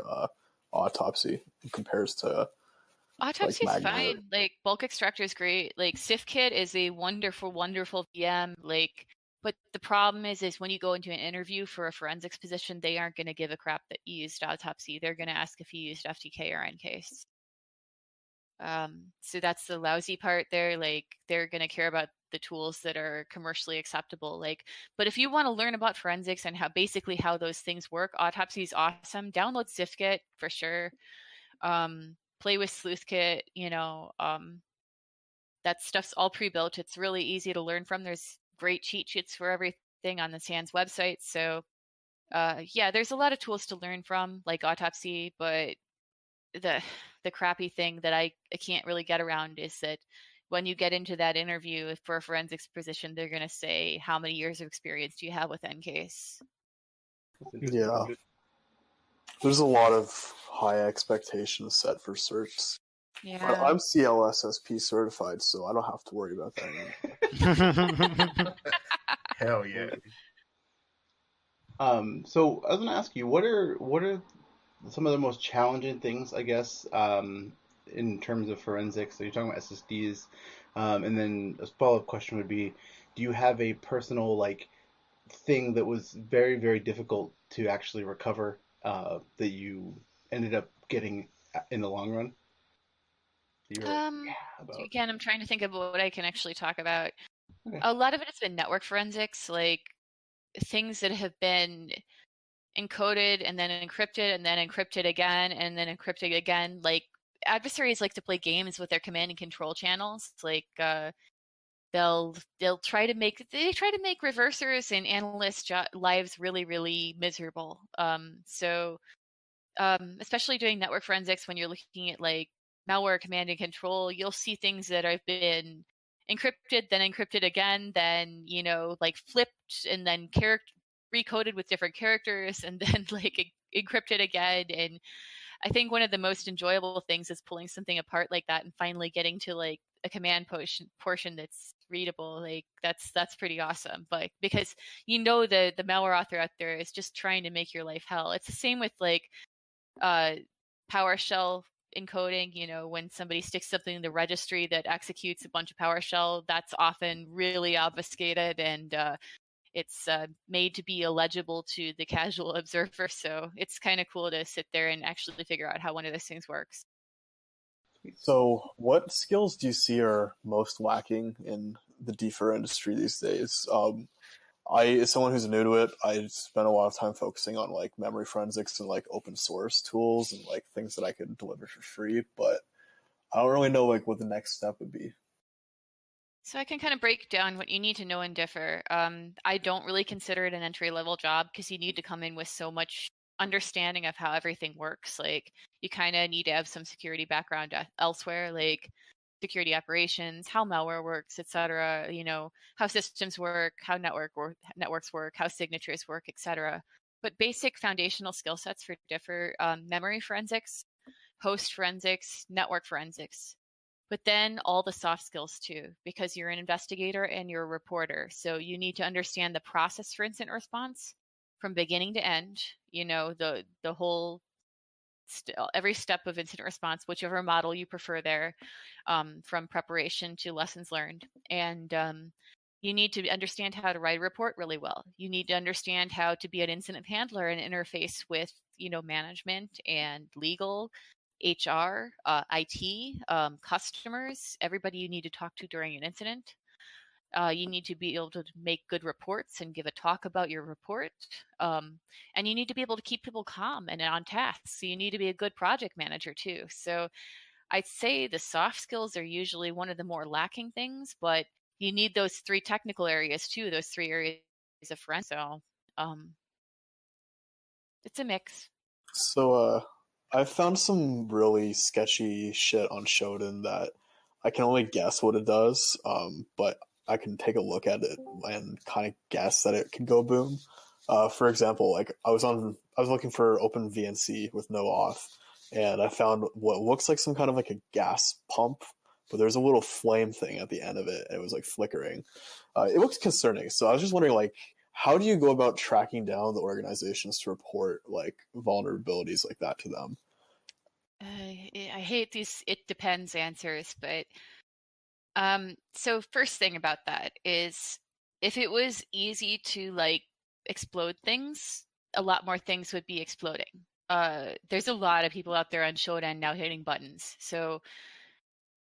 Autopsy compares to Autopsy is like fine. Like, bulk extractor is great. Like, SIFKit is a wonderful, wonderful VM. Like, but the problem is when you go into an interview for a forensics position, they aren't going to give a crap that you used Autopsy. They're going to ask if you used FTK or NCASE. So that's the lousy part there. Like, they're going to care about the tools that are commercially acceptable. Like, but if you want to learn about forensics and how those things work, Autopsy is awesome. Download SIFKit for sure. Play with SleuthKit. That stuff's all pre-built. It's really easy to learn from. There's great cheat sheets for everything on the SANS website. So yeah, there's a lot of tools to learn from, like Autopsy, but the crappy thing that I can't really get around is that when you get into that interview for a forensics position, they're going to say, how many years of experience do you have with NCASE? Yeah. There's a lot of high expectations set for certs. Yeah. But I'm CLSSP certified, so I don't have to worry about that. Hell yeah. So I was gonna ask you, what are some of the most challenging things, I guess, in terms of forensics? So you're talking about SSDs, and then a follow-up question would be, do you have a personal like thing that was very, very difficult to actually recover that you ended up getting in the long run? Again, I'm trying to think of what I can actually talk about. Okay. A lot of it has been network forensics, like things that have been encoded and then encrypted and then encrypted again and then encrypted again. Like adversaries like to play games with their command and control channels. Like they'll try to make reversers and analysts' lives really, really miserable. Especially doing network forensics, when you're looking at like malware command and control, you'll see things that have been encrypted, then encrypted again, then like flipped and then recoded with different characters, and then like encrypted again. And I think one of the most enjoyable things is pulling something apart like that and finally getting to like a command portion that's readable. Like that's pretty awesome. But because the malware author out there is just trying to make your life hell. It's the same with like PowerShell encoding. When somebody sticks something in the registry that executes a bunch of PowerShell, that's often really obfuscated and it's made to be illegible to the casual observer. So it's kind of cool to sit there and actually figure out how one of those things works. So what skills do you see are most lacking in the DFIR industry these days? As someone who's new to it, I spent a lot of time focusing on like memory forensics and like open source tools and like things that I could deliver for free, but I don't really know like what the next step would be. So I can kind of break down what you need to know in DFIR. I don't really consider it an entry-level job because you need to come in with so much understanding of how everything works. Like you kind of need to have some security background elsewhere, like security operations, how malware works, etc. How systems work, how networks work, how signatures work, etc. But basic foundational skill sets for DFIR: memory forensics, host forensics, network forensics. But then all the soft skills too, because you're an investigator and you're a reporter. So you need to understand the process for incident response from beginning to end. The whole every step of incident response, whichever model you prefer there, from preparation to lessons learned. And you need to understand how to write a report really well. You need to understand how to be an incident handler and interface with management and legal, HR, IT, customers, everybody you need to talk to during an incident. You need to be able to make good reports and give a talk about your report. And you need to be able to keep people calm and on task. So you need to be a good project manager too. So I'd say the soft skills are usually one of the more lacking things, but you need those three technical areas too, those three areas of forensics. So it's a mix. So I found some really sketchy shit on Shodan that I can only guess what it does, but I can take a look at it and kind of guess that it could go boom. For example, like I was looking for OpenVNC with no auth, and I found what looks like some kind of like a gas pump, but there's a little flame thing at the end of it, and it was like flickering. It looks concerning. So I was just wondering, like, how do you go about tracking down the organizations to report like vulnerabilities like that to them? I hate these "it depends" answers, but so first thing about that is, if it was easy to like explode things, a lot more things would be exploding. There's a lot of people out there on Shodan now hitting buttons, so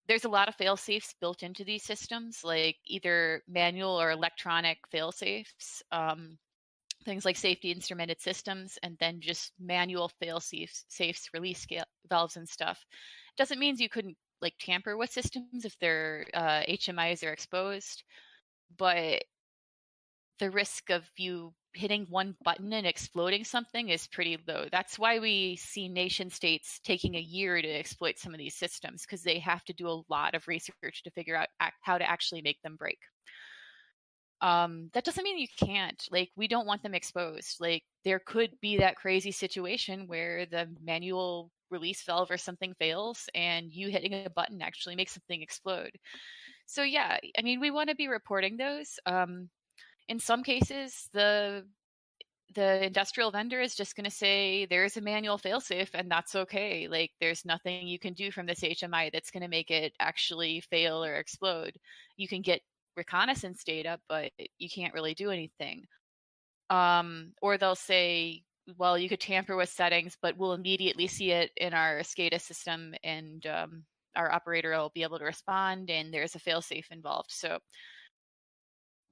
there's a lot of fail-safes built into these systems, like either manual or electronic fail-safes, things like safety instrumented systems, and then just manual fail-safes, release valves and stuff. Doesn't mean you couldn't like tamper with systems if their HMIs are exposed, but the risk of you hitting one button and exploding something is pretty low. That's why we see nation states taking a year to exploit some of these systems, because they have to do a lot of research to figure out how to actually make them break. That doesn't mean you can't. Like, we don't want them exposed. Like, there could be that crazy situation where the manual release valve or something fails and you hitting a button actually makes something explode. So yeah, I mean, we want to be reporting those. In some cases, the industrial vendor is just going to say there's a manual failsafe and that's okay. Like, there's nothing you can do from this HMI that's going to make it actually fail or explode. You can get reconnaissance data, but you can't really do anything. Or they'll say, well, you could tamper with settings, but we'll immediately see it in our SCADA system, and our operator will be able to respond, and there's a failsafe involved. So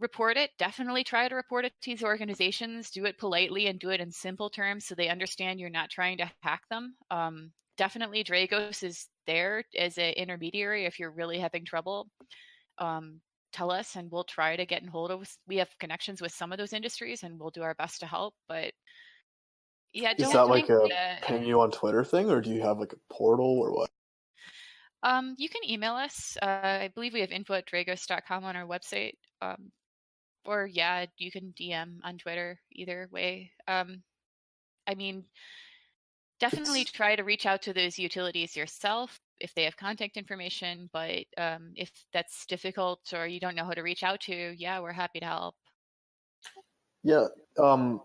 report it. Definitely try to report it to these organizations. Do it politely and do it in simple terms so they understand you're not trying to hack them. Definitely Dragos is there as an intermediary if you're really having trouble. Tell us and we'll try to get in hold of. We have connections with some of those industries and we'll do our best to help. But yeah, is that like a ping you on Twitter thing, or do you have like a portal or what? You can email us. I believe we have info@dragos.com on our website. Or yeah, you can DM on Twitter. Either way. I mean, definitely try to reach out to those utilities yourself if they have contact information. But if that's difficult or you don't know who to reach out to, yeah, we're happy to help. Yeah.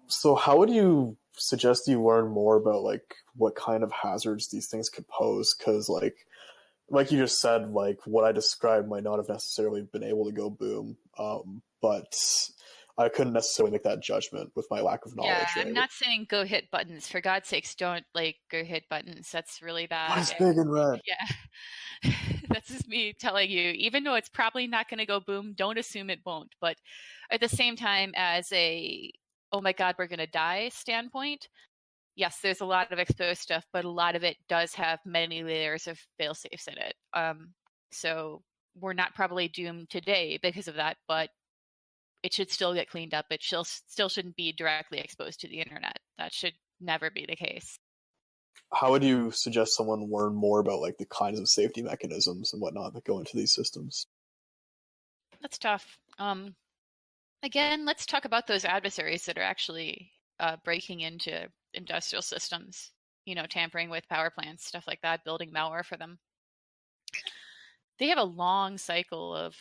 So how would you suggest you learn more about like what kind of hazards these things could pose? Because like you just said, like what I described might not have necessarily been able to go boom, but I couldn't necessarily make that judgment with my lack of knowledge. Yeah, right? I'm not saying go hit buttons. For God's sakes, don't like go hit buttons. That's really bad. What is big and red? Yeah. That's just me telling you, even though it's probably not going to go boom, don't assume it won't. But at the same time, as a, oh my God, we're going to die standpoint, yes, there's a lot of exposed stuff, but a lot of it does have many layers of fail-safes in it. So we're not probably doomed today because of that, but it should still get cleaned up. It still shouldn't be directly exposed to the internet. That should never be the case. How would you suggest someone learn more about like the kinds of safety mechanisms and whatnot that go into these systems? That's tough. Again, let's talk about those adversaries that are actually breaking into industrial systems, tampering with power plants, stuff like that, building malware for them. They have a long cycle of,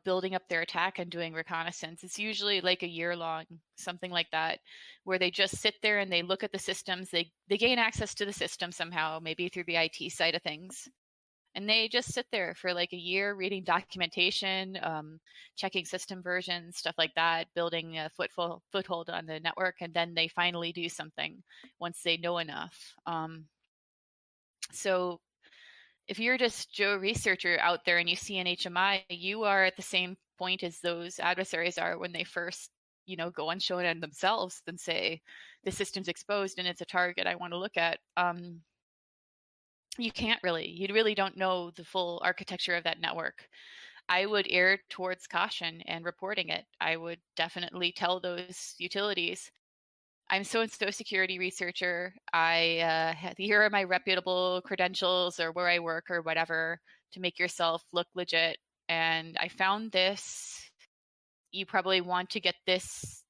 building up their attack and doing reconnaissance. It's usually like a year long, something like that, where they just sit there and they look at the systems. They gain access to the system somehow, maybe through the IT side of things. And they just sit there for like a year reading documentation, checking system versions, stuff like that, building a foothold on the network. And then they finally do something once they know enough. So if you're just Joe researcher out there and you see an HMI, you are at the same point as those adversaries are when they first, go and show it on themselves and say, the system's exposed and it's a target I want to look at. You really don't know the full architecture of that network. I would err towards caution and reporting it. I would definitely tell those utilities, I'm so-and-so security researcher. Here are my reputable credentials or where I work or whatever to make yourself look legit. And I found this. You probably want to get this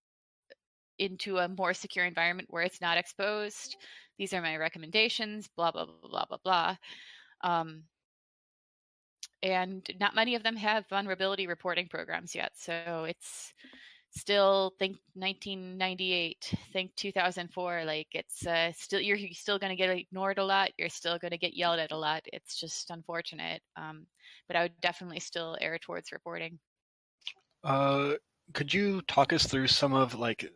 into a more secure environment where it's not exposed. These are my recommendations, blah, blah, blah, blah, blah, blah. And not many of them have vulnerability reporting programs yet. So it's still, think 1998, think 2004. Like, it's still, you're still going to get ignored a lot. You're still going to get yelled at a lot. It's just unfortunate. But I would definitely still err towards reporting. Could you talk us through some of like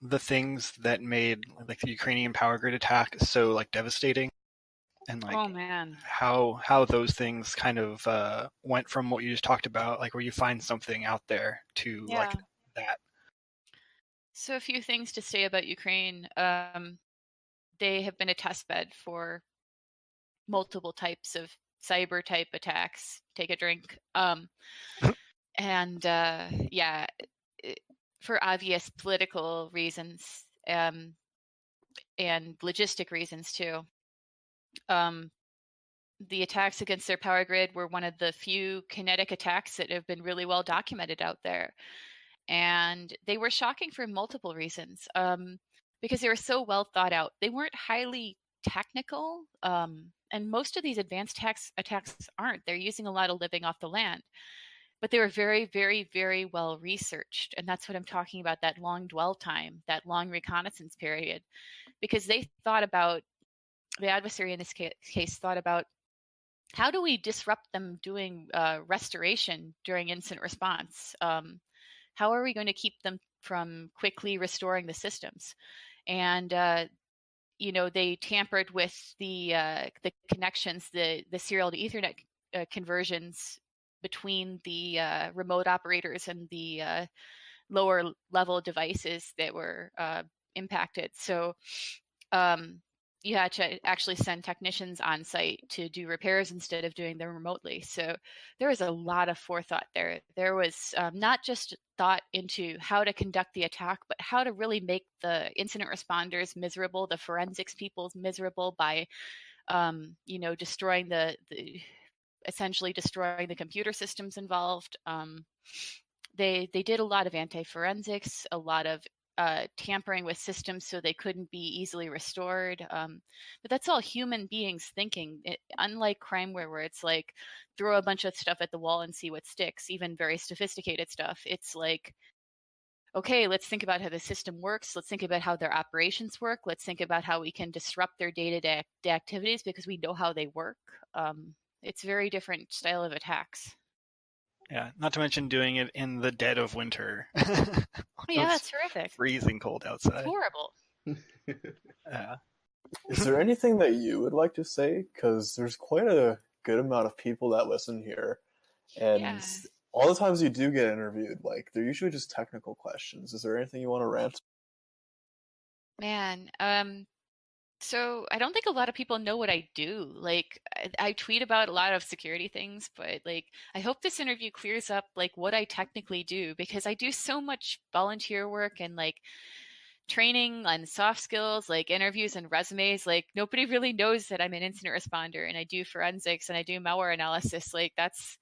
the things that made like the Ukrainian power grid attack so like devastating, and like oh man, how those things kind of went from what you just talked about, like where you find something out there to like that? So a few things to say about Ukraine. They have been a test bed for multiple types of cyber type attacks. Take a drink. for obvious political reasons and logistic reasons too. The attacks against their power grid were one of the few kinetic attacks that have been really well documented out there. And they were shocking for multiple reasons, because they were so well thought out. They weren't highly technical, and most of these advanced attacks aren't. They're using a lot of living off the land. But they were very, very, very well researched. And that's what I'm talking about, that long dwell time, that long reconnaissance period. Because they thought about, the adversary in this case thought about, how do we disrupt them doing restoration during incident response? How are we going to keep them from quickly restoring the systems? And they tampered with the connections, the serial to Ethernet conversions between the remote operators and the lower level devices that were impacted. So you had to actually send technicians on site to do repairs instead of doing them remotely. So there was a lot of forethought there. There was not just thought into how to conduct the attack, but how to really make the incident responders miserable, the forensics people miserable by, destroying essentially destroying the computer systems involved. They did a lot of anti-forensics, a lot of tampering with systems so they couldn't be easily restored. But that's all human beings thinking. Unlike crimeware, where it's like throw a bunch of stuff at the wall and see what sticks, even very sophisticated stuff. It's like, okay, let's think about how the system works. Let's think about how their operations work. Let's think about how we can disrupt their day-to-day activities because we know how they work. It's a very different style of attacks. Yeah, not to mention doing it in the dead of winter. Yeah, that's horrific. Freezing cold outside. Horrible. Yeah. Is there anything that you would like to say? Because there's quite a good amount of people that listen here. And all the times you do get interviewed, like, they're usually just technical questions. Is there anything you want to rant? Man, so I don't think a lot of people know what I do. Like, I tweet about a lot of security things, but like, I hope this interview clears up like what I technically do, because I do so much volunteer work and like training on soft skills, like interviews and resumes. Like, nobody really knows that I'm an incident responder and I do forensics and I do malware analysis. Like, that's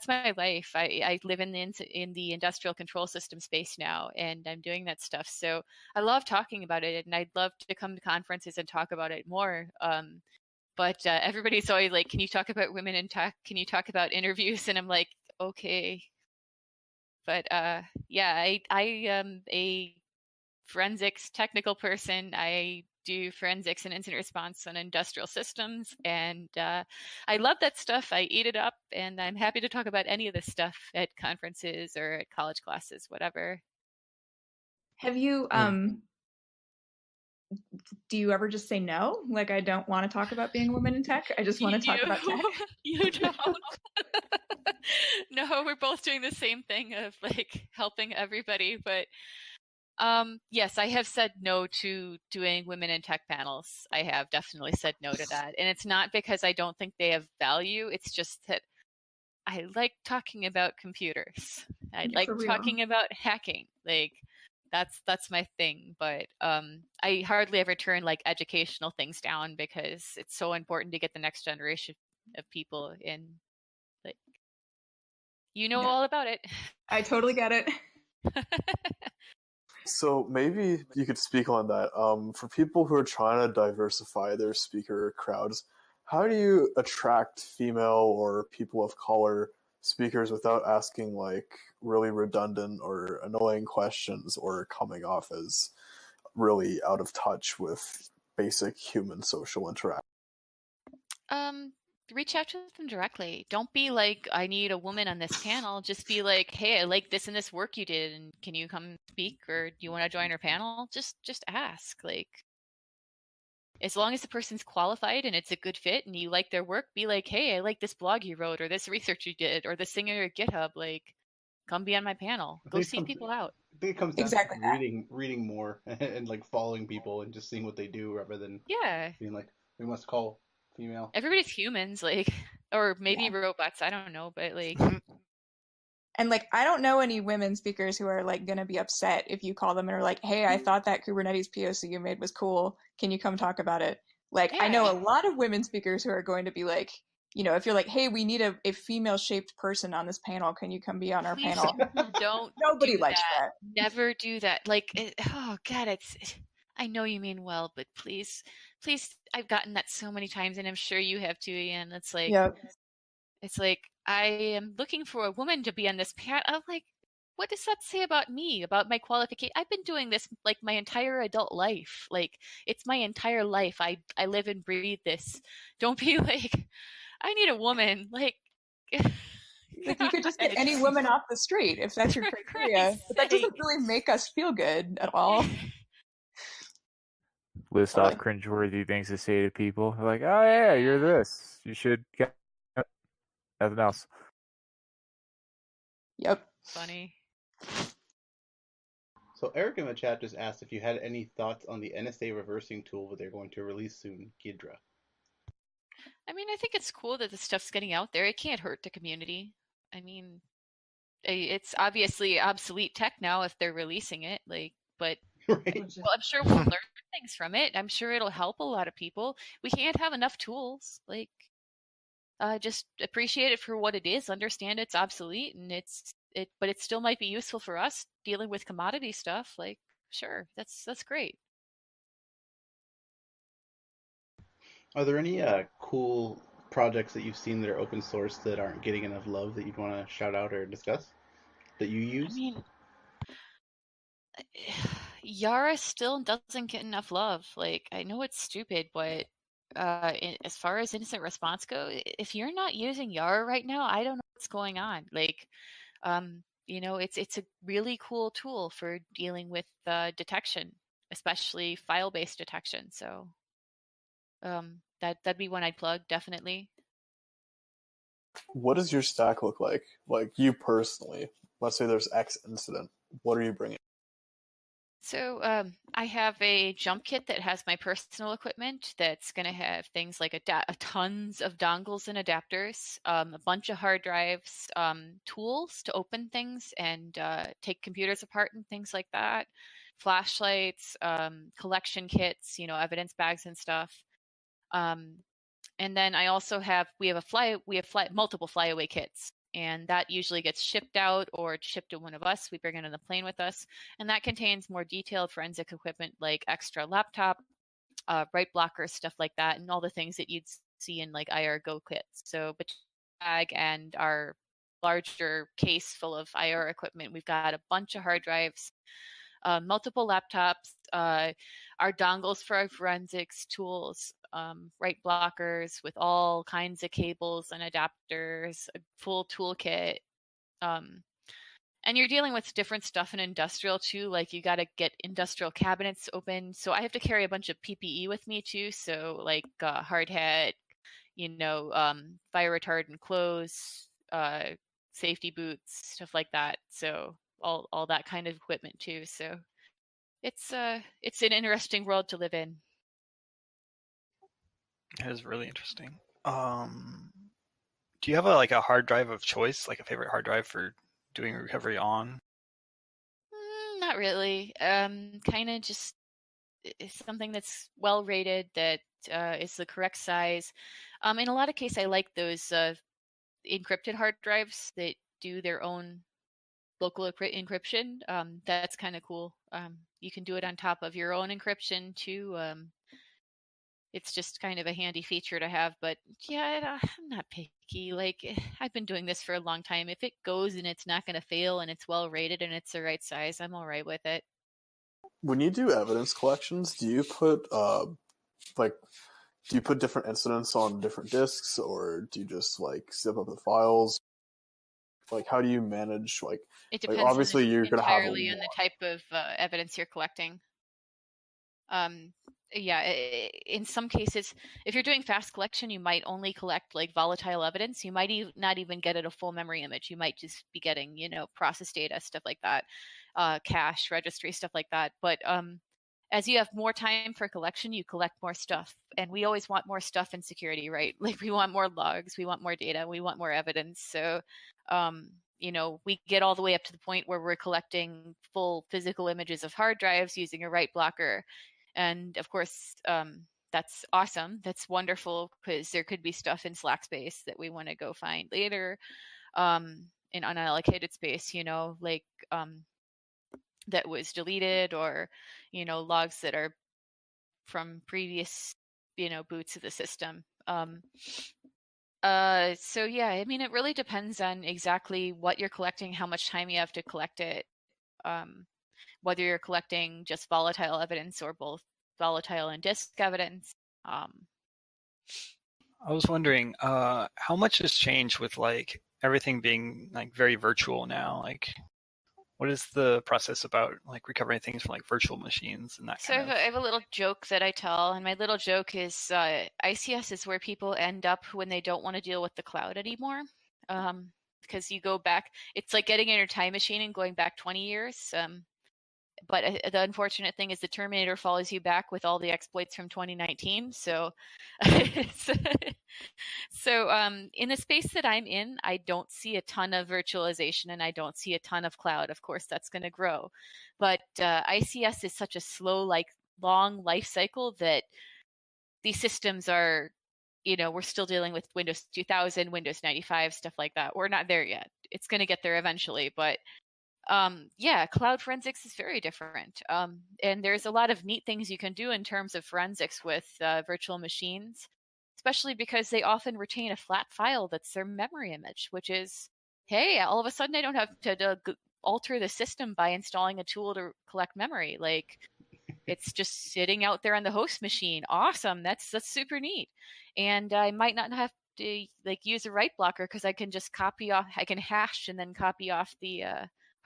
my life. I live in the industrial control system space now, and I'm doing that stuff. So I love talking about it, and I'd love to come to conferences and talk about it more. But everybody's always like, "Can you talk about women in tech? Can you talk about interviews?" And I'm like, "Okay." But yeah, I am a forensics technical person. I do forensics and incident response on industrial systems, and I love that stuff. I eat it up, and I'm happy to talk about any of this stuff at conferences or at college classes, whatever. Have you do you ever just say no? Like, I don't want to talk about being a woman in tech. I just want to talk about tech. You don't. No, we're both doing the same thing of like helping everybody, but yes, I have said no to doing women in tech panels. I have definitely said no to that. And it's not because I don't think they have value. It's just that I like talking about computers. I like talking about hacking. Like, that's my thing. But I hardly ever turn like educational things down because it's so important to get the next generation of people in. Like, all about it. I totally get it. So maybe you could speak on that. For people who are trying to diversify their speaker crowds, how do you attract female or people of color speakers without asking like really redundant or annoying questions or coming off as really out of touch with basic human social interaction? Reach out to them directly. Don't be like, I need a woman on this panel. Just be like, hey, I like this and this work you did, and can you come speak, or do you want to join our panel? Just ask. Like, as long as the person's qualified and it's a good fit and you like their work, be like, hey, I like this blog you wrote, or this research you did, or this thing on your GitHub. Like, come be on my panel. Go see people out. I think it comes down to reading more and like following people and just seeing what they do rather than being like, we must call female. Everybody's humans, like, or maybe robots. I don't know, but like, And like, I don't know any women speakers who are like going to be upset if you call them and are like, hey, I thought that Kubernetes POC you made was cool. Can you come talk about it? Like, I know a lot of women speakers who are going to be like, you know, if you're like, hey, we need a female shaped person on this panel. Can you come be on our Please panel? don't. Nobody do likes that. Never do that. Like, oh God, I know you mean well, but please, I've gotten that so many times, and I'm sure you have too, Ian. It's like, it's like, I am looking for a woman to be on this panel. I'm like, what does that say about me, about my qualification? I've been doing this like my entire adult life. Like, it's my entire life. I live and breathe this. Don't be like, I need a woman. Like, like you could just get any woman off the street if that's your criteria. But that doesn't really make us feel good at all. List off cringeworthy things to say to people. Like, oh yeah, you're this. You should get nothing else. Yep. Funny. So Eric in the chat just asked if you had any thoughts on the NSA reversing tool that they're going to release soon, Ghidra. I mean, I think it's cool that this stuff's getting out there. It can't hurt the community. I mean, it's obviously obsolete tech now if they're releasing it. Like, but well, I'm sure we'll learn things from it. I'm sure it'll help a lot of people. We can't have enough tools. Like, just appreciate it for what it is. Understand it's obsolete, and but it still might be useful for us dealing with commodity stuff. Like, sure, that's great. Are there any cool projects that you've seen that are open source that aren't getting enough love that you'd want to shout out or discuss that you use? I mean, Yara still doesn't get enough love. Like, I know it's stupid, but as far as incident response go, if you're not using Yara right now, I don't know what's going on. Like, you know, it's a really cool tool for dealing with detection, especially file-based detection. So that'd be one I'd plug, definitely. What does your stack look like? Like you personally, let's say there's X incident. What are you bringing? So I have a jump kit that has my personal equipment that's going to have things like tons of dongles and adapters, a bunch of hard drives, tools to open things and take computers apart and things like that, flashlights, collection kits, you know, evidence bags and stuff. And then I also have multiple flyaway kits. And that usually gets shipped out or shipped to one of us. We bring it on the plane with us. And that contains more detailed forensic equipment like extra laptop, write blockers, stuff like that, and all the things that you'd see in like IR Go kits. So between the bag and our larger case full of IR equipment, we've got a bunch of hard drives, multiple laptops, our dongles for our forensics tools, write blockers with all kinds of cables and adapters, a full toolkit. And you're dealing with different stuff in industrial too. Like you got to get industrial cabinets open. So I have to carry a bunch of PPE with me too. So like hard hat, you know, fire retardant clothes, safety boots, stuff like that. So all that kind of equipment too. So it's an interesting world to live in. It is really interesting. Do you have a hard drive of choice, like a favorite hard drive for doing recovery on? Not really. Kind of just it's something that's well rated, that is the correct size. In a lot of cases, I like those encrypted hard drives that do their own local encryption. That's kind of cool. You can do it on top of your own encryption too. It's just kind of a handy feature to have, but yeah, I'm not picky. Like, I've been doing this for a long time. If it goes and it's not going to fail and it's well rated and it's the right size, I'm all right with it. When you do evidence collections, do you put different incidents on different disks, or do you just zip up the files? Like, how do you manage it depends obviously you're going to have entirely on the type of evidence you're collecting. Yeah, in some cases, if you're doing fast collection, you might only collect volatile evidence. You might not even get it a full memory image. You might just be getting, process data, stuff like that, cache, registry, stuff like that. But as you have more time for collection, you collect more stuff. And we always want more stuff in security, right? Like we want more logs, we want more data, we want more evidence. So we get all the way up to the point where we're collecting full physical images of hard drives using a write blocker. And of course, that's awesome. That's wonderful, because there could be stuff in Slack space that we want to go find later, in unallocated space, that was deleted, or, logs that are from previous, boots of the system. So yeah, I mean, it really depends on exactly what you're collecting, how much time you have to collect it, whether you're collecting just volatile evidence or both volatile and disk evidence. I was wondering, how much has changed with like everything being like very virtual now? Like, what is the process about like recovering things from like virtual machines and that So kind of? I have a little joke that I tell, and my little joke is ICS is where people end up when they don't want to deal with the cloud anymore. Because you go back, it's like getting in your time machine and going back 20 years. But the unfortunate thing is the Terminator follows you back with all the exploits from 2019. So, in the space that I'm in, I don't see a ton of virtualization, and I don't see a ton of cloud. Of course, that's going to grow. But ICS is such a slow, long life cycle that these systems are, we're still dealing with Windows 2000, Windows 95, stuff like that. We're not there yet. It's going to get there eventually, but yeah, cloud forensics is very different. And there's a lot of neat things you can do in terms of forensics with virtual machines, especially because they often retain a flat file that's their memory image, which is, hey, all of a sudden I don't have to alter the system by installing a tool to collect memory. Like, it's just sitting out there on the host machine. Awesome. That's super neat. And I might not have to use a write blocker, because I can just copy off, I can hash and then copy off the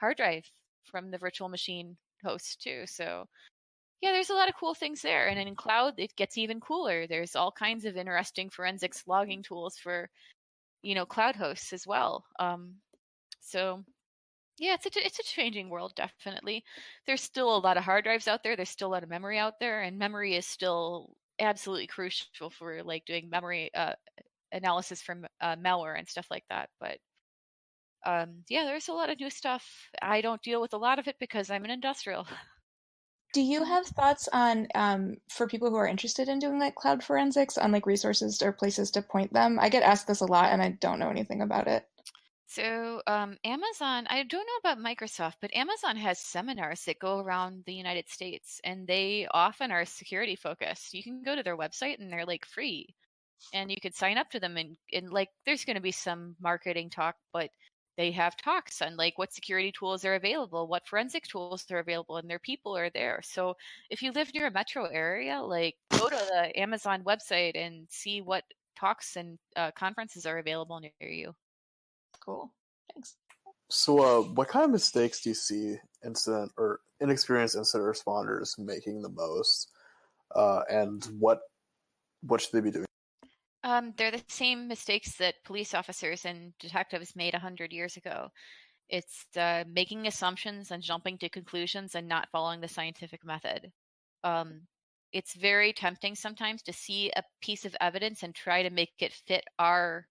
hard drive from the virtual machine host too. So yeah, there's a lot of cool things there. And in cloud, it gets even cooler. There's all kinds of interesting forensics logging tools for, cloud hosts as well. So yeah, it's a changing world, definitely. There's still a lot of hard drives out there. There's still a lot of memory out there, and memory is still absolutely crucial for doing memory analysis from malware and stuff like that. But yeah, there's a lot of new stuff. I don't deal with a lot of it because I'm an industrial. Do you have thoughts on, for people who are interested in doing like cloud forensics, on like resources or places to point them? I get asked this a lot and I don't know anything about it. So Amazon, I don't know about Microsoft, but Amazon has seminars that go around the United States, and they often are security focused. You can go to their website and they're free, and you could sign up to them, and there's going to be some marketing talk, but they have talks on what security tools are available, what forensic tools are available, and their people are there. So if you live near a metro area, go to the Amazon website and see what talks and conferences are available near you. Cool. Thanks. So what kind of mistakes do you see incident or inexperienced incident responders making the most? And what should they be doing? They're the same mistakes that police officers and detectives made 100 years ago. It's making assumptions and jumping to conclusions and not following the scientific method. It's very tempting sometimes to see a piece of evidence and try to make it fit our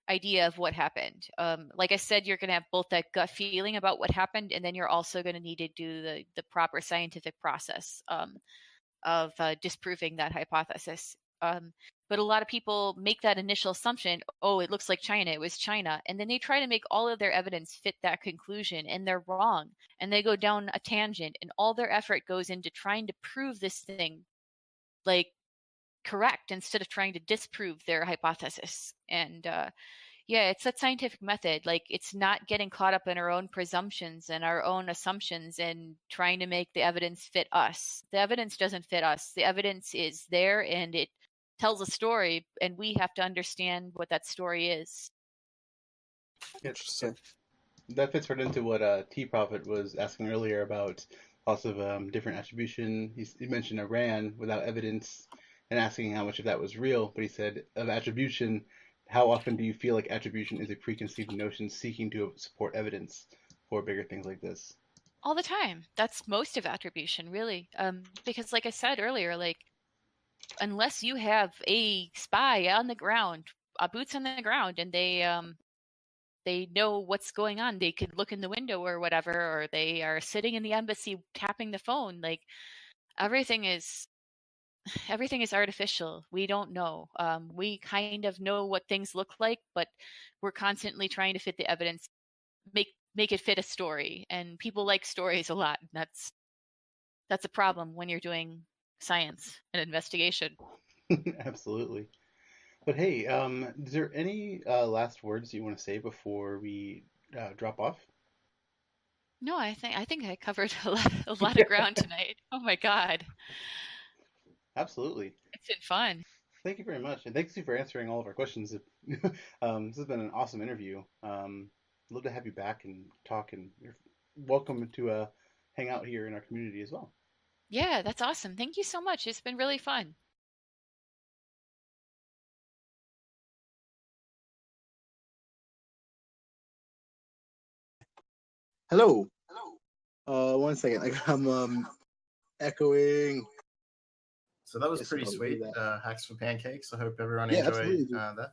idea of what happened. Like I said, you're going to have both that gut feeling about what happened, and then you're also going to need to do the proper scientific process of disproving that hypothesis. But a lot of people make that initial assumption, oh, it looks like China, it was China. And then they try to make all of their evidence fit that conclusion, and they're wrong. And they go down a tangent, and all their effort goes into trying to prove this thing correct instead of trying to disprove their hypothesis. And yeah, it's that scientific method. It's not getting caught up in our own presumptions and our own assumptions and trying to make the evidence fit us. The evidence doesn't fit us. The evidence is there, and it tells a story, and we have to understand what that story is. Interesting. That fits right into what T-Prophet was asking earlier about lots of different attribution. He mentioned Iran without evidence and asking how much of that was real, but he said of attribution, how often do you feel like attribution is a preconceived notion seeking to support evidence for bigger things like this? All the time. That's most of attribution, really. Because like I said earlier, unless you have a spy on the ground, boots on the ground, and they they know what's going on. They could look in the window or whatever, or they are sitting in the embassy tapping the phone. Like everything is artificial. We don't know. We kind of know what things look like, but we're constantly trying to fit the evidence, make it fit a story. And people like stories a lot. And that's a problem when you're doing science and investigation. Absolutely. But hey, is there any last words you want to say before we drop off? No, I think I covered a lot of ground tonight. Oh my God. Absolutely. It's been fun. Thank you very much, and thanks you for answering all of our questions. This has been an awesome interview. Love to have you back and talk, and you're welcome to hang out here in our community as well. Yeah, that's awesome. Thank you so much. It's been really fun. Hello. One second. I'm echoing. So that was pretty sweet. Hacks for Pancakes. I hope everyone Yeah, enjoyed absolutely. that.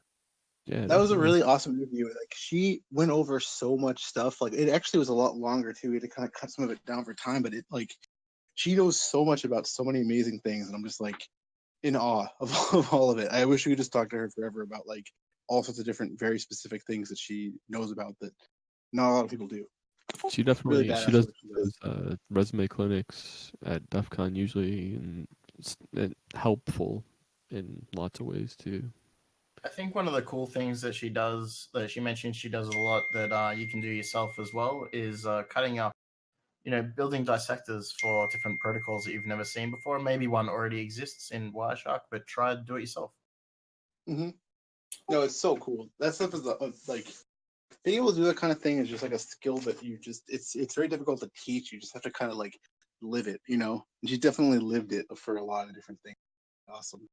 Yeah, That was a really awesome interview. Like she went over so much stuff. Like it actually was a lot longer too. We had to kind of cut some of it down for time, but she knows so much about so many amazing things, and I'm just like in awe of all of it. I wish we could just talk to her forever about like all sorts of different, very specific things that she knows about that not a lot of people do. She definitely Really she does those, resume clinics at DEF CON usually, and it's helpful in lots of ways too. I think one of the cool things that she does, that she mentioned she does a lot, that you can do yourself as well, is cutting up, building dissectors for different protocols that you've never seen before. Maybe one already exists in Wireshark, but try to do it yourself. Mm-hmm. No, it's so cool. That stuff is like being able to do that kind of thing is just like a skill that you just it's very difficult to teach. You just have to kind of like live it, And she definitely lived it for a lot of different things. Awesome.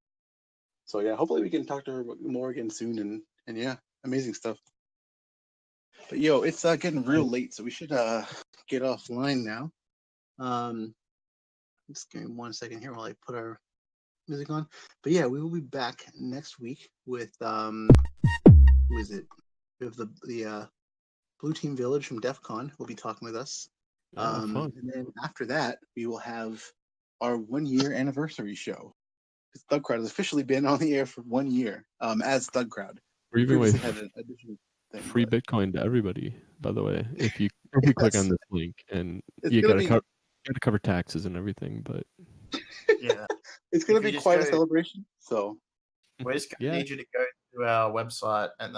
So yeah, hopefully we can talk to her more again soon, and yeah, amazing stuff. But yo, it's getting real late, so we should get offline now. Just give me 1 second here while I put our music on. But yeah, we will be back next week with who is it? We have the Blue Team Village from DEF CON will be talking with us. Fun. And then after that, we will have our 1 year anniversary show. ThugCrowd has officially been on the air for 1 year as ThugCrowd. We're giving away had an additional thing, free Bitcoin to everybody, by the way. If you click on this link, and It's you gonna gotta be- cover taxes and everything, but Yeah. It's going to be quite a celebration. So we just need you to go to our website and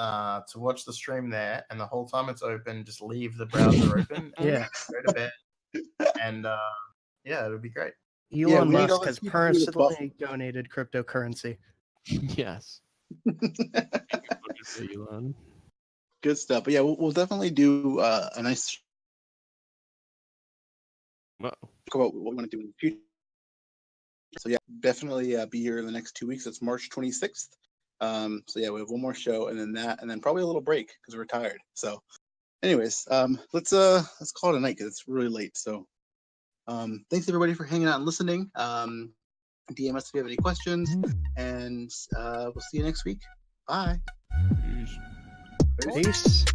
to watch the stream there, and the whole time it's open, just leave the browser open and go to bed. And yeah, it'll be great. Elon Musk has personally donated cryptocurrency. Yes. Elon. Good stuff. But yeah, we'll definitely do a nice talk about what we want to do in the future. So yeah, definitely be here in the next 2 weeks. It's March 26th. So yeah, we have one more show, and then probably a little break because we're tired. So, anyways, let's call it a night because it's really late. So, thanks everybody for hanging out and listening. DM us if you have any questions, and we'll see you next week. Bye. Peace.